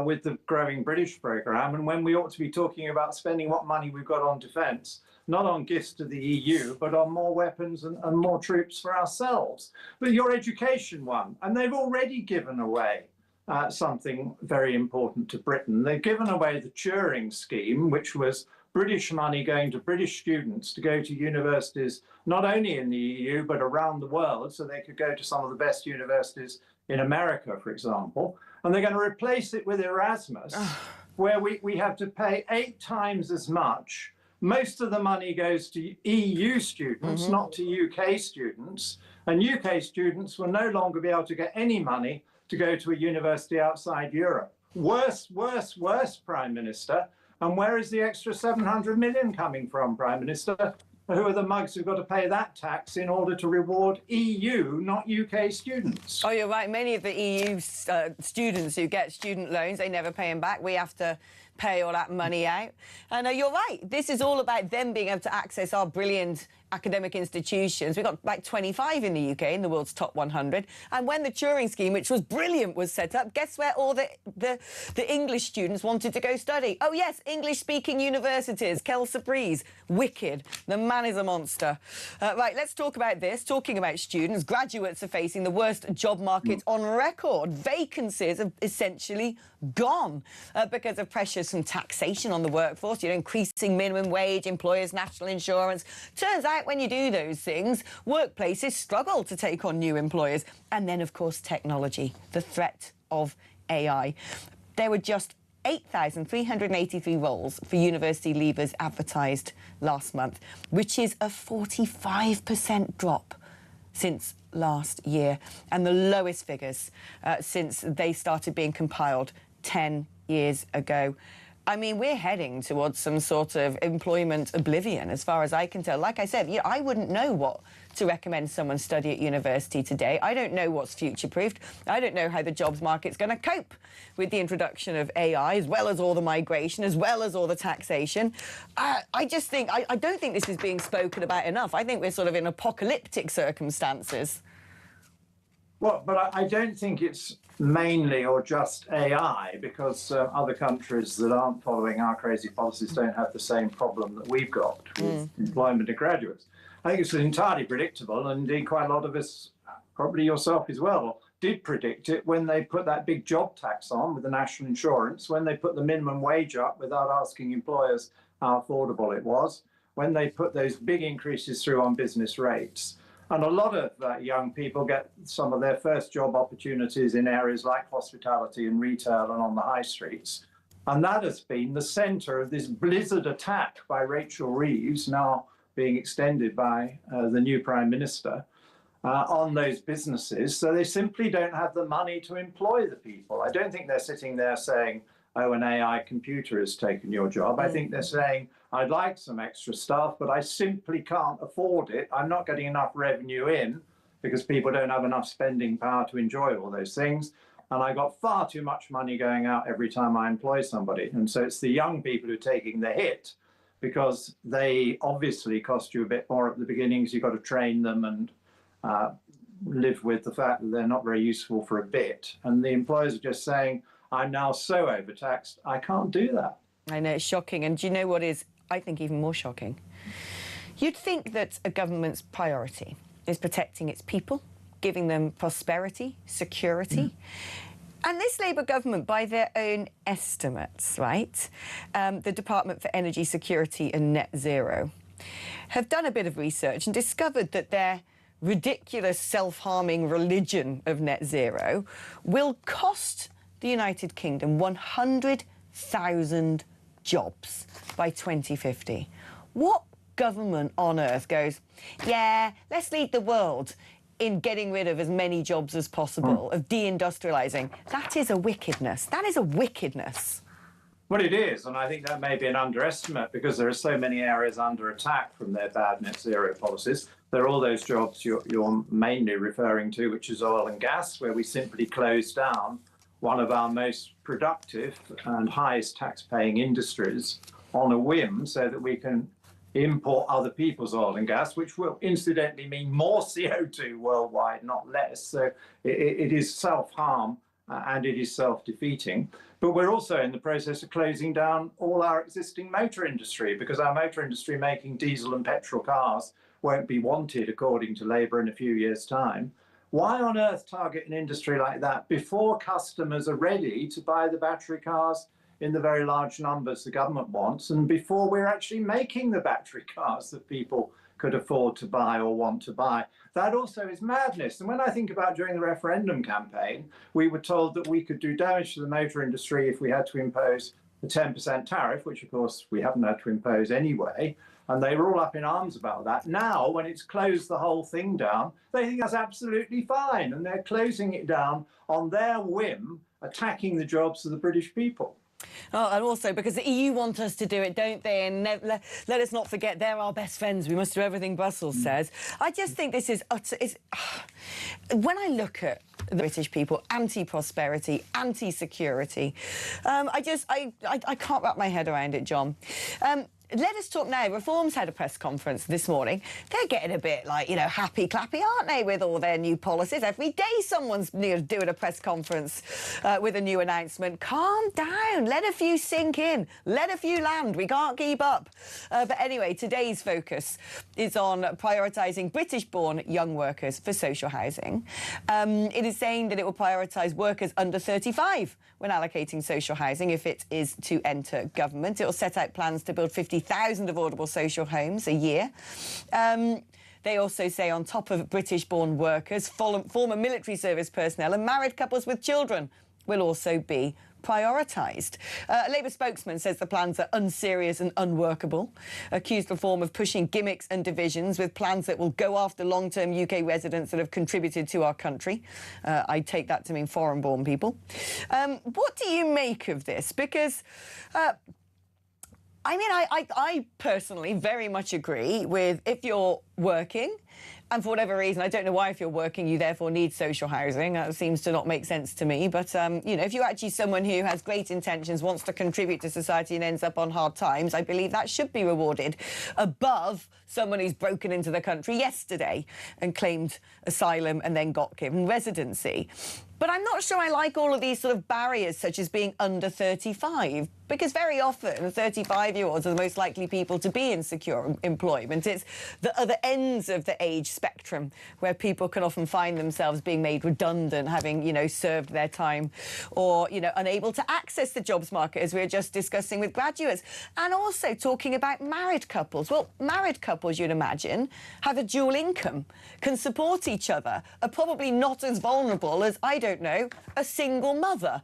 with the growing British programme, and when we ought to be talking about spending what money we've got on defence, not on gifts to the EU, but on more weapons and more troops for ourselves. But your education one, and they've already given away something very important to Britain. They've given away the Turing scheme, which was British money going to British students to go to universities, not only in the EU, but around the world, so they could go to some of the best universities in America, for example. And they're going to replace it with Erasmus, where we have to pay 8 times as much. Most of the money goes to EU students, not to UK students. And UK students will no longer be able to get any money to go to a university outside Europe. Worse, worse, worse, Prime Minister. And where is the extra 700 million coming from, Prime Minister? Who are the mugs who've got to pay that tax in order to reward EU, not UK students?
Oh, you're right. Many of the EU students who get student loans, they never pay them back. We have to pay all that money out. And you're right. This is all about them being able to access our brilliant academic institutions. We've got like 25 in the UK, in the world's top 100. And when the Turing scheme, which was brilliant, was set up, guess where all the English students wanted to go study? Oh, yes, English-speaking universities. Quelle surprise. Wicked. The man is a monster. Right, let's talk about this. Talking about students, graduates are facing the worst job market on record. Vacancies have essentially gone because of pressures from taxation on the workforce, increasing minimum wage, employers' national insurance. Turns out when you do those things, workplaces struggle to take on new employers. And then, of course, technology, the threat of AI. There were just 8,383 roles for university leavers advertised last month, which is a 45% drop since last year, and the lowest figures since they started being compiled 10 years ago. I mean, we're heading towards some sort of employment oblivion, as far as I can tell. Like I said, I wouldn't know what to recommend someone study at university today. I don't know what's future-proofed. I don't know how the jobs market's going to cope with the introduction of AI, as well as all the migration, as well as all the taxation. I just think, I don't think this is being spoken about enough. I think we're sort of in apocalyptic circumstances.
Well, but I don't think it's mainly or just AI, because other countries that aren't following our crazy policies don't have the same problem that we've got with employment of graduates. I think it's entirely predictable, and indeed quite a lot of us, probably yourself as well, did predict it when they put that big job tax on with the national insurance, when they put the minimum wage up without asking employers how affordable it was, when they put those big increases through on business rates. And a lot of young people get some of their first job opportunities in areas like hospitality and retail and on the high streets. And that has been the centre of this blizzard attack by Rachel Reeves, now being extended by the new Prime Minister, on those businesses. So they simply don't have the money to employ the people. I don't think they're sitting there saying, oh, an AI computer has taken your job. I think they're saying, I'd like some extra staff, but I simply can't afford it. I'm not getting enough revenue in because people don't have enough spending power to enjoy all those things. And I got far too much money going out every time I employ somebody. And so it's the young people who are taking the hit, because they obviously cost you a bit more at the beginning, because you've got to train them and live with the fact that they're not very useful for a bit. And the employers are just saying, I'm now so overtaxed, I can't do that.
I know, it's shocking. And do you know what is, I think, even more shocking? You'd think that a government's priority is protecting its people, giving them prosperity, security. And this Labour government, by their own estimates, right, the Department for Energy Security and Net Zero, have done a bit of research and discovered that their ridiculous self-harming religion of net zero will cost the United Kingdom 100,000 jobs by 2050. What government on earth goes, yeah, let's lead the world in getting rid of as many jobs as possible, of deindustrialising? That is a wickedness. That is a wickedness.
Well, it is, and I think that may be an underestimate, because there are so many areas under attack from their bad net zero policies. There are all those jobs you're mainly referring to, which is oil and gas, where we simply closed down one of our most productive and highest tax-paying industries on a whim so that we can import other people's oil and gas, which will incidentally mean more CO2 worldwide, not less. So it is self-harm and it is self-defeating. But we're also in the process of closing down all our existing motor industry, because our motor industry making diesel and petrol cars won't be wanted, according to Labour, in a few years' time. Why on earth target an industry like that before customers are ready to buy the battery cars in the very large numbers the government wants, and before we're actually making the battery cars that people could afford to buy or want to buy? That also is madness. And when I think about during the referendum campaign, we were told that we could do damage to the motor industry if we had to impose a 10% tariff, which of course we haven't had to impose anyway. And they were all up in arms about that. Now, when it's closed the whole thing down, they think that's absolutely fine. And they're closing it down on their whim, attacking the jobs of the British people.
Oh, and also because the EU want us to do it, don't they? And let us not forget they're our best friends. We must do everything Brussels says. I just think this is utter... When I look at the British people, anti-prosperity, anti-security, I can't wrap my head around it, John. Let us talk now. Reform's had a press conference this morning. They're getting a bit, like, happy clappy, aren't they, with all their new policies? Every day someone's doing a press conference with a new announcement. Calm down. Let a few sink in. Let a few land. We can't keep up. But anyway, today's focus is on prioritising British-born young workers for social housing. It is saying that it will prioritise workers under 35 when allocating social housing if it is to enter government. It will set out plans to build 50,000 affordable social homes a year. They also say on top of British-born workers, former military service personnel and married couples with children will also be prioritised. A Labour spokesman says the plans are unserious and unworkable, accused Reform of pushing gimmicks and divisions with plans that will go after long-term UK residents that have contributed to our country. I take that to mean foreign-born people. What do you make of this? Because... I personally very much agree with if you're working, and for whatever reason, I don't know why if you're working you therefore need social housing. That seems to not make sense to me. But, if you're actually someone who has great intentions, wants to contribute to society and ends up on hard times, I believe that should be rewarded above someone who's broken into the country yesterday and claimed asylum and then got given residency. But I'm not sure I like all of these sort of barriers, such as being under 35, because very often 35-year-olds are the most likely people to be in secure employment. It's the other ends of the age spectrum where people can often find themselves being made redundant, having, served their time, or, unable to access the jobs market, as we were just discussing with graduates. And also talking about married couples. Well, married couples, you'd imagine, have a dual income, can support each other, are probably not as vulnerable as, I don't know, a single mother.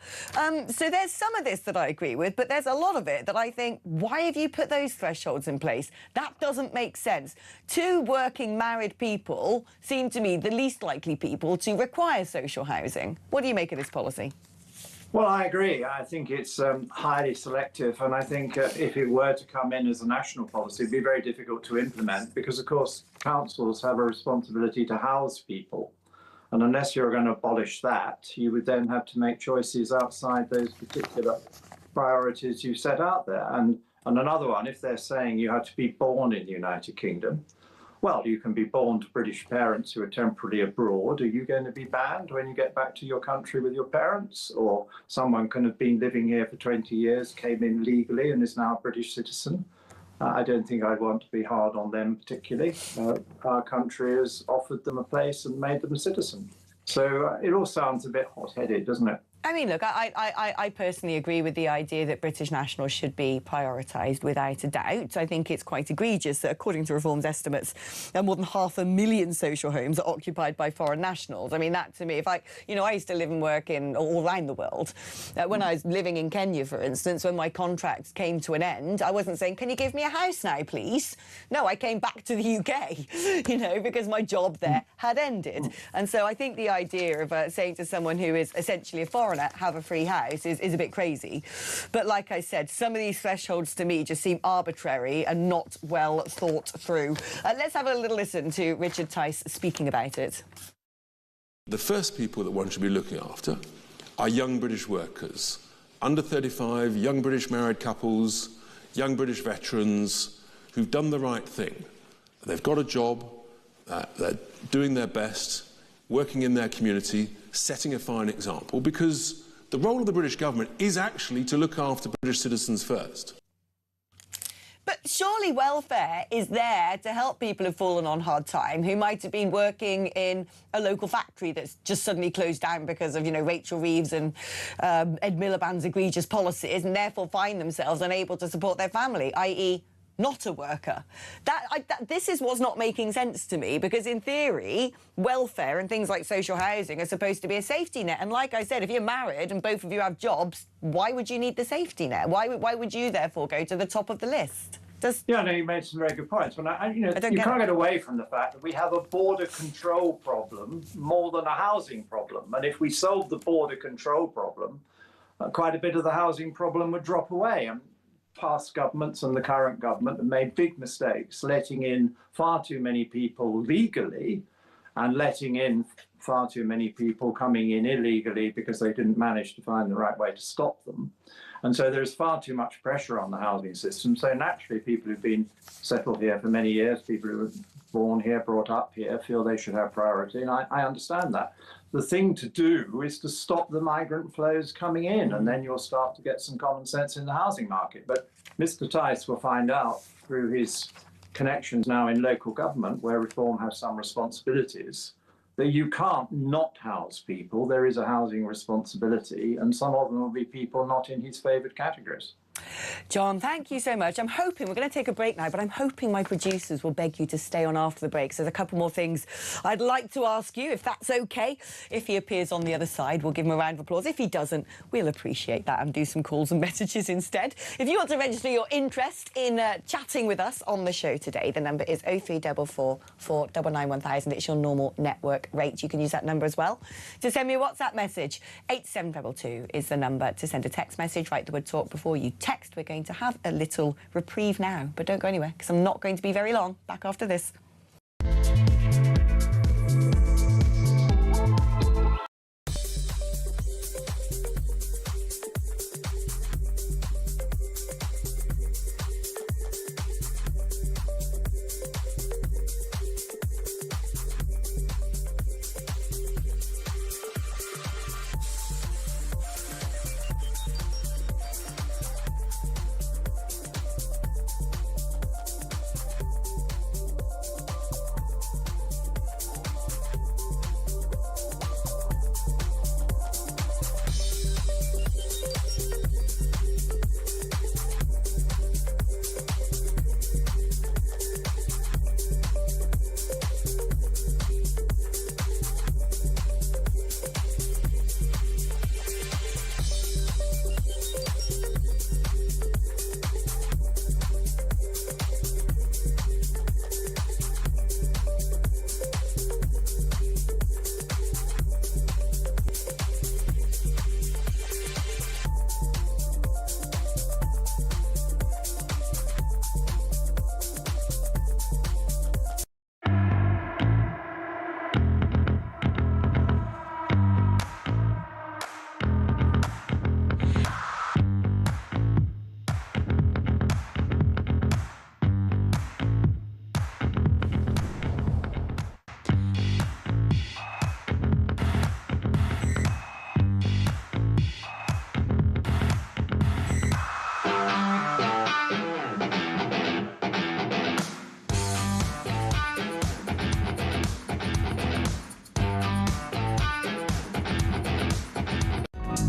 So there's some of this that I agree with, but there's a lot of it that I think, why have you put those thresholds in place? That doesn't make sense. Two working married people seem to me the least likely people to require social housing. What do you make of this policy?
Well, I agree. I think it's highly selective, and I think if it were to come in as a national policy, it'd be very difficult to implement because, of course, councils have a responsibility to house people. And unless you're going to abolish that, you would then have to make choices outside those particular priorities you set out there. And another one, if they're saying you have to be born in the United Kingdom, well, you can be born to British parents who are temporarily abroad. Are you going to be banned when you get back to your country with your parents? Or someone can have been living here for 20 years, came in legally and is now a British citizen. I don't think I'd want to be hard on them particularly. Our country has offered them a place and made them a citizen. So it all sounds a bit hot-headed, doesn't it?
I mean, look, I personally agree with the idea that British nationals should be prioritised without a doubt. I think it's quite egregious that, according to Reform's estimates, more than 500,000 social homes are occupied by foreign nationals. I mean, that to me, if I used to live and work all around the world. When I was living in Kenya, for instance, when my contract came to an end, I wasn't saying, can you give me a house now, please? No, I came back to the UK, because my job there had ended. And so I think the idea of saying to someone who is essentially a foreigner, have a free house is a bit crazy. But like I said, some of these thresholds to me just seem arbitrary and not well thought through. Let's have a little listen to Richard Tice speaking about it.
The first people that one should be looking after are young British workers, under 35, young British married couples, young British veterans who've done the right thing. They've got a job, they're doing their best, working in their community, setting a fine example, because the role of the British government is actually to look after British citizens first.
But surely welfare is there to help people who've fallen on hard time, who might have been working in a local factory that's just suddenly closed down because of, you know, Rachel Reeves and Ed Miliband's egregious policies, and therefore find themselves unable to support their family, i.e. not a worker. This is what's not making sense to me, because in theory, welfare and things like social housing are supposed to be a safety net. And like I said, if you're married and both of you have jobs, why would you need the safety net? Why would you therefore go to the top of the list?
Yeah, no, you made some very good points. But you can't get away from the fact that we have a border control problem more than a housing problem. And if we solve the border control problem, quite a bit of the housing problem would drop away. Past governments and the current government have made big mistakes, letting in far too many people legally and letting in far too many people coming in illegally because they didn't manage to find the right way to stop them. And so there's far too much pressure on the housing system. So naturally, people who've been settled here for many years, people who were born here, brought up here, feel they should have priority. And I understand that. The thing to do is to stop the migrant flows coming in, and then you'll start to get some common sense in the housing market. But Mr. Tice will find out through his connections now in local government, where Reform has some responsibilities, that you can't not house people. There is a housing responsibility, and some of them will be people not in his favoured categories.
John, thank you so much. I'm hoping, we're going to take a break now, but I'm hoping my producers will beg you to stay on after the break. So there's a couple more things I'd like to ask you, if that's OK. If he appears on the other side, we'll give him a round of applause. If he doesn't, we'll appreciate that and do some calls and messages instead. If you want to register your interest in chatting with us on the show today, the number is 0344 499 1000. It's your normal network rate. You can use that number as well to send me a WhatsApp message. 8722 is the number to send a text message. Write the word talk before you text. We're going to have a little reprieve now, but don't go anywhere because I'm not going to be very long. Back after this.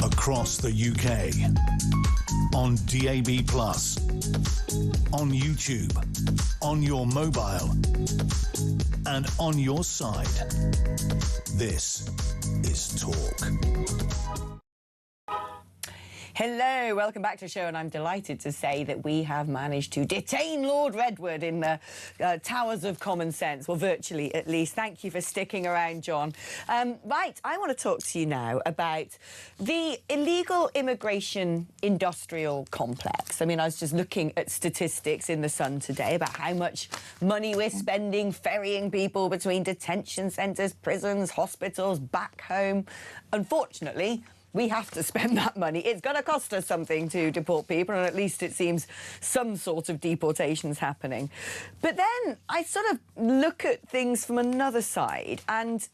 Across the UK, on DAB+, on YouTube, on your mobile, and on your side. This is Talk.
Hello, welcome back to the show, and I'm delighted to say that we have managed to detain Lord Redwood in the towers of common sense, well, virtually at least. Thank you for sticking around, John. Right, I want to talk to you now about the illegal immigration industrial complex. I mean, I was just looking at statistics in The Sun today about how much money we're spending ferrying people between detention centres, prisons, hospitals, back home. Unfortunately, we have to spend that money. It's going to cost us something to deport people, and at least it seems some sort of deportation's happening. But then I sort of look at things from another side, and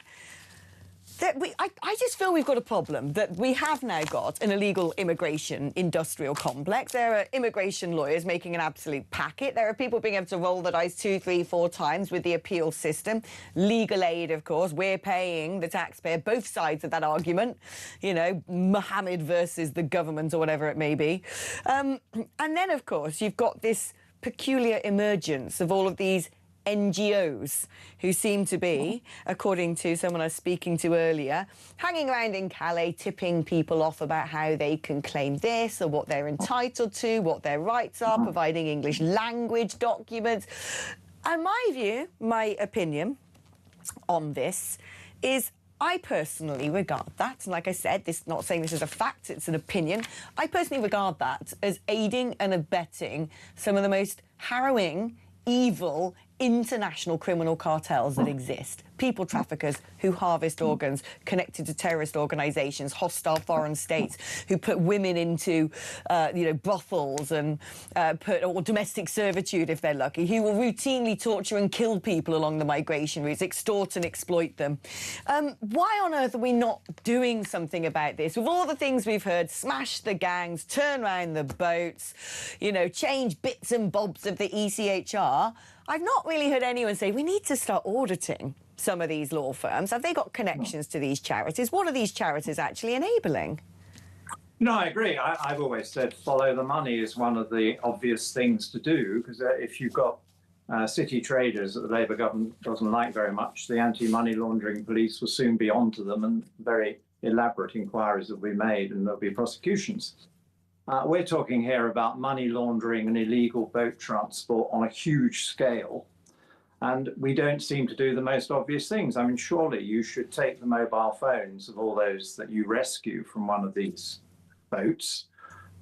I just feel we've got a problem, that we have now got an illegal immigration industrial complex. There are immigration lawyers making an absolute packet. There are people being able to roll the dice 2, 3, 4 times with the appeal system. Legal aid, of course. We're paying the taxpayer, both sides of that argument. You know, Mohammed versus the government or whatever it may be. And then, of course, you've got this peculiar emergence of all of these NGOs who seem to be, according to someone I was speaking to earlier, hanging around in Calais, tipping people off about how they can claim this or what they're entitled to, what their rights are, providing English language documents. And my view, my opinion on this is I personally regard that, and like I said, this not saying this is a fact, it's an opinion, I personally regard that as aiding and abetting some of the most harrowing, evil, international criminal cartels that exist. People traffickers who harvest organs, connected to terrorist organisations, hostile foreign states, who put women into, brothels and or domestic servitude if they're lucky, who will routinely torture and kill people along the migration routes, extort and exploit them. Why on earth are we not doing something about this? With all the things we've heard, smash the gangs, turn around the boats, change bits and bobs of the ECHR, I've not really heard anyone say we need to start auditing some of these law firms. Have they got connections to these charities? What are these charities actually enabling?
No, I agree. I've always said follow the money is one of the obvious things to do, because if you've got city traders that the Labour government doesn't like very much, the anti-money laundering police will soon be onto them, and very elaborate inquiries will be made and there'll be prosecutions. We're talking here about money laundering and illegal boat transport on a huge scale. And we don't seem to do the most obvious things. I mean, surely you should take the mobile phones of all those that you rescue from one of these boats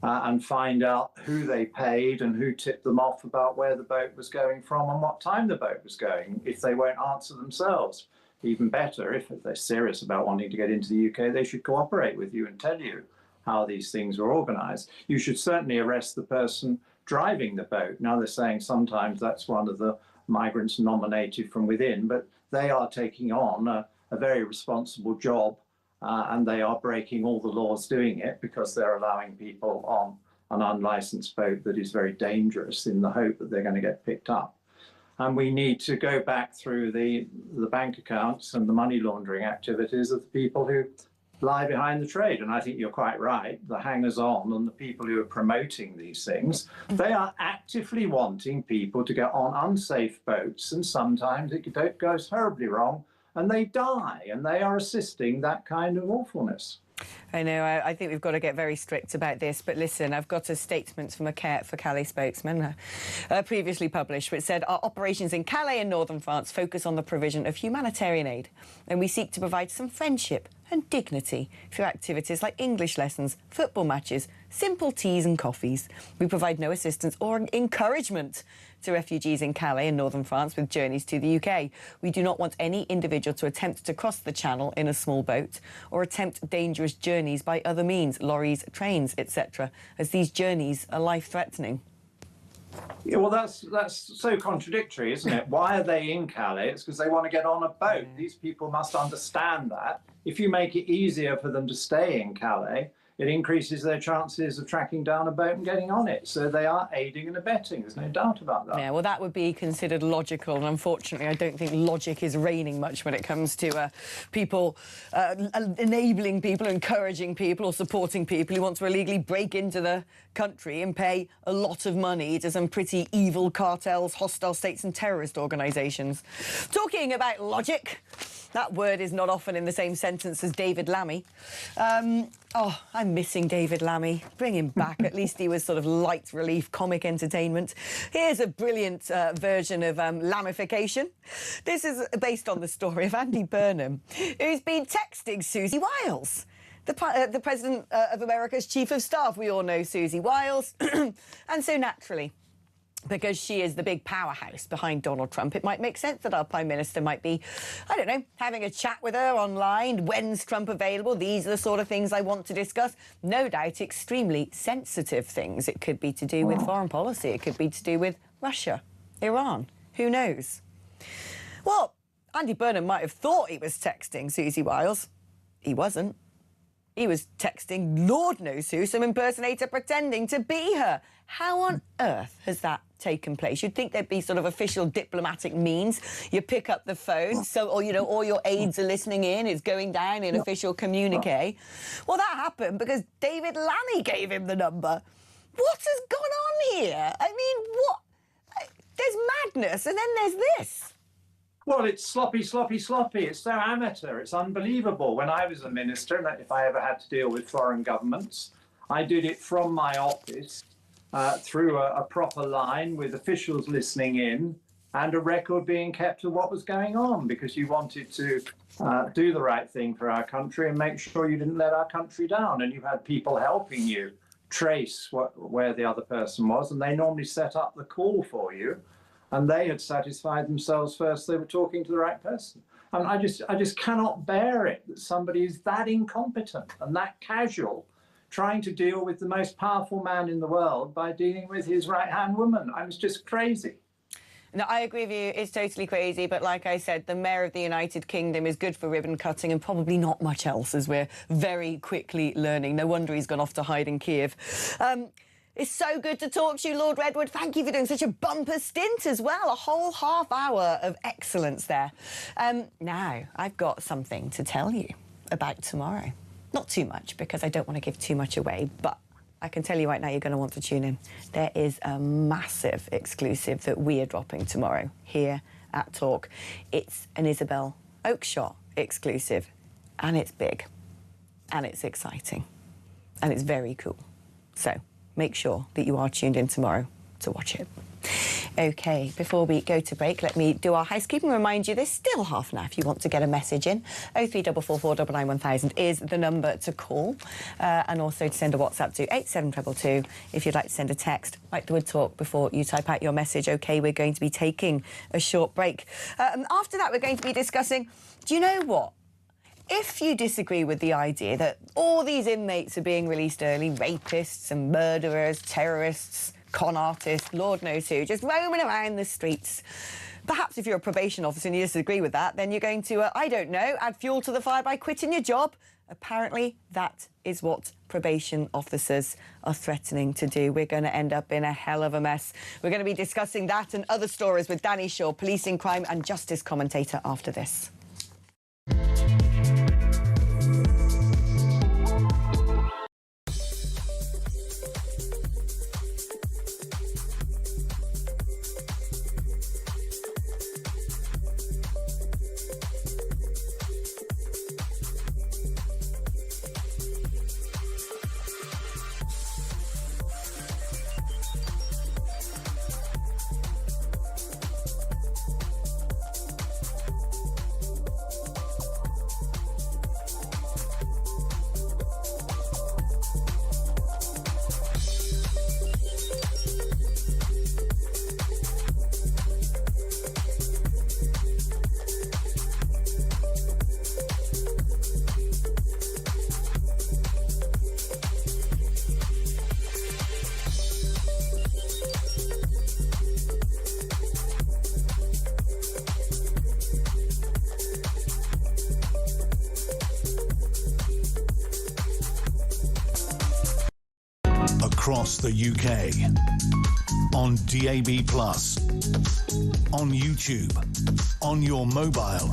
and find out who they paid and who tipped them off about where the boat was going from and what time the boat was going, if they won't answer themselves. Even better, if they're serious about wanting to get into the UK, they should cooperate with you and tell you how these things are organised. You should certainly arrest the person driving the boat. Now, they're saying sometimes that's one of the migrants nominated from within, but they are taking on a very responsible job and they are breaking all the laws doing it, because they're allowing people on an unlicensed boat that is very dangerous in the hope that they're going to get picked up. And we need to go back through the bank accounts and the money laundering activities of the people who lie behind the trade. And I think you're quite right, the hangers-on and the people who are promoting these things, they are actively wanting people to get on unsafe boats, and sometimes it goes terribly wrong and they die, and they are assisting that kind of awfulness.
I know, I think we've got to get very strict about this, but listen, I've got a statement from a Care for Calais spokesman previously published, which said, our operations in Calais and northern France focus on the provision of humanitarian aid, and we seek to provide some friendship and dignity through activities like English lessons, football matches, simple teas and coffees. We provide no assistance or encouragement to refugees in Calais and northern France with journeys to the UK. We do not want any individual to attempt to cross the channel in a small boat or attempt dangerous journeys by other means, lorries, trains, etc., as these journeys are life-threatening.
Yeah, well, that's so contradictory, isn't it? Why are they in Calais? It's because they want to get on a boat. These people must understand that. If you make it easier for them to stay in Calais, it increases their chances of tracking down a boat and getting on it. So they are aiding and abetting, there's no doubt about that.
Yeah, well, that would be considered logical, and unfortunately I don't think logic is reigning much when it comes to people enabling people, encouraging people or supporting people who want to illegally break into the country and pay a lot of money to some pretty evil cartels, hostile states and terrorist organisations. Talking about logic, that word is not often in the same sentence as David Lammy. Oh, I'm missing David Lammy. Bring him back. At least he was sort of light relief comic entertainment. Here's a brilliant version of Lamification. This is based on the story of Andy Burnham, who's been texting Susie Wiles, the President of America's Chief of Staff. We all know Susie Wiles. And so naturally, because she is the big powerhouse behind Donald Trump, it might make sense that our Prime Minister might be, I don't know, having a chat with her online. When's Trump available? These are the sort of things I want to discuss. No doubt extremely sensitive things. It could be to do with foreign policy. It could be to do with Russia, Iran. Who knows? Well, Andy Burnham might have thought he was texting Susie Wiles. He wasn't. He was texting Lord knows who, some impersonator pretending to be her. How on earth has that taken place? You'd think there'd be sort of official diplomatic means. You pick up the phone, so, or, you know, all your aides are listening in, it's going down in official communique. Well, that happened because David Lanny gave him the number. What has gone on here? I mean, what? There's madness, and then there's this.
Well, it's sloppy, sloppy, sloppy. It's so amateur. It's unbelievable. When I was a minister, if I ever had to deal with foreign governments, I did it from my office through a proper line with officials listening in and a record being kept of what was going on, because you wanted to do the right thing for our country and make sure you didn't let our country down. And you had people helping you trace where the other person was, and they normally set up the call for you. And they had satisfied themselves first they were talking to the right person. And I just cannot bear it that somebody is that incompetent and that casual, trying to deal with the most powerful man in the world by dealing with his right-hand woman. I was just crazy.
No, I agree with you. It's totally crazy. But like I said, the Mayor of the United Kingdom is good for ribbon cutting and probably not much else, as we're very quickly learning. No wonder he's gone off to hide in Kiev. It's so good to talk to you, Lord Redwood. Thank you for doing such a bumper stint as well. A whole half hour of excellence there. Now, I've got something to tell you about tomorrow. Not too much, because I don't want to give too much away, but I can tell you right now you're going to want to tune in. There is a massive exclusive that we are dropping tomorrow here at Talk. It's an Isabel Oakeshott exclusive, and it's big, and it's exciting, and it's very cool. So make sure that you are tuned in tomorrow to watch it. OK, before we go to break, let me do our housekeeping. Remind you, there's still half an hour if you want to get a message in. 03444 999 1000 is the number to call. And also to send a WhatsApp to 87222 if you'd like to send a text. Like the word talk before you type out your message. OK, we're going to be taking a short break. After that, we're going to be discussing, do you know what? If you disagree with the idea that all these inmates are being released early, rapists and murderers, terrorists, con artists, Lord knows who, just roaming around the streets, perhaps if you're a probation officer and you disagree with that, then you're going to, I don't know, add fuel to the fire by quitting your job. Apparently, that is what probation officers are threatening to do. We're going to end up in a hell of a mess. We're going to be discussing that and other stories with Danny Shaw, policing crime and justice commentator, after this.
Across the UK, on DAB+, on YouTube, on your mobile,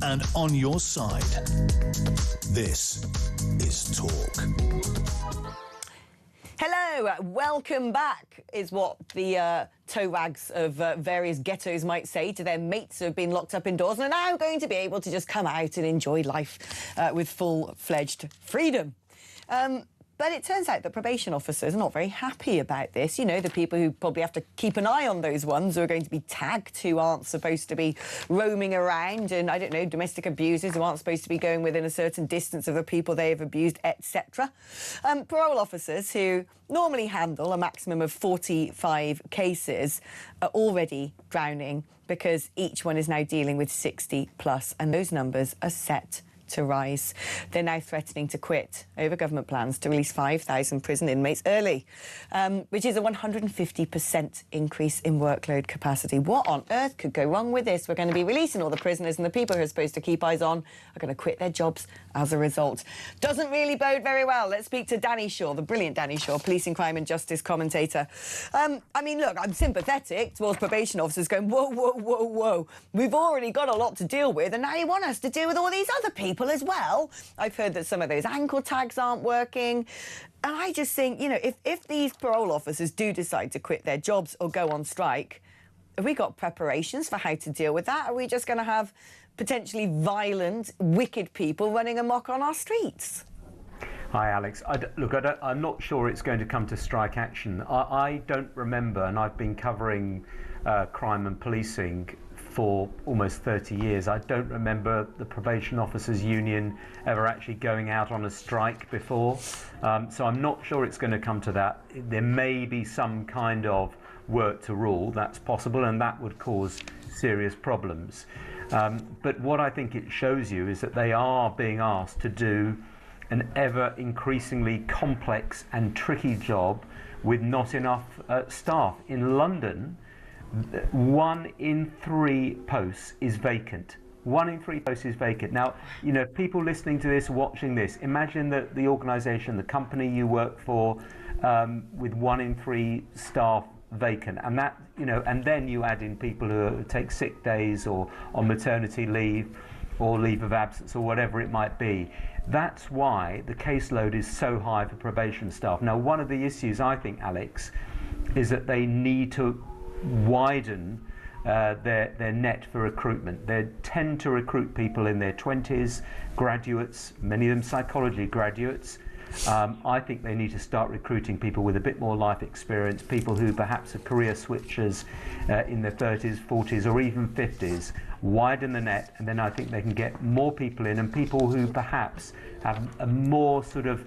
and on your side. This is Talk.
Hello, welcome back, is what the toe rags of various ghettos might say to their mates who have been locked up indoors and are now going to be able to just come out and enjoy life with full-fledged freedom. But it turns out that probation officers are not very happy about this. You know, the people who probably have to keep an eye on those ones who are going to be tagged, who aren't supposed to be roaming around, and, I don't know, domestic abusers who aren't supposed to be going within a certain distance of the people they have abused, etc. Parole officers who normally handle a maximum of 45 cases are already drowning because each one is now dealing with 60 plus, and those numbers are set to rise. They're now threatening to quit over government plans to release 5,000 prison inmates early, which is a 150% increase in workload capacity. What on earth could go wrong with this? We're going to be releasing all the prisoners, and the people who are supposed to keep eyes on are going to quit their jobs as a result. Doesn't really bode very well. Let's speak to Danny Shaw, the brilliant Danny Shaw, policing crime and justice commentator. I mean, look, I'm sympathetic towards probation officers going, whoa, whoa, whoa, whoa. We've already got a lot to deal with, and now you want us to deal with all these other people as well. I've heard that some of those ankle tags aren't working. And I just think, you know, if these parole officers do decide to quit their jobs or go on strike, have we got preparations for how to deal with that? Are we just going to have potentially violent, wicked people running amok on our streets?
Hi, Alex. I'm not sure it's going to come to strike action. I don't remember, and I've been covering crime and policing for almost 30 years. I don't remember the probation officers union ever actually going out on a strike before. So I'm not sure it's going to come to that. There may be some kind of work to rule, that's possible, and that would cause serious problems. But what I think it shows you is that they are being asked to do an ever increasingly complex and tricky job with not enough staff. In London, 1 in 3 posts is vacant. 1 in 3 posts is vacant. Now, you know, people listening to this, watching this, imagine that the organisation, the company you work for, with 1 in 3 staff vacant, and that, you know, and then you add in people who take sick days or on maternity leave or leave of absence or whatever it might be. That's why the caseload is so high for probation staff. Now, one of the issues, I think, Alex, is that they need to widen their net for recruitment. They tend to recruit people in their 20s, graduates, many of them psychology graduates. I think they need to start recruiting people with a bit more life experience, people who perhaps are career switchers in their 30s, 40s or even 50s. Widen the net, and then I think they can get more people in, and people who perhaps have a more sort of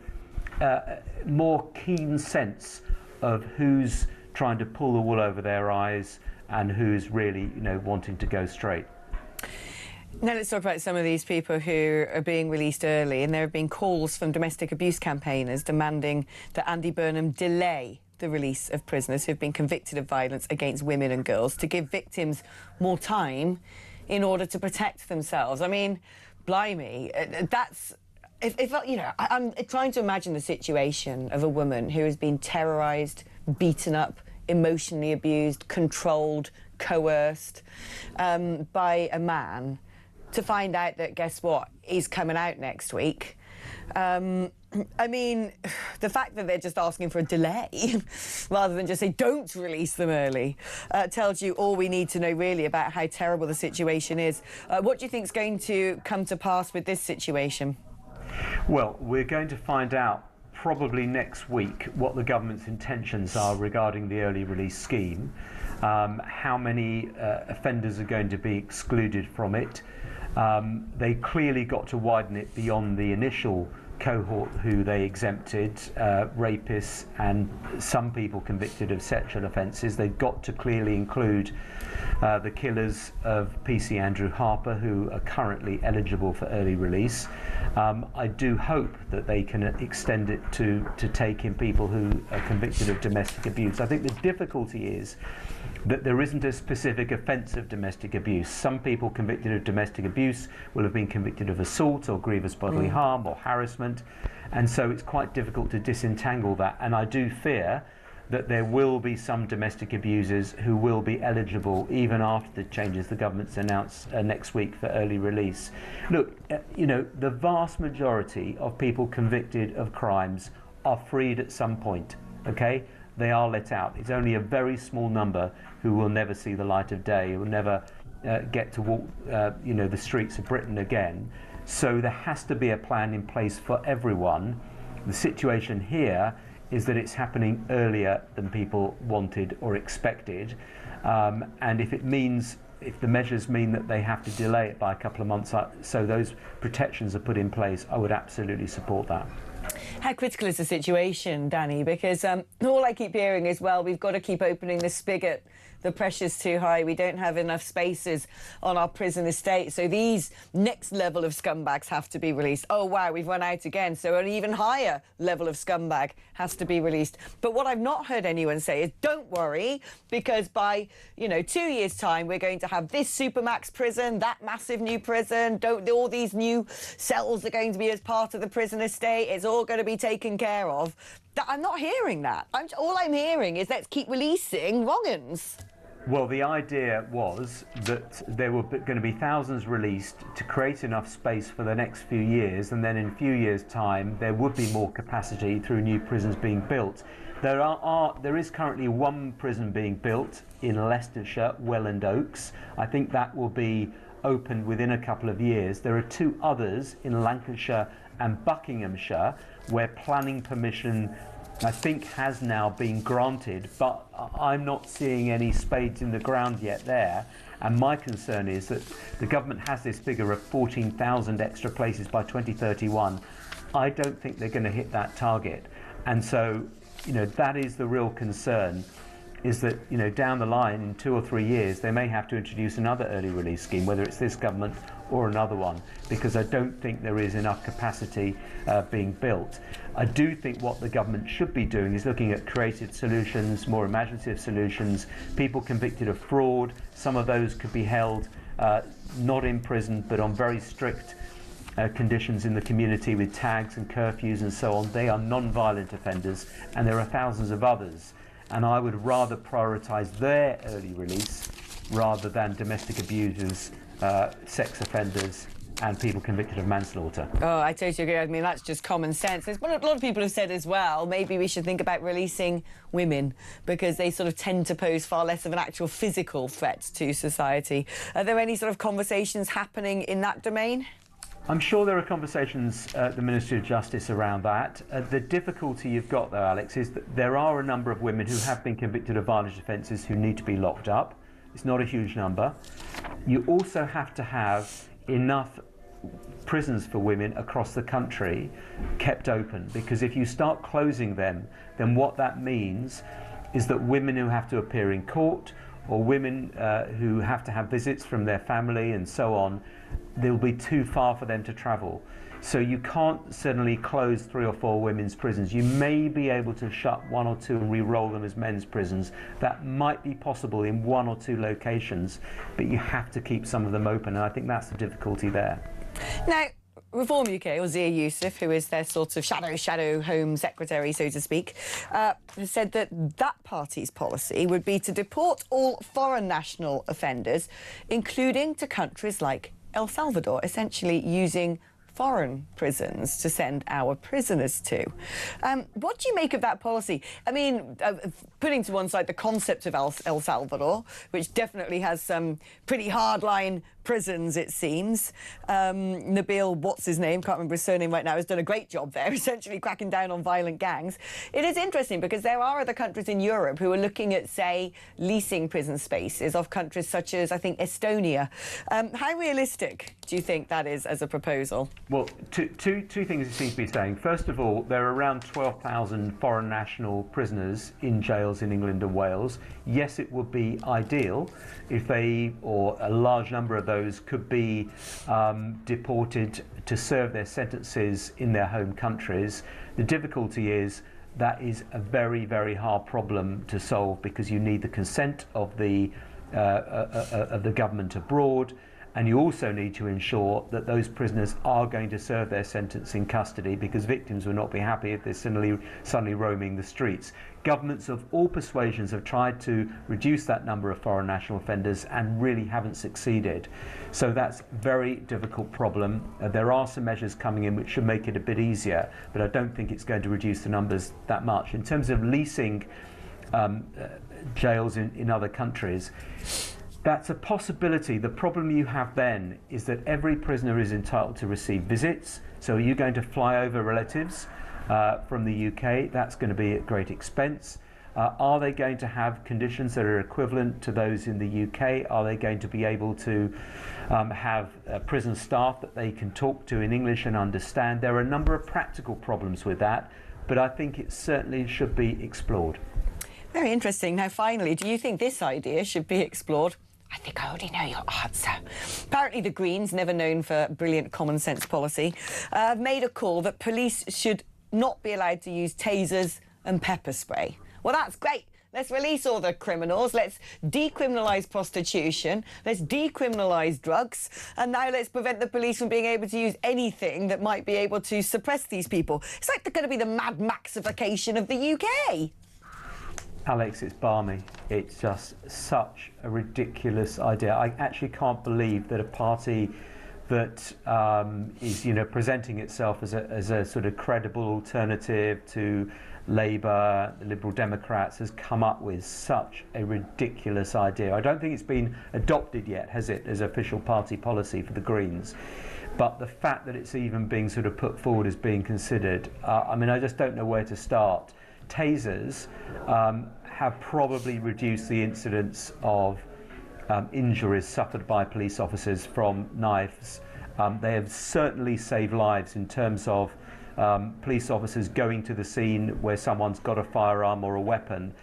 more keen sense of who's trying to pull the wool over their eyes and who's really, you know, wanting to go straight.
Now let's talk about some of these people who are being released early, and there have been calls from domestic abuse campaigners demanding that Andy Burnham delay the release of prisoners who've been convicted of violence against women and girls, to give victims more time in order to protect themselves. I mean, blimey, that's... If you know, I'm trying to imagine the situation of a woman who has been terrorised, beaten up, emotionally abused, controlled, coerced by a man, to find out that, guess what, he's coming out next week. I mean, the fact that they're just asking for a delay rather than just say don't release them early tells you all we need to know really about how terrible the situation is. What do you think is going to come to pass with this situation?
Well, we're going to find out probably next week what the government's intentions are regarding the early release scheme, how many offenders are going to be excluded from it. They clearly got to widen it beyond the initial cohort who they exempted, rapists and some people convicted of sexual offences. They've got to clearly include the killers of PC Andrew Harper, who are currently eligible for early release. I do hope that they can extend it to take in people who are convicted of domestic abuse. I think the difficulty is that there isn't a specific offence of domestic abuse. Some people convicted of domestic abuse will have been convicted of assault or grievous bodily harm or harassment, and so it's quite difficult to disentangle that. And I do fear that there will be some domestic abusers who will be eligible even after the changes the government's announced next week for early release. Look, you know, the vast majority of people convicted of crimes are freed at some point, okay? They are let out. It's only a very small number who will never see the light of day, who will never get to walk, you know, the streets of Britain again. So there has to be a plan in place for everyone The situation here is that it's happening earlier than people wanted or expected. And if the measures mean that they have to delay it by a couple of months, so those protections are put in place, I would absolutely support that.
How critical is the situation, Danny? Because all I keep hearing is, well, we've got to keep opening the spigot. The pressure's too high. We don't have enough spaces on our prison estate. So these next level of scumbags have to be released. Oh, wow, we've run out again. So an even higher level of scumbag has to be released. But what I've not heard anyone say is, don't worry, because by, 2 years' time, we're going to have this supermax prison, that massive new prison. All these new cells are going to be as part of the prison estate. It's all going to be taken care of. I'm not hearing that. All I'm hearing is let's keep releasing wrong-uns.
Well, the idea was that there were going to be thousands released to create enough space for the next few years, and then in a few years' time there would be more capacity through new prisons being built. There is currently one prison being built in Leicestershire, Welland Oaks. I think that will be opened within a couple of years. There are 2 others in Lancashire and Buckinghamshire where planning permission, I think, has now been granted, but I'm not seeing any spades in the ground yet there. And my concern is that the government has this figure of 14,000 extra places by 2031. I don't think they're going to hit that target. And so, that is the real concern, is that, down the line in 2 or 3 years, they may have to introduce another early release scheme, whether it's this government or another one, because I don't think there is enough capacity being built. I do think what the government should be doing is looking at creative solutions, more imaginative solutions. People convicted of fraud, some of those could be held not in prison, but on very strict conditions in the community with tags and curfews and so on. They are non-violent offenders, and there are thousands of others. And I would rather prioritise their early release rather than domestic abusers, sex offenders and people convicted of manslaughter.
Oh, I totally agree. I mean, that's just common sense. There's what a lot of people have said as well, maybe we should think about releasing women because they sort of tend to pose far less of an actual physical threat to society. Are there any sort of conversations happening in that domain?
I'm sure there are conversations at the Ministry of Justice around that. The difficulty you've got, though, Alex, is that there are a number of women who have been convicted of violent offences who need to be locked up. It's not a huge number. You also have to have enough prisons for women across the country kept open, because if you start closing them, then what that means is that women who have to appear in court or women who have to have visits from their family and so on, they'll be too far for them to travel. So you can't suddenly close 3 or 4 women's prisons. You may be able to shut 1 or 2 and re-roll them as men's prisons. That might be possible in 1 or 2 locations, but you have to keep some of them open, and I think that's the difficulty there.
Now, Reform UK, or Zia Youssef, who is their sort of shadow Home Secretary, so to speak, has said that that party's policy would be to deport all foreign national offenders, including to countries like El Salvador, essentially using foreign prisons to send our prisoners to. What do you make of that policy? I mean, putting to one side the concept of El Salvador, which definitely has some pretty hardline prisons, it seems. Nabil, what's his name, can't remember his surname right now, has done a great job there, essentially cracking down on violent gangs. It is interesting because there are other countries in Europe who are looking at, say, leasing prison spaces of countries such as, I think, Estonia. How realistic do you think that is as a proposal?
Well, two things it seems to be saying. First of all, there are around 12,000 foreign national prisoners in jails in England and Wales. Yes, it would be ideal if they, or a large number of those, could be deported to serve their sentences in their home countries. The difficulty is that is a very, very hard problem to solve because you need the consent of the government abroad, and you also need to ensure that those prisoners are going to serve their sentence in custody, because victims will not be happy if they're suddenly roaming the streets. Governments of all persuasions have tried to reduce that number of foreign national offenders and really haven't succeeded. So that's a very difficult problem. There are some measures coming in which should make it a bit easier, but I don't think it's going to reduce the numbers that much. In terms of leasing jails in other countries, that's a possibility. The problem you have then is that every prisoner is entitled to receive visits. So are you going to fly over relatives? from the UK. That's going to be at great expense. Are they going to have conditions that are equivalent to those in the UK? Are they going to be able to have prison staff that they can talk to in English and understand? There are a number of practical problems with that, but I think it certainly should be explored.
Very interesting. Now, finally, do you think this idea should be explored? I think I already know your answer. Apparently the Greens, never known for brilliant common sense policy, have made a call that police should not be allowed to use tasers and pepper spray. Well, that's great. Let's release all the criminals. Let's decriminalise prostitution. Let's decriminalise drugs. And now let's prevent the police from being able to use anything that might be able to suppress these people. It's like they're going to be the Mad Maxification of the UK.
Alex, it's balmy. It's just such a ridiculous idea. I actually can't believe that a party that is, presenting itself as a sort of credible alternative to Labour, the Liberal Democrats, has come up with such a ridiculous idea. I don't think it's been adopted yet, has it, as official party policy for the Greens? But the fact that it's even being sort of put forward as being considered, I just don't know where to start. Tasers have probably reduced the incidence of injuries suffered by police officers from knives. They have certainly saved lives in terms of police officers going to the scene where someone's got a firearm or a weapon.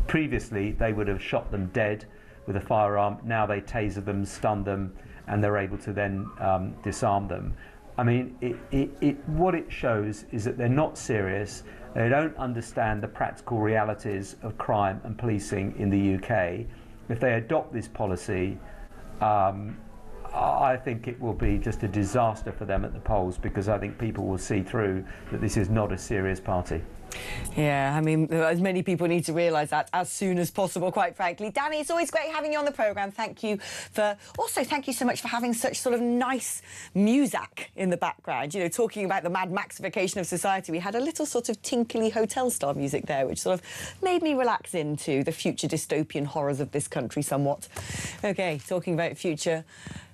Previously, they would have shot them dead with a firearm. Now they taser them, stun them, and they're able to then disarm them. I mean, what it shows is that they're not serious. They don't understand the practical realities of crime and policing in the UK. If they adopt this policy, I think it will be just a disaster for them at the polls, because I think people will see through that this is not a serious party.
Yeah, I mean, as many people need to realise that as soon as possible, quite frankly. Danny, it's always great having you on the programme. Thank you so much for having such sort of nice music in the background. Talking about the Mad Maxification of society, we had a little sort of tinkly hotel star music there, which sort of made me relax into the future dystopian horrors of this country somewhat. OK, talking about future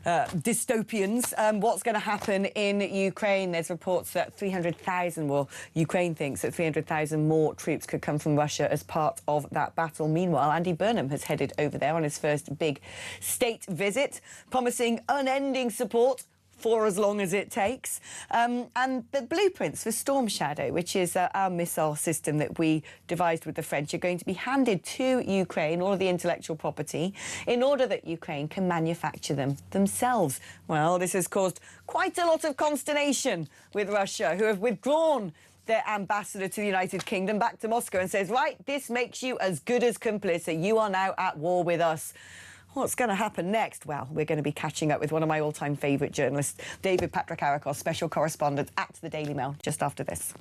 dystopians, what's going to happen in Ukraine? There's reports that 300,000, well, Ukraine thinks that 300,000 more troops could come from Russia as part of that battle. Meanwhile, Andy Burnham has headed over there on his first big state visit, promising unending support for as long as it takes. And the blueprints for Storm Shadow, which is our missile system that we devised with the French, are going to be handed to Ukraine, all of the intellectual property, in order that Ukraine can manufacture them themselves. Well, this has caused quite a lot of consternation with Russia, who have withdrawn their ambassador to the United Kingdom back to Moscow and says, right, this makes you as good as complicit. You are now at war with us. What's going to happen next? Well, we're going to be catching up with one of my all-time favourite journalists, David Patrikarakos, special correspondent at the Daily Mail, just after this.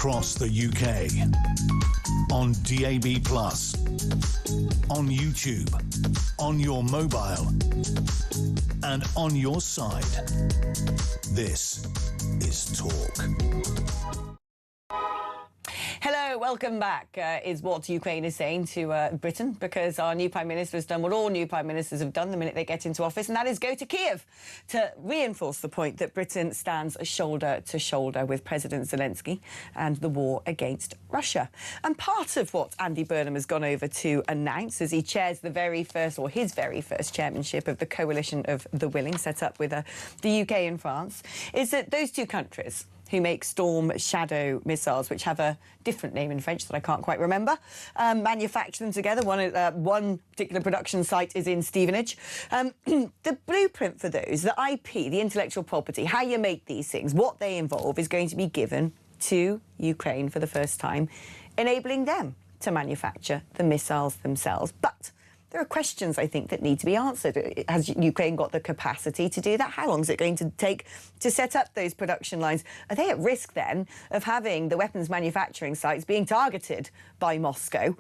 across the UK. On DAB+, on YouTube, on your mobile, and on your side. This is Talk.
Hello, welcome back, is what Ukraine is saying to Britain, because our new Prime Minister has done what all new Prime Ministers have done the minute they get into office, and that is go to Kiev to reinforce the point that Britain stands shoulder to shoulder with President Zelensky and the war against Russia. And part of what Andy Burnham has gone over to announce as he chairs the very first, or his very first chairmanship of the Coalition of the Willing, set up with the UK and France, is that those two countries who make Storm Shadow missiles, which have a different name in French that I can't quite remember, manufacture them together. One particular production site is in Stevenage. The blueprint for those, the IP, the intellectual property, how you make these things, what they involve, is going to be given to Ukraine for the first time, enabling them to manufacture the missiles themselves. But there are questions, I think, that need to be answered. Has Ukraine got the capacity to do that? How long is it going to take to set up those production lines? Are they at risk, then, of having the weapons manufacturing sites being targeted by Moscow?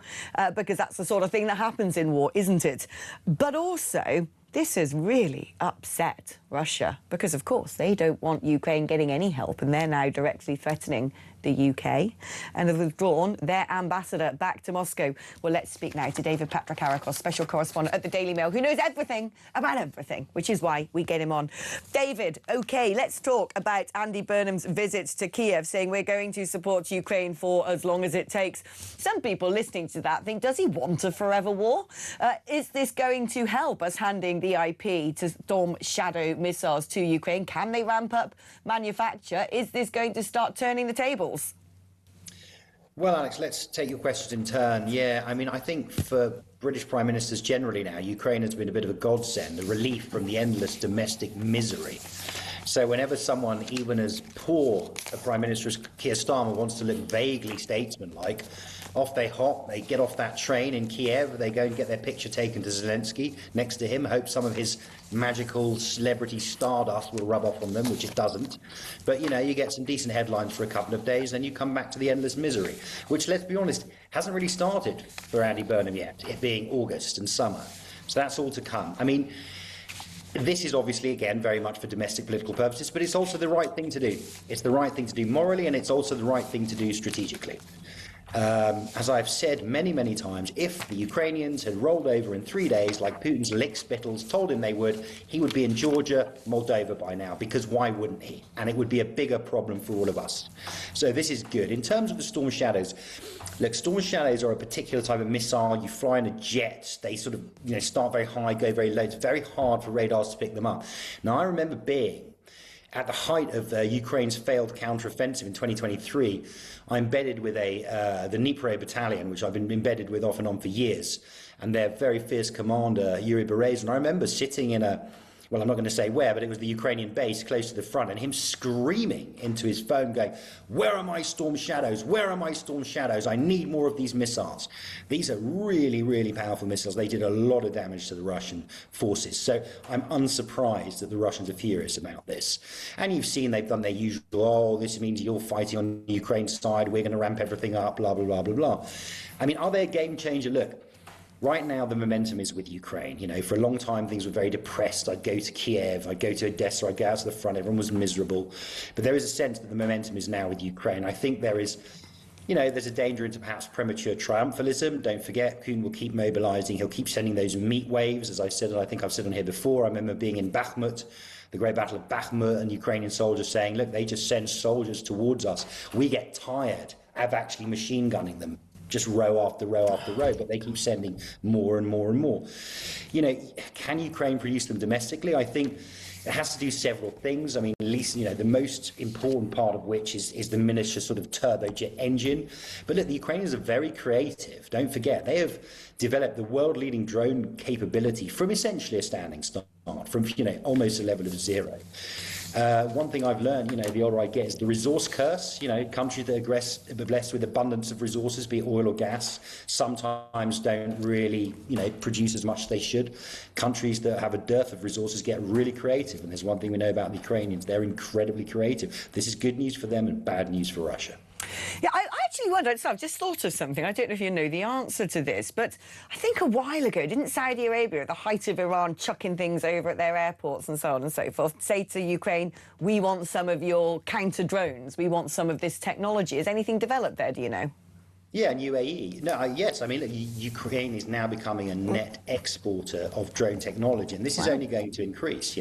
Because that's the sort of thing that happens in war, isn't it? But also, this has really upset Russia because, of course, they don't want Ukraine getting any help, and they're now directly threatening the UK and have withdrawn their ambassador back to Moscow. Well, let's speak now to David Patrikarakos, special correspondent at the Daily Mail, who knows everything about everything, which is why we get him on. David, OK, let's talk about Andy Burnham's visit to Kiev, saying we're going to support Ukraine for as long as it takes. Some people listening to that think, does he want a forever war? Is this going to help us handing the IP to Storm Shadow missiles to Ukraine? Can they ramp up manufacture? Is this going to start turning the tables?
Well, Alex, let's take your questions in turn. Yeah, I mean, I think for British Prime Ministers generally now, Ukraine has been a bit of a godsend, a relief from the endless domestic misery. So whenever someone, even as poor a Prime Minister as Keir Starmer, wants to look vaguely statesman-like, off they hop, they get off that train in Kiev, they go and get their picture taken to Zelensky next to him, hope some of his magical celebrity stardust will rub off on them, which it doesn't. But, you know, you get some decent headlines for a couple of days, then you come back to the endless misery, which, let's be honest, hasn't really started for Andy Burnham yet, it being August and summer. So that's all to come. I mean, this is obviously, again, very much for domestic political purposes, but it's also the right thing to do. It's the right thing to do morally, and it's also the right thing to do strategically. As I've said many, many times, if the Ukrainians had rolled over in 3 days, like Putin's lickspittles told him they would, he would be in Georgia, Moldova by now, because why wouldn't he? And it would be a bigger problem for all of us. So this is good. In terms of the Storm Shadows, look, Storm Shadows are a particular type of missile. You fly in a jet. They sort of, you know, start very high, go very low. It's very hard for radars to pick them up. Now, I remember being at the height of Ukraine's failed counter-offensive in 2023, I'm embedded with the Dnipro battalion, which I've been embedded with off and on for years, and their very fierce commander, Yuri Berezin. I remember sitting in a, well, I'm not going to say where, but it was the Ukrainian base close to the front, and him screaming into his phone going, where are my Storm Shadows? Where are my Storm Shadows? I need more of these missiles. These are really, really powerful missiles. They did a lot of damage to the Russian forces. So I'm unsurprised that the Russians are furious about this. And you've seen they've done their usual, oh, this means you're fighting on the Ukraine side, we're going to ramp everything up, blah, blah, blah, blah, blah. I mean, are they a game changer? Look, right now, the momentum is with Ukraine. You know, for a long time, things were very depressed. I'd go to Kiev, I'd go to Odessa, I'd go out to the front. Everyone was miserable. But there is a sense that the momentum is now with Ukraine. I think there is, you know, there's a danger into perhaps premature triumphalism. Don't forget, Putin will keep mobilizing. He'll keep sending those meat waves, as I said, and I think I've said on here before. I remember being in Bakhmut, the Great Battle of Bakhmut, and Ukrainian soldiers saying, look, they just send soldiers towards us. We get tired of actually machine gunning them. Just row after row after row, but they keep sending more and more and more. You know, can Ukraine produce them domestically? I think it has to do several things. I mean, at least, you know, the most important part of which is the miniature sort of turbojet engine. But look, the Ukrainians are very creative. Don't forget, they have developed the world-leading drone capability from essentially a standing start, from, you know, almost a level of zero. One thing I've learned, you know, the older I get, is the resource curse. You know, countries that are blessed with abundance of resources, be it oil or gas, sometimes don't really, you know, produce as much as they should. Countries that have a dearth of resources get really creative. And there's one thing we know about the Ukrainians. They're incredibly creative. This is good news for them and bad news for Russia.
Yeah, I actually wonder, so I've just thought of something. I don't know if you know the answer to this, but I think a while ago, didn't Saudi Arabia, at the height of Iran chucking things over at their airports and so on and so forth, say to Ukraine, we want some of your counter drones, we want some of this technology? Is anything developed there, do you know?
Yeah, and UAE. No, yes, I mean, look, Ukraine is now becoming a net exporter of drone technology, and this is only going to increase,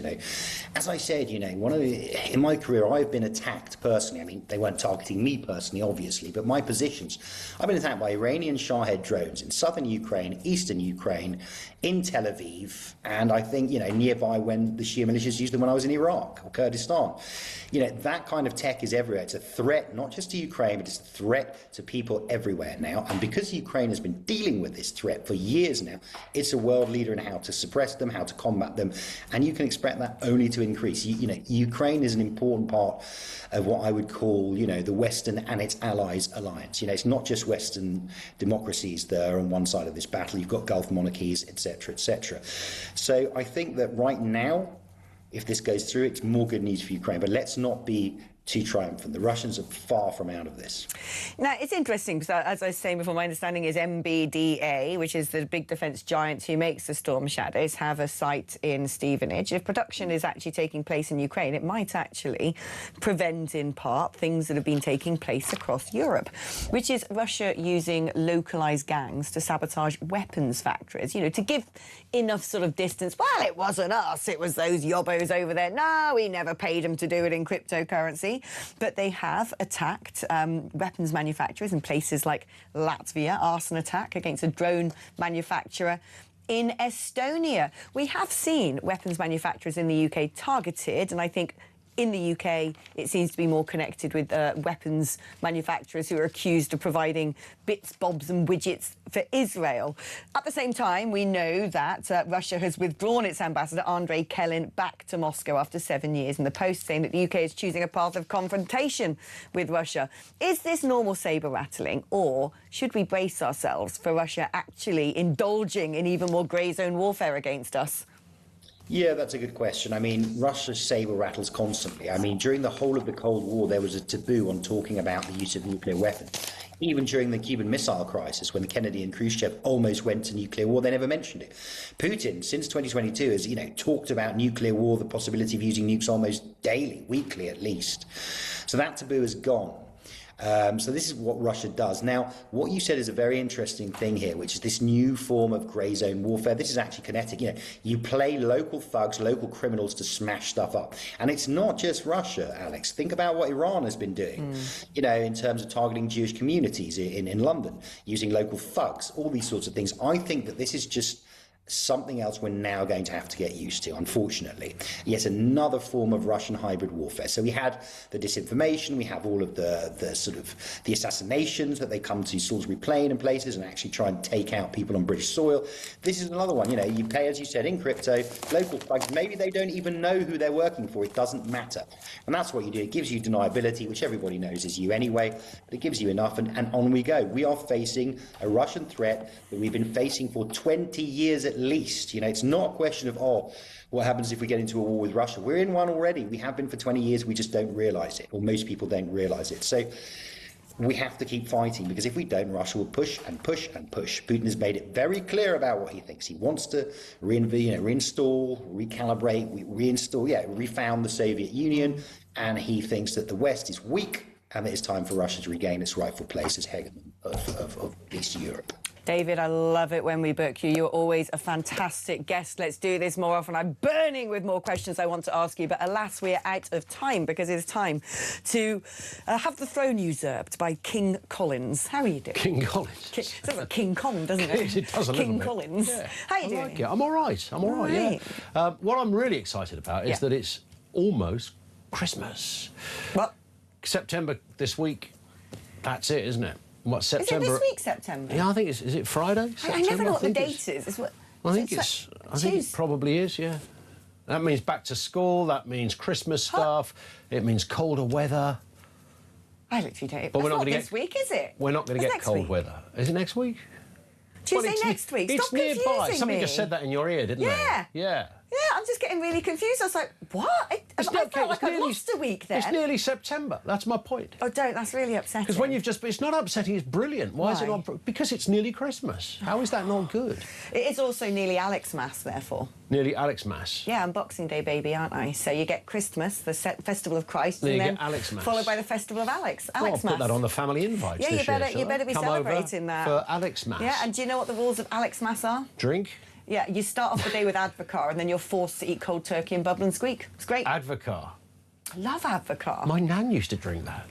As I said, in my career, I've been attacked personally. I mean, they weren't targeting me personally, obviously, but my positions. I've been attacked by Iranian Shahed drones in southern Ukraine, eastern Ukraine, in Tel Aviv, and I think, nearby when the Shia militias used them when I was in Iraq or Kurdistan. That kind of tech is everywhere. It's a threat, not just to Ukraine, but it's a threat to people everywhere now. And because Ukraine has been dealing with this threat for years now, it's a world leader in how to suppress them, how to combat them. And you can expect that only to increase. Ukraine is an important part of what I would call, the Western and its allies alliance. It's not just Western democracies that are on one side of this battle. You've got Gulf monarchies, etc., etc. So I think that right now, if this goes through, it's more good news for Ukraine. But let's not be too triumphant. The Russians are far from out of this.
Now, it's interesting because, as I was saying before, my understanding is MBDA, which is the big defence giant who makes the Storm Shadows, have a site in Stevenage. If production is actually taking place in Ukraine, it might actually prevent, in part, things that have been taking place across Europe, which is Russia using localised gangs to sabotage weapons factories, to give enough sort of distance. Well, it wasn't us, it was those yobbos over there. No, we never paid them to do it in cryptocurrency. But they have attacked weapons manufacturers in places like Latvia, arson attack against a drone manufacturer in Estonia. We have seen weapons manufacturers in the UK targeted, and I think in the UK, it seems to be more connected with weapons manufacturers who are accused of providing bits, bobs and widgets for Israel. At the same time, we know that Russia has withdrawn its ambassador, Andrei Kelin, back to Moscow after 7 years, in the Post saying that the UK is choosing a path of confrontation with Russia. Is this normal sabre-rattling, or should we brace ourselves for Russia actually indulging in even more grey zone warfare against us?
Yeah, that's a good question. I mean, Russia saber rattles constantly. I mean, during the whole of the Cold War, there was a taboo on talking about the use of nuclear weapons. Even during the Cuban Missile Crisis, when Kennedy and Khrushchev almost went to nuclear war, they never mentioned it. Putin, since 2022, has, talked about nuclear war, the possibility of using nukes almost daily, weekly at least. So that taboo is gone. So this is what Russia does. Now, what you said is a very interesting thing here, which is this new form of grey zone warfare. This is actually kinetic. You play local thugs, local criminals to smash stuff up. And it's not just Russia, Alex. Think about what Iran has been doing, in terms of targeting Jewish communities in London, using local thugs, all these sorts of things. I think that this is just something else we're now going to have to get used to, unfortunately. Yet another form of Russian hybrid warfare. So we had the disinformation, we have all of the sort of the assassinations that they come to Salisbury Plain and places and actually try and take out people on British soil. This is another one. You pay, as you said, in crypto, local thugs, maybe they don't even know who they're working for. It doesn't matter. And that's what you do. It gives you deniability, which everybody knows is you anyway, but it gives you enough, and on we go. We are facing a Russian threat that we've been facing for 20 years at least. It's not a question of, what happens if we get into a war with Russia? We're in one already. We have been for 20 years. We just don't realise it, or most people don't realise it. So we have to keep fighting, because if we don't, Russia will push and push and push. Putin has made it very clear about what he thinks. He wants to reinstall, recalibrate, refound the Soviet Union, and he thinks that the West is weak and that it's time for Russia to regain its rightful place as hegemon of East Europe.
David, I love it when we book you. You're always a fantastic guest. Let's do this more often. I'm burning with more questions I want to ask you, but alas, we are out of time, because it's time to have the throne usurped by King Collins. How are you doing?
King Collins?
Sounds like King Kong, doesn't it?
It does a little
King
bit.
Collins.
Yeah.
How are you doing?
Like it. I'm all right. Yeah. What I'm really excited about is that it's almost Christmas.
What?
September this week. That's it, isn't it? What, September?
Is it this week, September?
Yeah, I think is it Friday?
I never know what the date is.
I think it probably is, yeah. That means back to school, that means Christmas stuff, it means colder weather.
I literally don't.
But we're not
going
to
get this week, is it?
We're not going to get cold weather. Is it next week?
Tuesday next week.
It's
Stop
nearby.
confusing
Somebody
me.
just said that in your ear, didn't they?
Yeah.
Yeah.
Yeah, I'm just getting really confused. I was like, what? I felt like I'd lost a week then.
It's nearly September. That's my point.
Oh, don't. That's really upsetting.
Because when you've just... It's not upsetting, it's brilliant. Why is it not... Because it's nearly Christmas. How is that not good?
It is also nearly Alexmas, therefore.
Nearly Alexmas.
Yeah, I'm Boxing Day baby, aren't I? So you get Christmas, the Festival of Christ,
then
and
you
then
get Alexmas.
followed by the Festival of Alex.
Well, I'll
Alexmas.
put that on the family invites
Yeah,
this year,
you better be
come
celebrating
over
that.
for Alexmas.
Yeah, and do you know what the rules of Alexmas are?
Drink.
Yeah, you start off the day with Advocar, and then you're forced to eat cold turkey and bubble and squeak. It's great.
Advocar.
I love Advocar.
My nan used to drink that.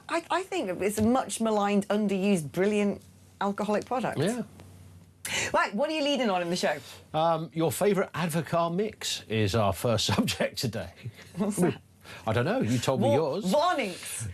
I think it's a much maligned, underused, brilliant alcoholic product.
Yeah.
Right, what are you leading on in the show?
Your favourite Advocar mix is our first subject today.
What's that?
I don't know. You told me yours.
Warnings.